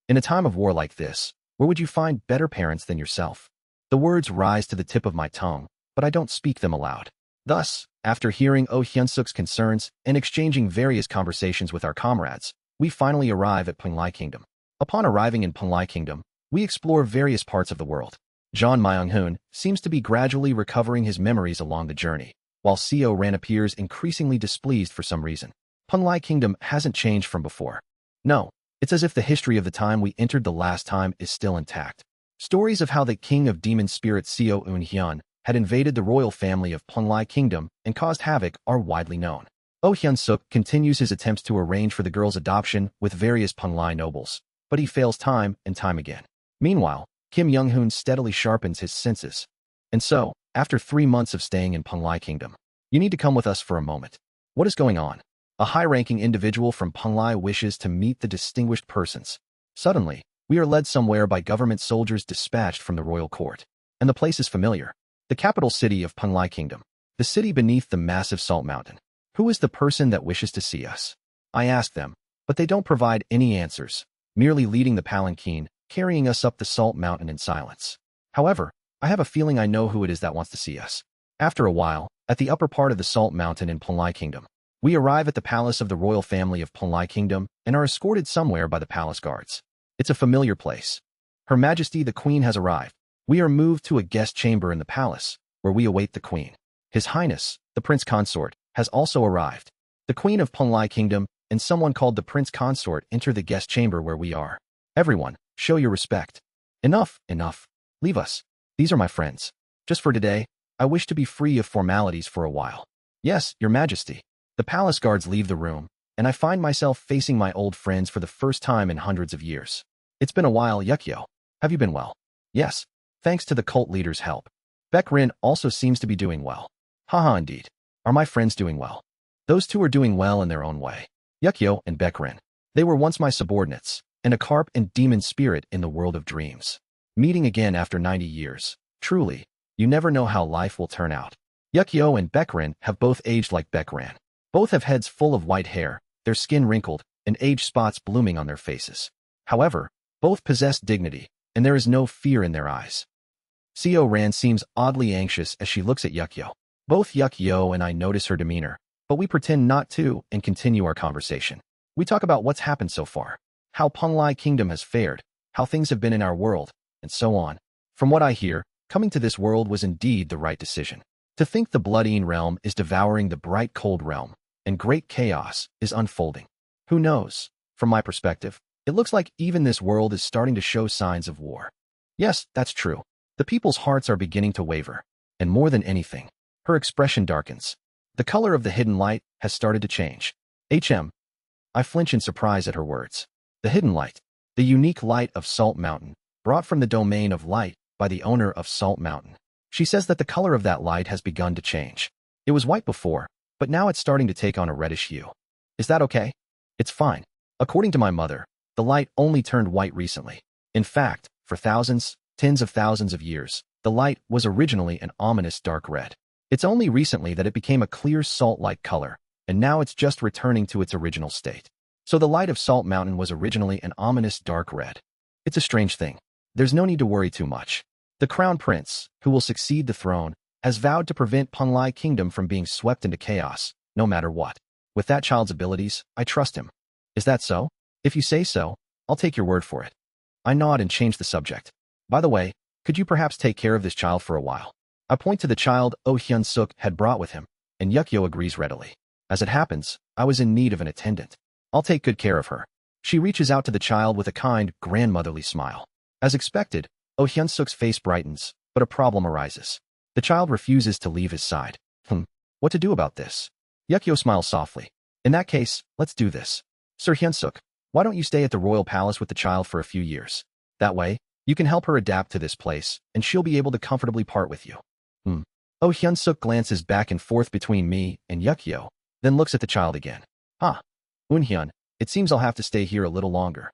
In a time of war like this, where would you find better parents than yourself? The words rise to the tip of my tongue, but I don't speak them aloud. Thus, after hearing Oh Hyun-suk's concerns and exchanging various conversations with our comrades, we finally arrive at Penglai Kingdom. Upon arriving in Penglai Kingdom, we explore various parts of the world. John Myung-hoon seems to be gradually recovering his memories along the journey, while Seo Ran appears increasingly displeased for some reason. Penglai Kingdom hasn't changed from before. No, it's as if the history of the time we entered the last time is still intact. Stories of how the king of demon spirits Seo Eun-hyun had invaded the royal family of Penglai Kingdom and caused havoc are widely known. Oh Hyun-suk continues his attempts to arrange for the girl's adoption with various Penglai nobles, but he fails time and time again. Meanwhile, Kim Young-hoon steadily sharpens his senses. And so, after 3 months of staying in Penglai Kingdom, you need to come with us for a moment. What is going on? A high-ranking individual from Penglai wishes to meet the distinguished persons. Suddenly, we are led somewhere by government soldiers dispatched from the royal court. And the place is familiar. The capital city of Penglai Kingdom. The city beneath the massive salt mountain. Who is the person that wishes to see us? I ask them, but they don't provide any answers, merely leading the palanquin, carrying us up the salt mountain in silence. However, I have a feeling I know who it is that wants to see us. After a while, at the upper part of the salt mountain in Penglai Kingdom, we arrive at the palace of the royal family of Penglai Kingdom and are escorted somewhere by the palace guards. It's a familiar place. Her Majesty the Queen has arrived. We are moved to a guest chamber in the palace, where we await the Queen. His Highness, the Prince Consort, has also arrived. The Queen of Penglai Kingdom and someone called the Prince Consort enter the guest chamber where we are. Everyone, show your respect. Enough, enough. Leave us. These are my friends. Just for today, I wish to be free of formalities for a while. Yes, Your Majesty. The palace guards leave the room, and I find myself facing my old friends for the first time in hundreds of years. It's been a while, Yukio. Have you been well? Yes, thanks to the cult leader's help. Baekrin also seems to be doing well. Haha, indeed. Are my friends doing well? Those two are doing well in their own way. Yukio and Baekrin. They were once my subordinates, and a carp and demon spirit in the world of dreams. Meeting again after 90 years. Truly, you never know how life will turn out. Yukio and Baekrin have both aged like Baekran. Both have heads full of white hair, their skin wrinkled, and age spots blooming on their faces. However, both possess dignity, and there is no fear in their eyes. Seo Ran seems oddly anxious as she looks at Yukio. Both Yukio and I notice her demeanor, but we pretend not to and continue our conversation. We talk about what's happened so far, how Penglai Kingdom has fared, how things have been in our world, and so on. From what I hear, coming to this world was indeed the right decision. To think the Blood-eaten realm is devouring the bright cold realm, and great chaos is unfolding. Who knows? From my perspective, it looks like even this world is starting to show signs of war. Yes, that's true. The people's hearts are beginning to waver, and more than anything, her expression darkens. The color of the hidden light has started to change. I flinch in surprise at her words. The hidden light, the unique light of Salt Mountain, brought from the domain of light by the owner of Salt Mountain. She says that the color of that light has begun to change. It was white before, but now it's starting to take on a reddish hue. Is that okay? It's fine. According to my mother, the light only turned white recently. In fact, for thousands, tens of thousands of years, the light was originally an ominous dark red. It's only recently that it became a clear salt-like color, and now it's just returning to its original state. So the light of Salt Mountain was originally an ominous dark red. It's a strange thing. There's no need to worry too much. The Crown Prince, who will succeed the throne, has vowed to prevent Penglai Kingdom from being swept into chaos, no matter what. With that child's abilities, I trust him. Is that so? If you say so, I'll take your word for it. I nod and change the subject. By the way, could you perhaps take care of this child for a while? I point to the child Oh Hyun-suk had brought with him, and Yukyo agrees readily. As it happens, I was in need of an attendant. I'll take good care of her. She reaches out to the child with a kind, grandmotherly smile. As expected, Oh Hyun-suk's face brightens, but a problem arises. The child refuses to leave his side. What to do about this? Yukyo smiles softly. In that case, let's do this. Sir Hyun-suk, why don't you stay at the royal palace with the child for a few years? That way, you can help her adapt to this place, and she'll be able to comfortably part with you. Oh Hyun-suk glances back and forth between me and Yukyo, then looks at the child again. Eun-hyun, it seems I'll have to stay here a little longer.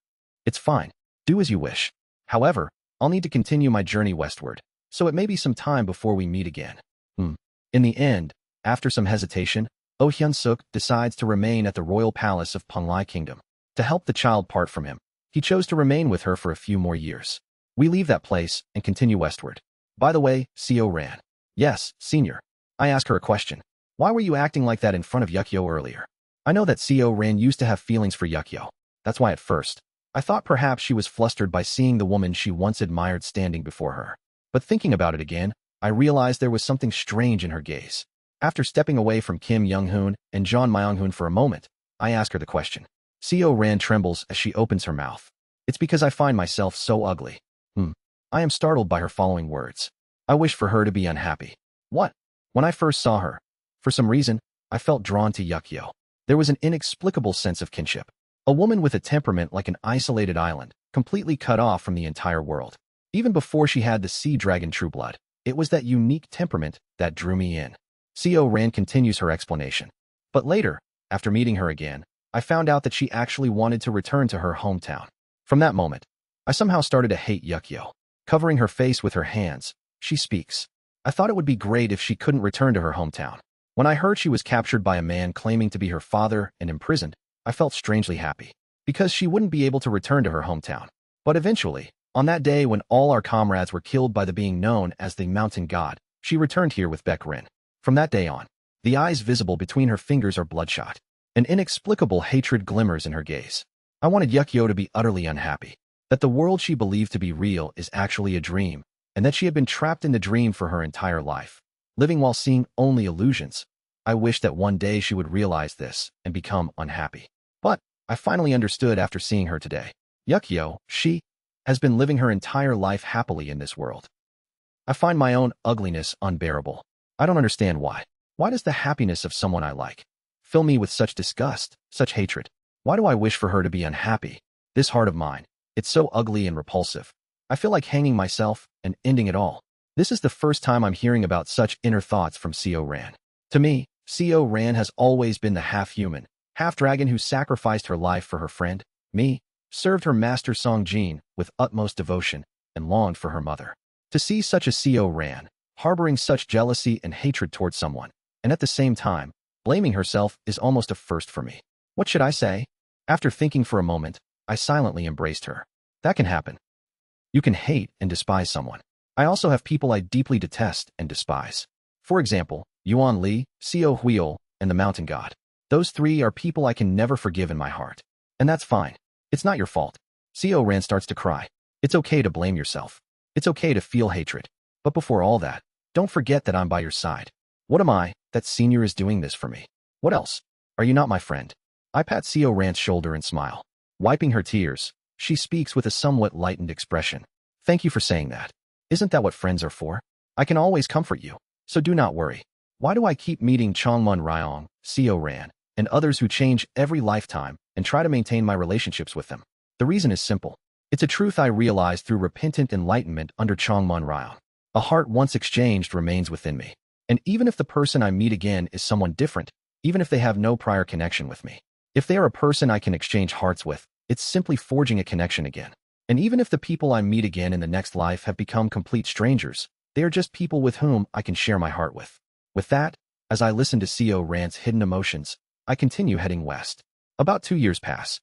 It's fine. Do as you wish. However, I'll need to continue my journey westward, so it may be some time before we meet again. In the end, after some hesitation, Oh Hyun-suk decides to remain at the royal palace of Penglai Kingdom. To help the child part from him, he chose to remain with her for a few more years. We leave that place and continue westward. By the way, Seo Ran. Yes, senior. I ask her a question. Why were you acting like that in front of Yukyo earlier? I know that Seo Ran used to have feelings for Yukyo. That's why at first, I thought perhaps she was flustered by seeing the woman she once admired standing before her. But thinking about it again, I realized there was something strange in her gaze. After stepping away from Kim Young-hoon and Jeon Myung-hoon for a moment, I ask her the question. Seo Ran trembles as she opens her mouth. It's because I find myself so ugly. I am startled by her following words. I wish for her to be unhappy. What? When I first saw her, for some reason, I felt drawn to Yukyo. There was an inexplicable sense of kinship. A woman with a temperament like an isolated island, completely cut off from the entire world. Even before she had the sea dragon true blood, it was that unique temperament that drew me in. Seo Ran continues her explanation. But later, after meeting her again, I found out that she actually wanted to return to her hometown. From that moment, I somehow started to hate Yukyo. Covering her face with her hands, she speaks. I thought it would be great if she couldn't return to her hometown. When I heard she was captured by a man claiming to be her father and imprisoned, I felt strangely happy, because she wouldn't be able to return to her hometown. But eventually, on that day when all our comrades were killed by the being known as the Mountain God, she returned here with Baek Rin. From that day on, the eyes visible between her fingers are bloodshot. An inexplicable hatred glimmers in her gaze. I wanted Yukyo to be utterly unhappy, that the world she believed to be real is actually a dream, and that she had been trapped in the dream for her entire life, living while seeing only illusions. I wished that one day she would realize this and become unhappy. But I finally understood after seeing her today. Yukyo, she, has been living her entire life happily in this world. I find my own ugliness unbearable. I don't understand why. Why does the happiness of someone I like fill me with such disgust, such hatred? Why do I wish for her to be unhappy? This heart of mine, it's so ugly and repulsive. I feel like hanging myself and ending it all. This is the first time I'm hearing about such inner thoughts from Seo Ran. To me, Seo Ran has always been the half-human, half-dragon who sacrificed her life for her friend, me, served her master Song Jin with utmost devotion, and longed for her mother. To see such a Seo Ran, harboring such jealousy and hatred towards someone, and at the same time, blaming herself is almost a first for me. What should I say? After thinking for a moment, I silently embraced her. That can happen. You can hate and despise someone. I also have people I deeply detest and despise. For example, Yuan Li, Seo Huiol, and the Mountain God. Those three are people I can never forgive in my heart. And that's fine. It's not your fault. Seo Ran starts to cry. It's okay to blame yourself. It's okay to feel hatred. But before all that, don't forget that I'm by your side. What am I, that senior is doing this for me? What else? Are you not my friend? I pat Seo Ran's shoulder and smile. Wiping her tears, she speaks with a somewhat lightened expression. Thank you for saying that. Isn't that what friends are for? I can always comfort you, so do not worry. Why do I keep meeting Chongmun Ryong, Seo Ran, and others who change every lifetime and try to maintain my relationships with them? The reason is simple. It's a truth I realized through repentant enlightenment under Chongmun Ryong. A heart once exchanged remains within me. And even if the person I meet again is someone different, even if they have no prior connection with me, if they are a person I can exchange hearts with, it's simply forging a connection again. And even if the people I meet again in the next life have become complete strangers, they are just people with whom I can share my heart with. With that, as I listen to Co rant's hidden emotions, I continue heading west. About 2 years pass.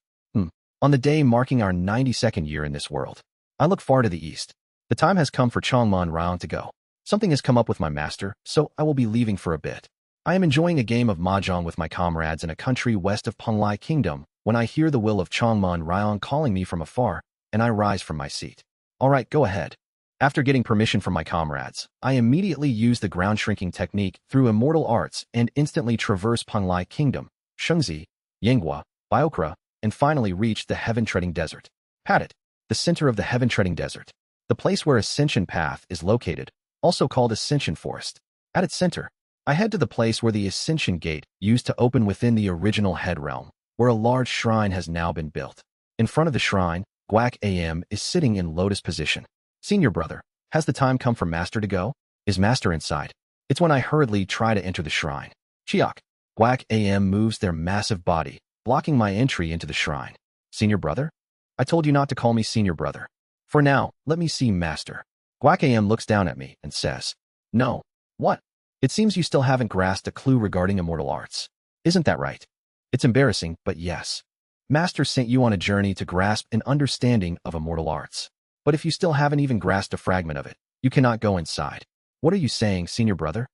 On the day marking our 92nd year in this world, I look far to the east. The time has come for Changman Rao to go. Something has come up with my master, so I will be leaving for a bit. I am enjoying a game of mahjong with my comrades in a country west of Penglai Kingdom when I hear the will of Changman Rao calling me from afar, and I rise from my seat. All right, go ahead. After getting permission from my comrades, I immediately use the ground shrinking technique through immortal arts and instantly traverse Penglai Kingdom, Shengzi, Yanghua, Biokra, and finally reach the heaven-treading desert. Padat, the center of the heaven-treading desert, the place where Ascension Path is located, also called Ascension Forest. At its center, I head to the place where the Ascension Gate used to open within the original head realm, where a large shrine has now been built. In front of the shrine, Guak Am is sitting in lotus position. Senior brother, has the time come for Master to go? Is Master inside? It's when I hurriedly try to enter the shrine. Chiak, Guak Am moves their massive body, blocking my entry into the shrine. Senior brother? I told you not to call me senior brother. For now, let me see Master. Guak Am looks down at me and says, No. What? It seems you still haven't grasped a clue regarding immortal arts. Isn't that right? It's embarrassing, but yes. Master sent you on a journey to grasp an understanding of immortal arts. But if you still haven't even grasped a fragment of it, you cannot go inside. What are you saying, senior brother?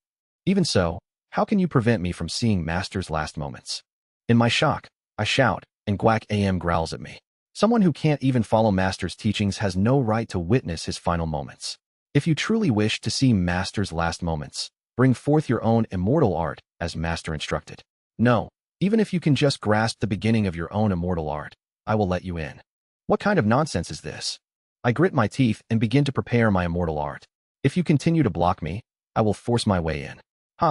Even so, how can you prevent me from seeing Master's last moments? In my shock, I shout, and Guak Am growls at me. Someone who can't even follow Master's teachings has no right to witness his final moments. If you truly wish to see Master's last moments, bring forth your own immortal art, as Master instructed. No, even if you can just grasp the beginning of your own immortal art, I will let you in. What kind of nonsense is this? I grit my teeth and begin to prepare my immortal art. If you continue to block me, I will force my way in.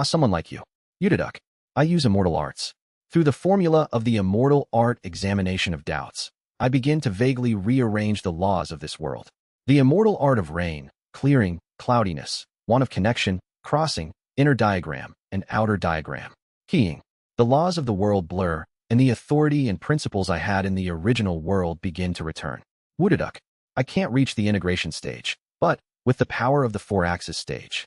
Someone like you. Udaduk. I use immortal arts. Through the formula of the immortal art examination of doubts, I begin to vaguely rearrange the laws of this world. The immortal art of rain, clearing, cloudiness, want of connection, crossing, inner diagram, and outer diagram. Keying. The laws of the world blur, and the authority and principles I had in the original world begin to return. Woodaduk. I can't reach the integration stage, but with the power of the 4-axis stage.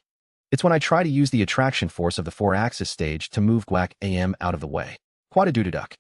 It's when I try to use the attraction force of the 4-axis stage to move Guak Am out of the way. Quadadudaduk.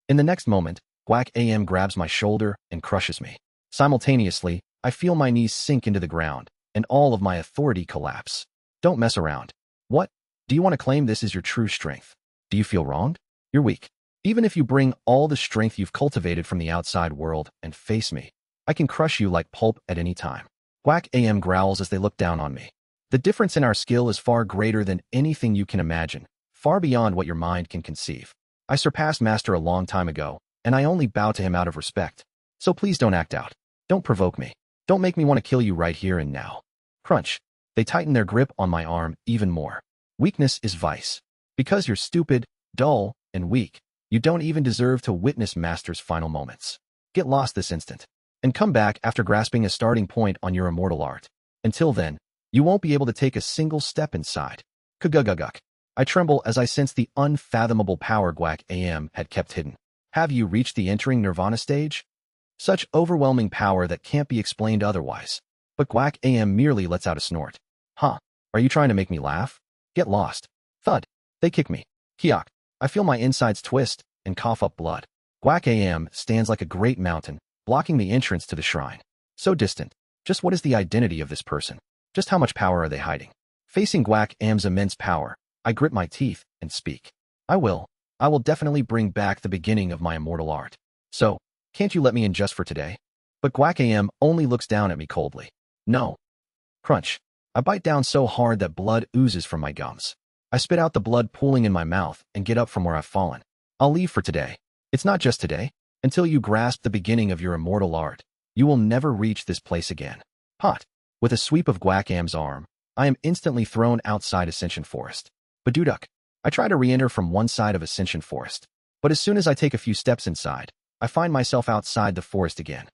In the next moment, Guak Am grabs my shoulder and crushes me. Simultaneously, I feel my knees sink into the ground, and all of my authority collapse. Don't mess around. What? Do you want to claim this is your true strength? Do you feel wronged? You're weak. Even if you bring all the strength you've cultivated from the outside world and face me, I can crush you like pulp at any time. Guak Am growls as they look down on me. The difference in our skill is far greater than anything you can imagine, far beyond what your mind can conceive. I surpassed Master a long time ago, and I only bow to him out of respect. So please don't act out. Don't provoke me. Don't make me want to kill you right here and now. Crunch. They tighten their grip on my arm even more. Weakness is vice. Because you're stupid, dull, and weak, you don't even deserve to witness Master's final moments. Get lost this instant, and come back after grasping a starting point on your immortal art. Until then, you won't be able to take a single step inside. Kuguguguk. I tremble as I sense the unfathomable power Guak Am had kept hidden. Have you reached the entering nirvana stage? Such overwhelming power that can't be explained otherwise. But Guak Am merely lets out a snort. Are you trying to make me laugh? Get lost. Thud. They kick me. Kiak. I feel my insides twist and cough up blood. Guak Am stands like a great mountain, blocking the entrance to the shrine. So distant. Just what is the identity of this person? Just how much power are they hiding? Facing Guak Am's immense power, I grit my teeth and speak. I will definitely bring back the beginning of my immortal art. So, can't you let me in just for today? But Guak Am only looks down at me coldly. No. Crunch. I bite down so hard that blood oozes from my gums. I spit out the blood pooling in my mouth and get up from where I've fallen. I'll leave for today. It's not just today. Until you grasp the beginning of your immortal art, you will never reach this place again. Hot. With a sweep of Guak Am's arm, I am instantly thrown outside Ascension Forest. Baduduk. I try to re-enter from one side of Ascension Forest, but as soon as I take a few steps inside, I find myself outside the forest again.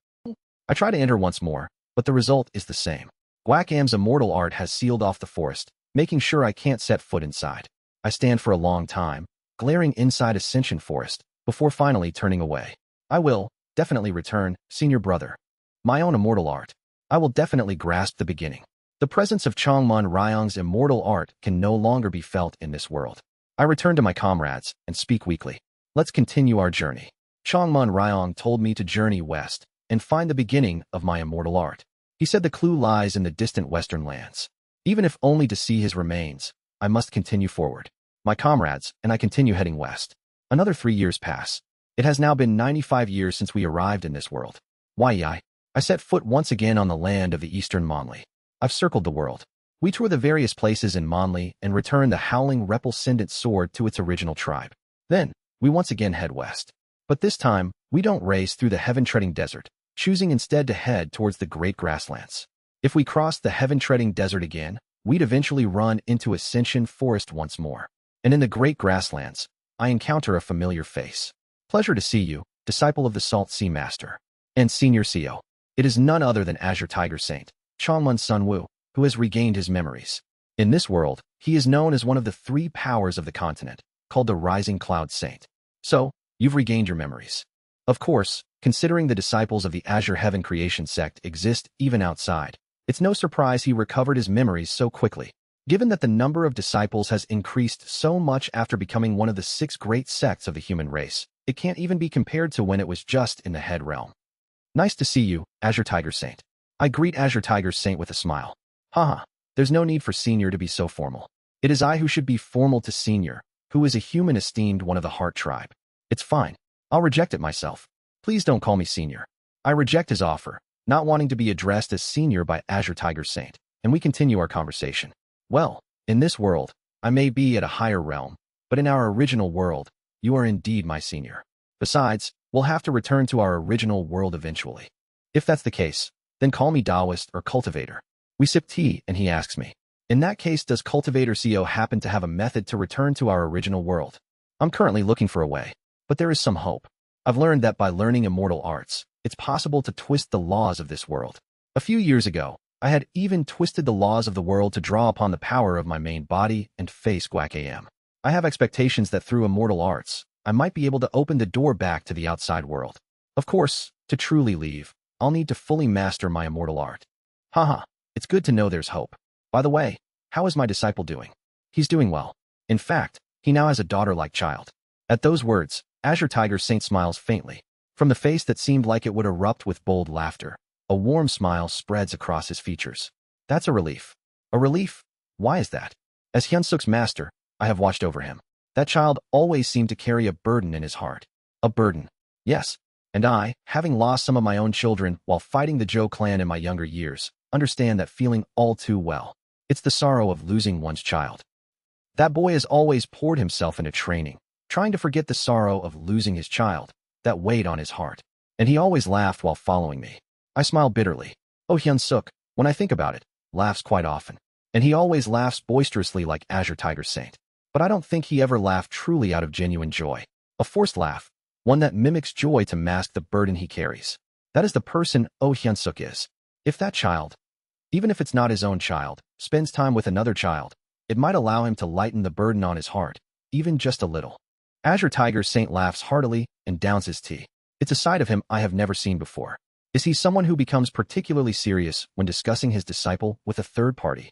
I try to enter once more, but the result is the same. Guak Am's immortal art has sealed off the forest, making sure I can't set foot inside. I stand for a long time, glaring inside Ascension Forest, before finally turning away. I will definitely return, senior brother. My own immortal art. I will definitely grasp the beginning. The presence of Changman Ryong's immortal art can no longer be felt in this world. I return to my comrades and speak weakly. Let's continue our journey. Changman Ryong told me to journey west and find the beginning of my immortal art. He said the clue lies in the distant western lands. Even if only to see his remains, I must continue forward. My comrades and I continue heading west. Another 3 years pass. It has now been 95 years since we arrived in this world. I set foot once again on the land of the eastern Monli. I've circled the world. We tour the various places in Monli and return the howling repulscendent sword to its original tribe. Then, we once again head west. But this time, we don't race through the heaven-treading desert, choosing instead to head towards the great grasslands. If we crossed the heaven-treading desert again, we'd eventually run into Ascension Forest once more. And in the great grasslands, I encounter a familiar face. Pleasure to see you, disciple of the Salt Sea Master. And Senior CEO. It is none other than Azure Tiger Saint, Changman Sunwu, who has regained his memories. In this world, he is known as one of the 3 powers of the continent, called the Rising Cloud Saint. So, you've regained your memories. Of course, considering the disciples of the Azure Heaven Creation sect exist even outside, it's no surprise he recovered his memories so quickly. Given that the number of disciples has increased so much after becoming one of the 6 great sects of the human race, it can't even be compared to when it was just in the head realm. Nice to see you, Azure Tiger Saint. I greet Azure Tiger Saint with a smile. Haha, there's no need for Senior to be so formal. It is I who should be formal to Senior, who is a human esteemed one of the Heart Tribe. It's fine. I'll reject it myself. Please don't call me Senior. I reject his offer, not wanting to be addressed as Senior by Azure Tiger Saint, and we continue our conversation. Well, in this world, I may be at a higher realm, but in our original world, you are indeed my Senior. Besides, we'll have to return to our original world eventually. If that's the case, then call me Taoist or Cultivator. We sip tea and he asks me, in that case, does Cultivator CO happen to have a method to return to our original world? I'm currently looking for a way, but there is some hope. I've learned that by learning immortal arts, it's possible to twist the laws of this world. A few years ago, I had even twisted the laws of the world to draw upon the power of my main body and face Guac AM. I have expectations that through immortal arts, I might be able to open the door back to the outside world. Of course, to truly leave, I'll need to fully master my immortal art. Haha, it's good to know there's hope. By the way, how is my disciple doing? He's doing well. In fact, he now has a daughter-like child. At those words, Azure Tiger Saint smiles faintly. From the face that seemed like it would erupt with bold laughter, a warm smile spreads across his features. That's a relief. A relief? Why is that? As Hyunsuk's master, I have watched over him. That child always seemed to carry a burden in his heart. A burden. Yes. And I, having lost some of my own children while fighting the Zhou clan in my younger years, understand that feeling all too well. It's the sorrow of losing one's child. That boy has always poured himself into training, trying to forget the sorrow of losing his child, that weighed on his heart. And he always laughed while following me. I smile bitterly. Oh, Hyunsuk, when I think about it, laughs quite often. And he always laughs boisterously like Azure Tiger Saint. But I don't think he ever laughed truly out of genuine joy. A forced laugh, one that mimics joy to mask the burden he carries. That is the person Oh Hyunsuk is. If that child, even if it's not his own child, spends time with another child, it might allow him to lighten the burden on his heart, even just a little. Azure Tiger Saint laughs heartily and downs his tea. It's a side of him I have never seen before. Is he someone who becomes particularly serious when discussing his disciple with a third party?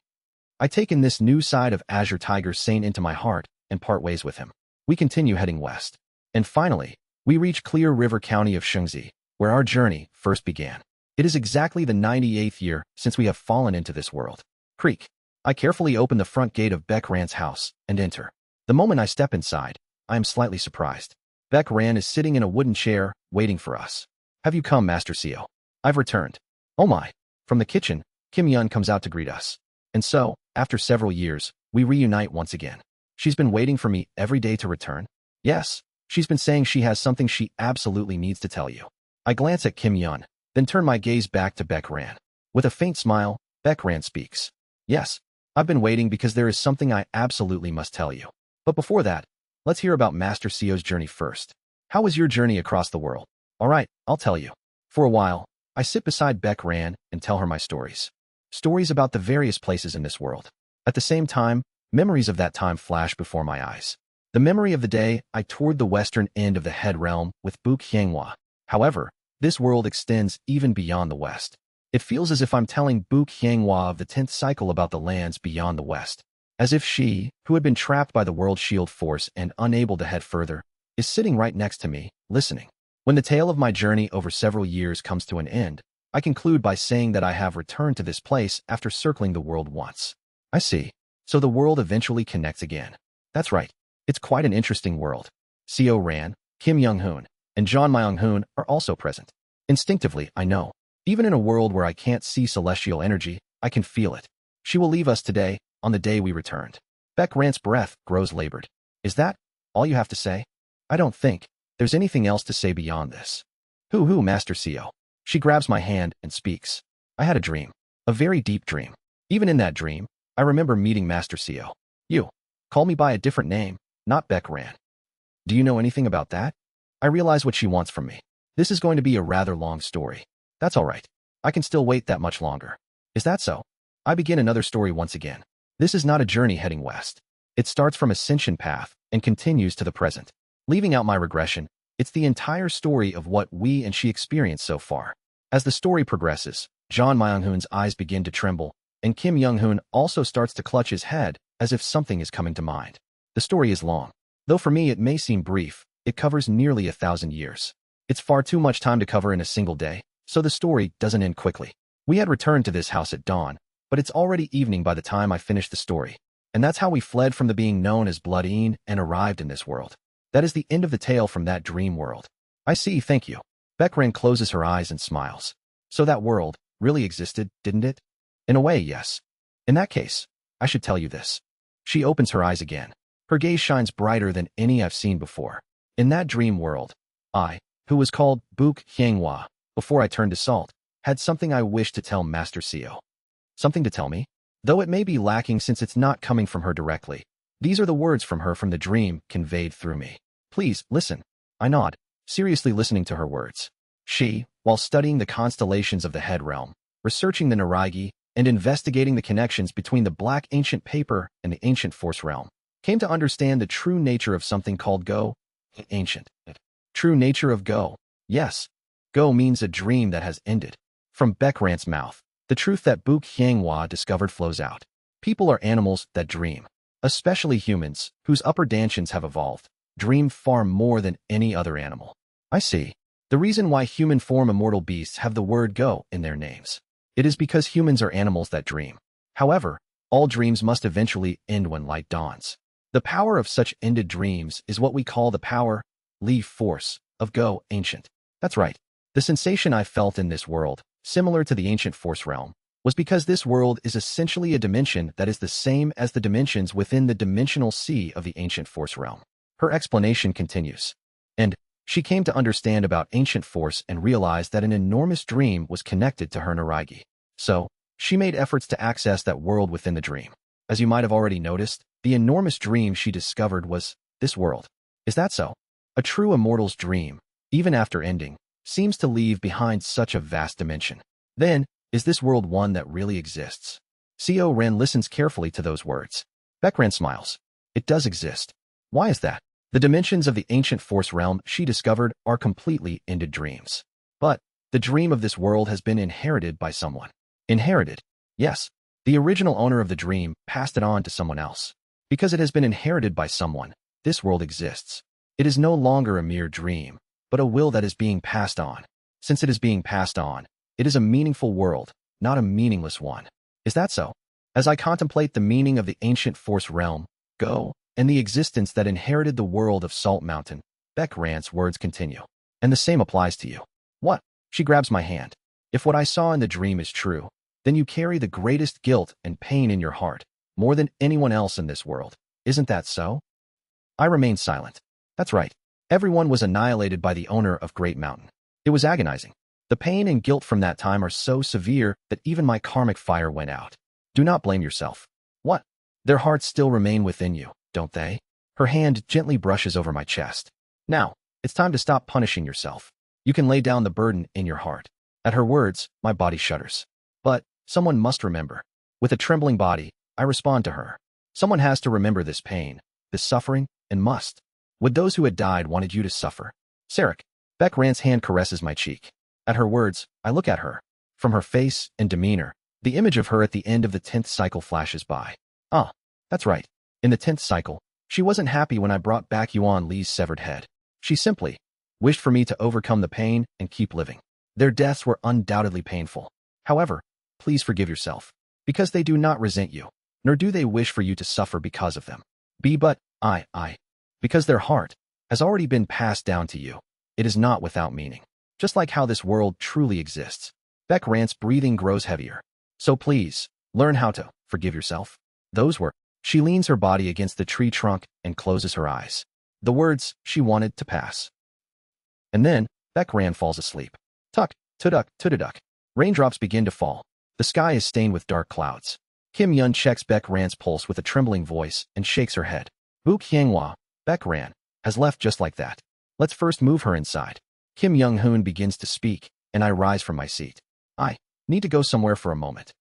I take in this new side of Azure Tiger Saint into my heart and part ways with him. We continue heading west. And finally, we reach Clear River County of Shengzi, where our journey first began. It is exactly the 98th year since we have fallen into this world. Creak. I carefully open the front gate of Beck Ran's house and enter. The moment I step inside, I am slightly surprised. Beck Ran is sitting in a wooden chair, waiting for us. Have you come, Master CEO? I've returned. Oh my. From the kitchen, Kim Yun comes out to greet us. And so, after several years, we reunite once again. She's been waiting for me every day to return. Yes, she's been saying she has something she absolutely needs to tell you. I glance at Kim Yun, then turn my gaze back to Beck Ran. With a faint smile, Beck Ran speaks. Yes, I've been waiting because there is something I absolutely must tell you. But before that, let's hear about Master CEO's journey first. How was your journey across the world? All right, I'll tell you. For a while, I sit beside Beck Ran and tell her my stories. Stories about the various places in this world. At the same time, memories of that time flash before my eyes. The memory of the day I toured the western end of the head realm with Buk Hianghua. However, this world extends even beyond the west. It feels as if I'm telling Bu Qianghua of the 10th cycle about the lands beyond the west. As if she, who had been trapped by the world shield force and unable to head further, is sitting right next to me, listening. When the tale of my journey over several years comes to an end, I conclude by saying that I have returned to this place after circling the world once. I see. So the world eventually connects again. That's right. It's quite an interesting world. Seo Ran, Kim Young-hoon, and John Myung-hoon are also present. Instinctively, I know. Even in a world where I can't see celestial energy, I can feel it. She will leave us today, on the day we returned. Beck Rant's breath grows labored. Is that all you have to say? I don't think there's anything else to say beyond this. Hoo, Master Seo. She grabs my hand and speaks. I had a dream. A very deep dream. Even in that dream, I remember meeting Master Seo. You. Call me by a different name, not Beck Ran. Do you know anything about that? I realize what she wants from me. This is going to be a rather long story. That's all right. I can still wait that much longer. Is that so? I begin another story once again. This is not a journey heading west. It starts from Ascension Path and continues to the present. Leaving out my regression, it's the entire story of what we and she experienced so far. As the story progresses, John Myung-hoon's eyes begin to tremble, and Kim Young-hoon also starts to clutch his head as if something is coming to mind. The story is long. Though for me it may seem brief, it covers nearly 1,000 years. It's far too much time to cover in a single day, so the story doesn't end quickly. We had returned to this house at dawn, but it's already evening by the time I finish the story. And that's how we fled from the being known as Bloodine and arrived in this world. That is the end of the tale from that dream world. I see, thank you. Beckran closes her eyes and smiles. So that world really existed, didn't it? In a way, yes. In that case, I should tell you this. She opens her eyes again. Her gaze shines brighter than any I've seen before. In that dream world, I, who was called Buk Qianghua, before I turned to salt, had something I wished to tell Master Seo. Something to tell me? Though it may be lacking since it's not coming from her directly. These are the words from her from the dream conveyed through me. Please, listen. I nod, seriously listening to her words. She, while studying the constellations of the head realm, researching the Naraigi, and investigating the connections between the black ancient paper and the ancient force realm, came to understand the true nature of something called Go, ancient. True nature of Go. Yes. Go means a dream that has ended. From Beckrant's mouth, the truth that Buk Qianghua discovered flows out. People are animals that dream. Especially humans, whose upper dantians have evolved, dream far more than any other animal. I see. The reason why human form immortal beasts have the word Go in their names. It is because humans are animals that dream. However, all dreams must eventually end when light dawns. The power of such ended dreams is what we call the power, leave force, of Go, ancient. That's right. The sensation I felt in this world, similar to the ancient force realm, was because this world is essentially a dimension that is the same as the dimensions within the dimensional sea of the ancient force realm. Her explanation continues. And she came to understand about ancient force and realized that an enormous dream was connected to her Naraigi. So, she made efforts to access that world within the dream. As you might have already noticed, the enormous dream she discovered was this world. Is that so? A true immortal's dream, even after ending, seems to leave behind such a vast dimension. Then, is this world one that really exists? Seo Ren listens carefully to those words. Beckran smiles. It does exist. Why is that? The dimensions of the ancient force realm she discovered are completely ended dreams. But the dream of this world has been inherited by someone. Inherited? Yes. The original owner of the dream passed it on to someone else. Because it has been inherited by someone, this world exists. It is no longer a mere dream, but a will that is being passed on. Since it is being passed on, it is a meaningful world, not a meaningless one. Is that so? As I contemplate the meaning of the ancient force realm, Go, and the existence that inherited the world of Salt Mountain, Beckrant's words continue. And the same applies to you. What? She grabs my hand. If what I saw in the dream is true, then you carry the greatest guilt and pain in your heart, more than anyone else in this world. Isn't that so? I remain silent. That's right. Everyone was annihilated by the owner of Great Mountain. It was agonizing. The pain and guilt from that time are so severe that even my karmic fire went out. Do not blame yourself. What? Their hearts still remain within you, don't they? Her hand gently brushes over my chest. Now, it's time to stop punishing yourself. You can lay down the burden in your heart. At her words, my body shudders. But someone must remember. With a trembling body, I respond to her. Someone has to remember this pain, this suffering, and must. Would those who had died wanted you to suffer? Sarek. Beckrant's hand caresses my cheek. At her words, I look at her. From her face and demeanor, the image of her at the end of the 10th cycle flashes by. Ah, that's right. In the 10th cycle, she wasn't happy when I brought back Yuan Li's severed head. She simply wished for me to overcome the pain and keep living. Their deaths were undoubtedly painful. However, please forgive yourself, because they do not resent you, nor do they wish for you to suffer because of them. Because their heart has already been passed down to you. It is not without meaning. Just like how this world truly exists. Beck Rant's breathing grows heavier. So please, learn how to forgive yourself. Those were. She leans her body against the tree trunk and closes her eyes. The words she wanted to pass. And then, Beck Rant falls asleep. Tuck, tuduk, tududuk. Raindrops begin to fall. The sky is stained with dark clouds. Kim Yun checks Beck Rant's pulse with a trembling voice and shakes her head. Bu Qianghua, Beck Rant, has left just like that. Let's first move her inside. Kim Young-hoon begins to speak, and I rise from my seat. I need to go somewhere for a moment.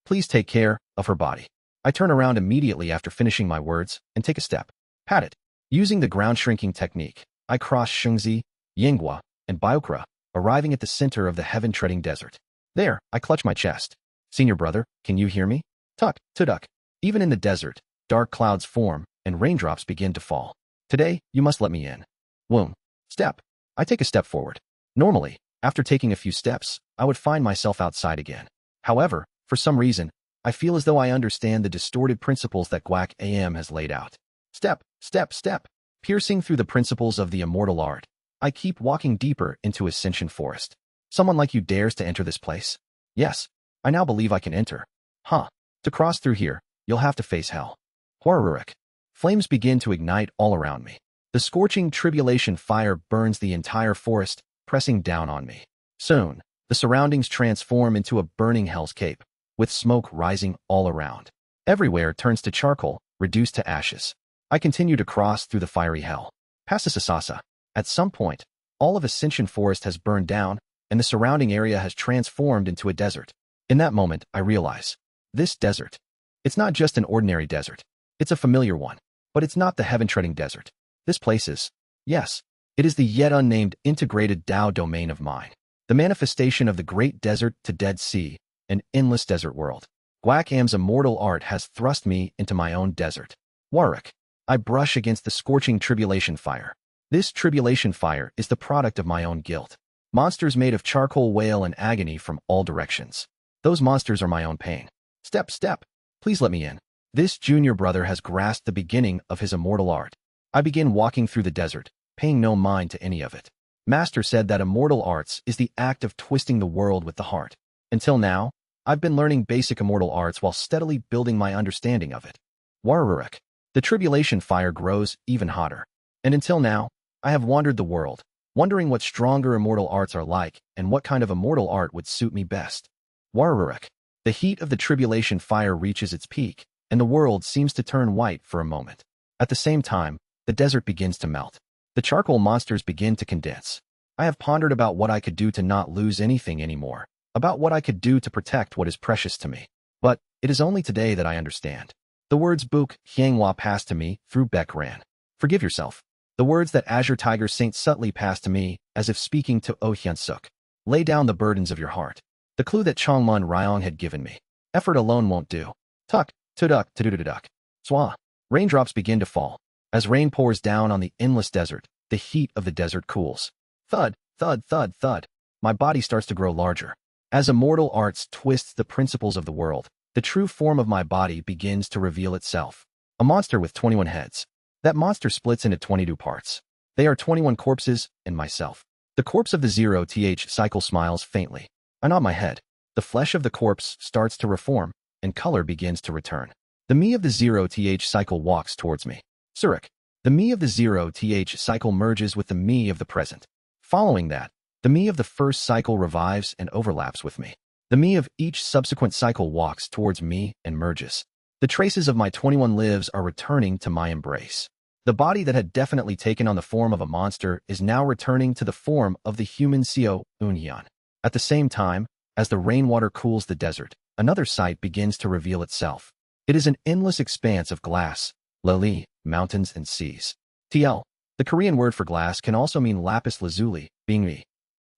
Please take care of her body. I turn around immediately after finishing my words and take a step. Pat it. Using the ground shrinking technique, I cross Shengzi, Yinghua, and Biokra, arriving at the center of the heaven-treading desert. There, I clutch my chest. Senior brother, can you hear me? Tuck, tuduk. Even in the desert, dark clouds form, and raindrops begin to fall. Today, you must let me in. Womb. Step. I take a step forward. Normally, after taking a few steps, I would find myself outside again. However, for some reason, I feel as though I understand the distorted principles that Guac AM has laid out. Step, step, step. Piercing through the principles of the immortal art, I keep walking deeper into Ascension Forest. Someone like you dares to enter this place? Yes, I now believe I can enter. To cross through here, you'll have to face hell. Horroric. Flames begin to ignite all around me. The scorching tribulation fire burns the entire forest, pressing down on me. Soon, the surroundings transform into a burning hellscape, with smoke rising all around. Everywhere turns to charcoal, reduced to ashes. I continue to cross through the fiery hell. Pasisasasa. At some point, all of Ascension Forest has burned down, and the surrounding area has transformed into a desert. In that moment, I realize, this desert, it's not just an ordinary desert. It's a familiar one, but it's not the heaven-treading desert. This place is, yes, it is the yet unnamed integrated Tao domain of mine, the manifestation of the great desert to Dead Sea, an endless desert world. Guac Am's immortal art has thrust me into my own desert. Warwick. I brush against the scorching tribulation fire. This tribulation fire is the product of my own guilt. Monsters made of charcoal wail and agony from all directions. Those monsters are my own pain. Step, step. Please let me in. This junior brother has grasped the beginning of his immortal art. I begin walking through the desert, paying no mind to any of it. Master said that immortal arts is the act of twisting the world with the heart. Until now, I've been learning basic immortal arts while steadily building my understanding of it. Warurek. The tribulation fire grows even hotter. And until now, I have wandered the world, wondering what stronger immortal arts are like and what kind of immortal art would suit me best. Warurek. The heat of the tribulation fire reaches its peak, and the world seems to turn white for a moment. At the same time, the desert begins to melt. The charcoal monsters begin to condense. I have pondered about what I could do to not lose anything anymore, about what I could do to protect what is precious to me. But it is only today that I understand. The words Buk Hianghua passed to me through Beck Ran. Forgive yourself. The words that Azure Tiger Saint Sutley passed to me, as if speaking to Oh Hyunsuk. Lay down the burdens of your heart. The clue that Chongmun Ryong had given me. Effort alone won't do. Tuck, tuduk, tudududuk. Swa. Raindrops begin to fall. As rain pours down on the endless desert, the heat of the desert cools. Thud, thud, thud, thud. My body starts to grow larger. As immortal arts twists the principles of the world, the true form of my body begins to reveal itself. A monster with 21 heads. That monster splits into 22 parts. They are 21 corpses and myself. The corpse of the 0th cycle smiles faintly. I nod my head. The flesh of the corpse starts to reform, and color begins to return. The me of the 0th cycle walks towards me. Surik. The me of the 0th cycle merges with the me of the present. Following that, the me of the first cycle revives and overlaps with me. The me of each subsequent cycle walks towards me and merges. The traces of my 21 lives are returning to my embrace. The body that had definitely taken on the form of a monster is now returning to the form of the human Seo Unhyan. At the same time, as the rainwater cools the desert, another sight begins to reveal itself. It is an endless expanse of glass, lili, mountains, and seas. TL. The Korean word for glass can also mean lapis lazuli, being me.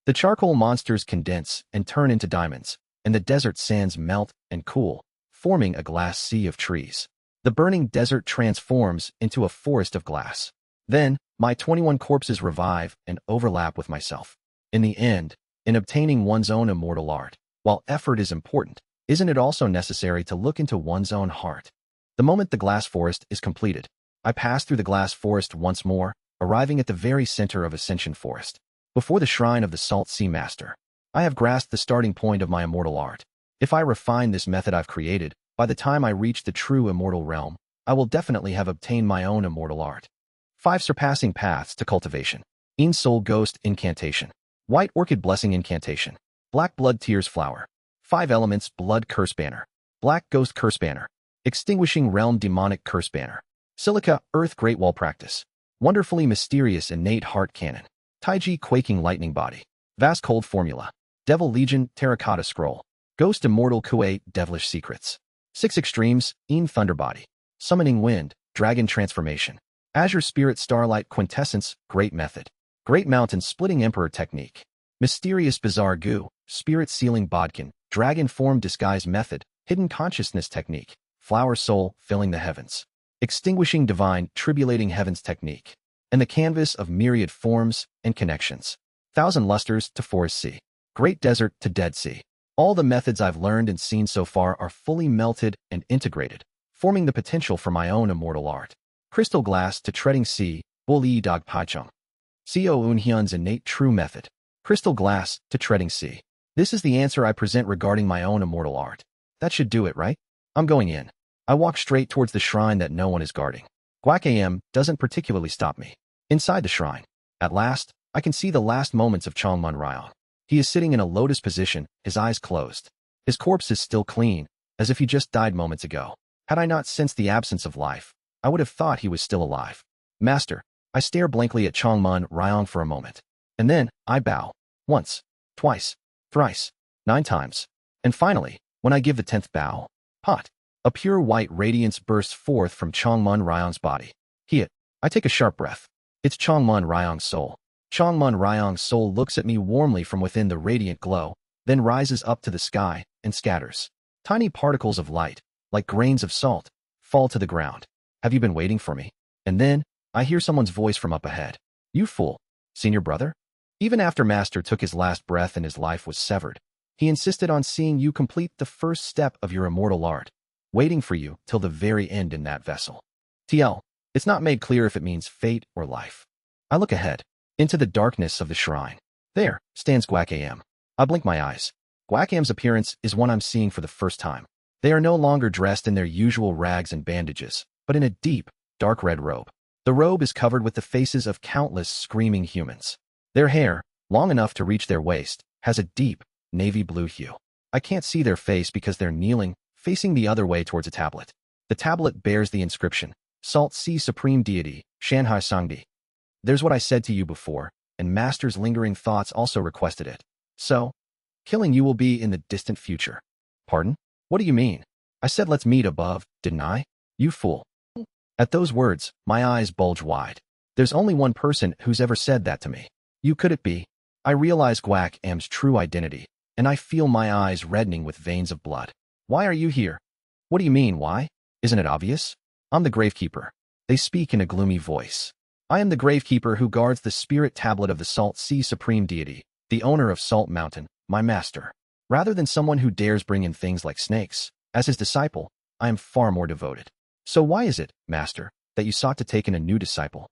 The charcoal monsters condense and turn into diamonds, and the desert sands melt and cool, forming a glass sea of trees. The burning desert transforms into a forest of glass. Then, my 21 corpses revive and overlap with myself. In the end, in obtaining one's own immortal art, while effort is important, isn't it also necessary to look into one's own heart? The moment the glass forest is completed, I pass through the glass forest once more, arriving at the very center of Ascension Forest. Before the shrine of the Salt Sea Master, I have grasped the starting point of my immortal art. If I refine this method I've created, by the time I reach the true immortal realm, I will definitely have obtained my own immortal art. 5 surpassing paths to cultivation. In Soul Ghost Incantation. White Orchid Blessing Incantation. Black Blood Tears Flower. 5 Elements Blood Curse Banner. Black Ghost Curse Banner. Extinguishing Realm Demonic Curse Banner. Silica Earth Great Wall Practice. Wonderfully Mysterious Innate Heart Cannon. Taiji Quaking Lightning Body. Vast Cold Formula. Devil Legion Terracotta Scroll. Ghost Immortal Kuei Devilish Secrets. 6 Extremes Thunder Body. Summoning Wind Dragon Transformation. Azure Spirit Starlight Quintessence Great Method. Great Mountain Splitting Emperor Technique. Mysterious Bizarre Goo Spirit Sealing Bodkin Dragon Form Disguise Method. Hidden Consciousness Technique. Flower Soul Filling the Heavens. Extinguishing Divine Tribulating Heavens Technique. And the Canvas of Myriad Forms and Connections. 1,000 Lusters to Forest Sea. Great Desert to Dead Sea. All the methods I've learned and seen so far are fully melted and integrated, forming the potential for my own immortal art. Crystal Glass to Treading Sea, Bull Yi Dog Pai Chung. Seo Un Hyun's innate true method. Crystal Glass to Treading Sea. This is the answer I present regarding my own immortal art. That should do it, right? I'm going in. I walk straight towards the shrine that no one is guarding. Guac AM doesn't particularly stop me. Inside the shrine, at last, I can see the last moments of Changmun Ryan. He is sitting in a lotus position, his eyes closed. His corpse is still clean, as if he just died moments ago. Had I not sensed the absence of life, I would have thought he was still alive. Master, I stare blankly at Changmun Ryan for a moment. And then, I bow. Once, twice, thrice, 9 times. And finally, when I give the 10th bow, pot, a pure white radiance bursts forth from Changmun Ryan's body. I take a sharp breath. It's Changmun Ryan's soul. Changmun Ryan's soul looks at me warmly from within the radiant glow, then rises up to the sky and scatters. Tiny particles of light, like grains of salt, fall to the ground. Have you been waiting for me? And then, I hear someone's voice from up ahead. You fool. Seen your brother? Even after Master took his last breath and his life was severed, he insisted on seeing you complete the first step of your immortal art, waiting for you till the very end in that vessel. TL, it's not made clear if it means fate or life. I look ahead, into the darkness of the shrine. There stands Guac AM. I blink my eyes. Guac AM's appearance is one I'm seeing for the first time. They are no longer dressed in their usual rags and bandages, but in a deep, dark red robe. The robe is covered with the faces of countless screaming humans. Their hair, long enough to reach their waist, has a deep, navy blue hue. I can't see their face because they're kneeling, facing the other way towards a tablet. The tablet bears the inscription, Salt Sea Supreme Deity, Shanghai Sangdi. There's what I said to you before, and Master's lingering thoughts also requested it. So, killing you will be in the distant future. Pardon? What do you mean? I said let's meet above, didn't I? You fool. At those words, my eyes bulge wide. There's only one person who's ever said that to me. You could it be? I realize Guac Am's true identity, and I feel my eyes reddening with veins of blood. Why are you here? What do you mean, why? Isn't it obvious? I'm the Gravekeeper. They speak in a gloomy voice. I am the Gravekeeper who guards the spirit tablet of the Salt Sea Supreme Deity, the owner of Salt Mountain, my master. Rather than someone who dares bring in things like snakes, as his disciple, I am far more devoted. So why is it, Master, that you sought to take in a new disciple?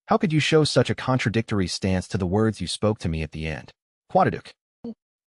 How could you show such a contradictory stance to the words you spoke to me at the end? Quadaduk.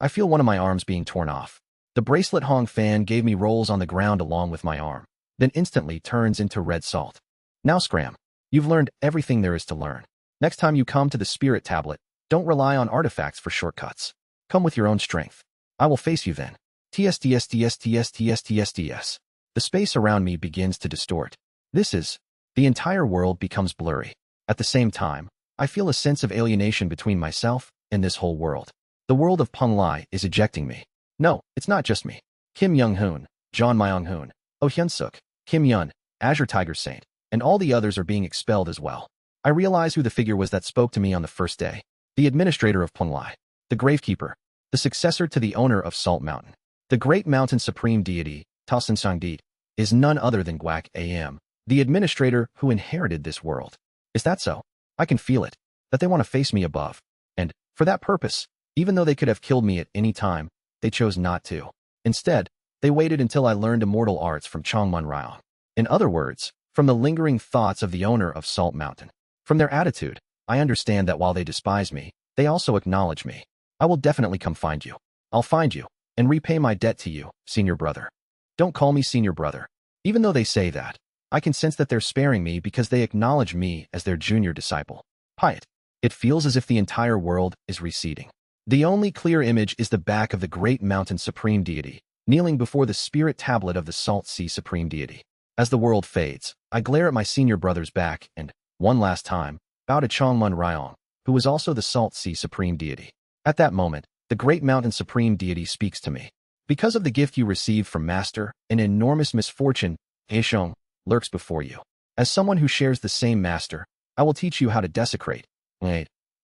I feel one of my arms being torn off. The bracelet Hong Fan gave me rolls on the ground along with my arm, then instantly turns into red salt. Now Scram, you've learned everything there is to learn. Next time you come to the spirit tablet, don't rely on artifacts for shortcuts. Come with your own strength. I will face you then. TSTSTSTSTSTSTS. The space around me begins to distort. The entire world becomes blurry. At the same time, I feel a sense of alienation between myself and this whole world. The world of Peng Lai is ejecting me. No, it's not just me. Kim Young-hoon, John Myung-hoon, Oh Hyun-suk, Kim Yun, Azure Tiger Saint, and all the others are being expelled as well. I realize who the figure was that spoke to me on the first day. The administrator of Peng Lai. the Gravekeeper, the successor to the owner of Salt Mountain. The great mountain supreme deity, Taosan Sangdi, is none other than Guak Am, the administrator who inherited this world. Is that so? I can feel it, that they want to face me above. And, for that purpose, even though they could have killed me at any time, they chose not to. Instead, they waited until I learned immortal arts from Chongmun Ryong. In other words, from the lingering thoughts of the owner of Salt Mountain. From their attitude, I understand that while they despise me, they also acknowledge me. I will definitely come find you. I'll find you, and repay my debt to you, senior brother. Don't call me senior brother. Even though they say that, I can sense that they're sparing me because they acknowledge me as their junior disciple. Piet. It feels as if the entire world is receding. The only clear image is the back of the great mountain supreme deity, kneeling before the spirit tablet of the Salt Sea supreme deity. As the world fades, I glare at my senior brother's back and, one last time, bow to Chongmun Ryong, who was also the Salt Sea supreme deity. At that moment, the great mountain supreme deity speaks to me. Because of the gift you received from Master, an enormous misfortune, Heishong, lurks before you. As someone who shares the same Master, I will teach you how to desecrate,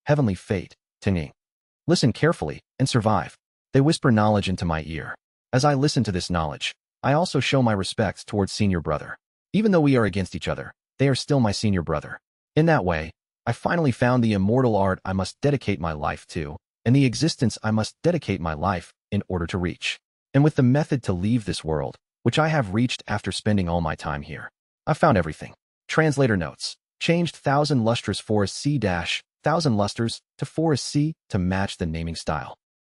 heavenly fate, Tinging. Listen carefully, and survive. They whisper knowledge into my ear. As I listen to this knowledge, I also show my respects towards senior brother. Even though we are against each other, they are still my senior brother. In that way, I finally found the immortal art I must dedicate my life to, and the existence I must dedicate my life in order to reach. And with the method to leave this world, which I have reached after spending all my time here. I found everything. Translator notes. Changed 1,000 lustrous forest C-1,000 lustres to forest C to match the naming style.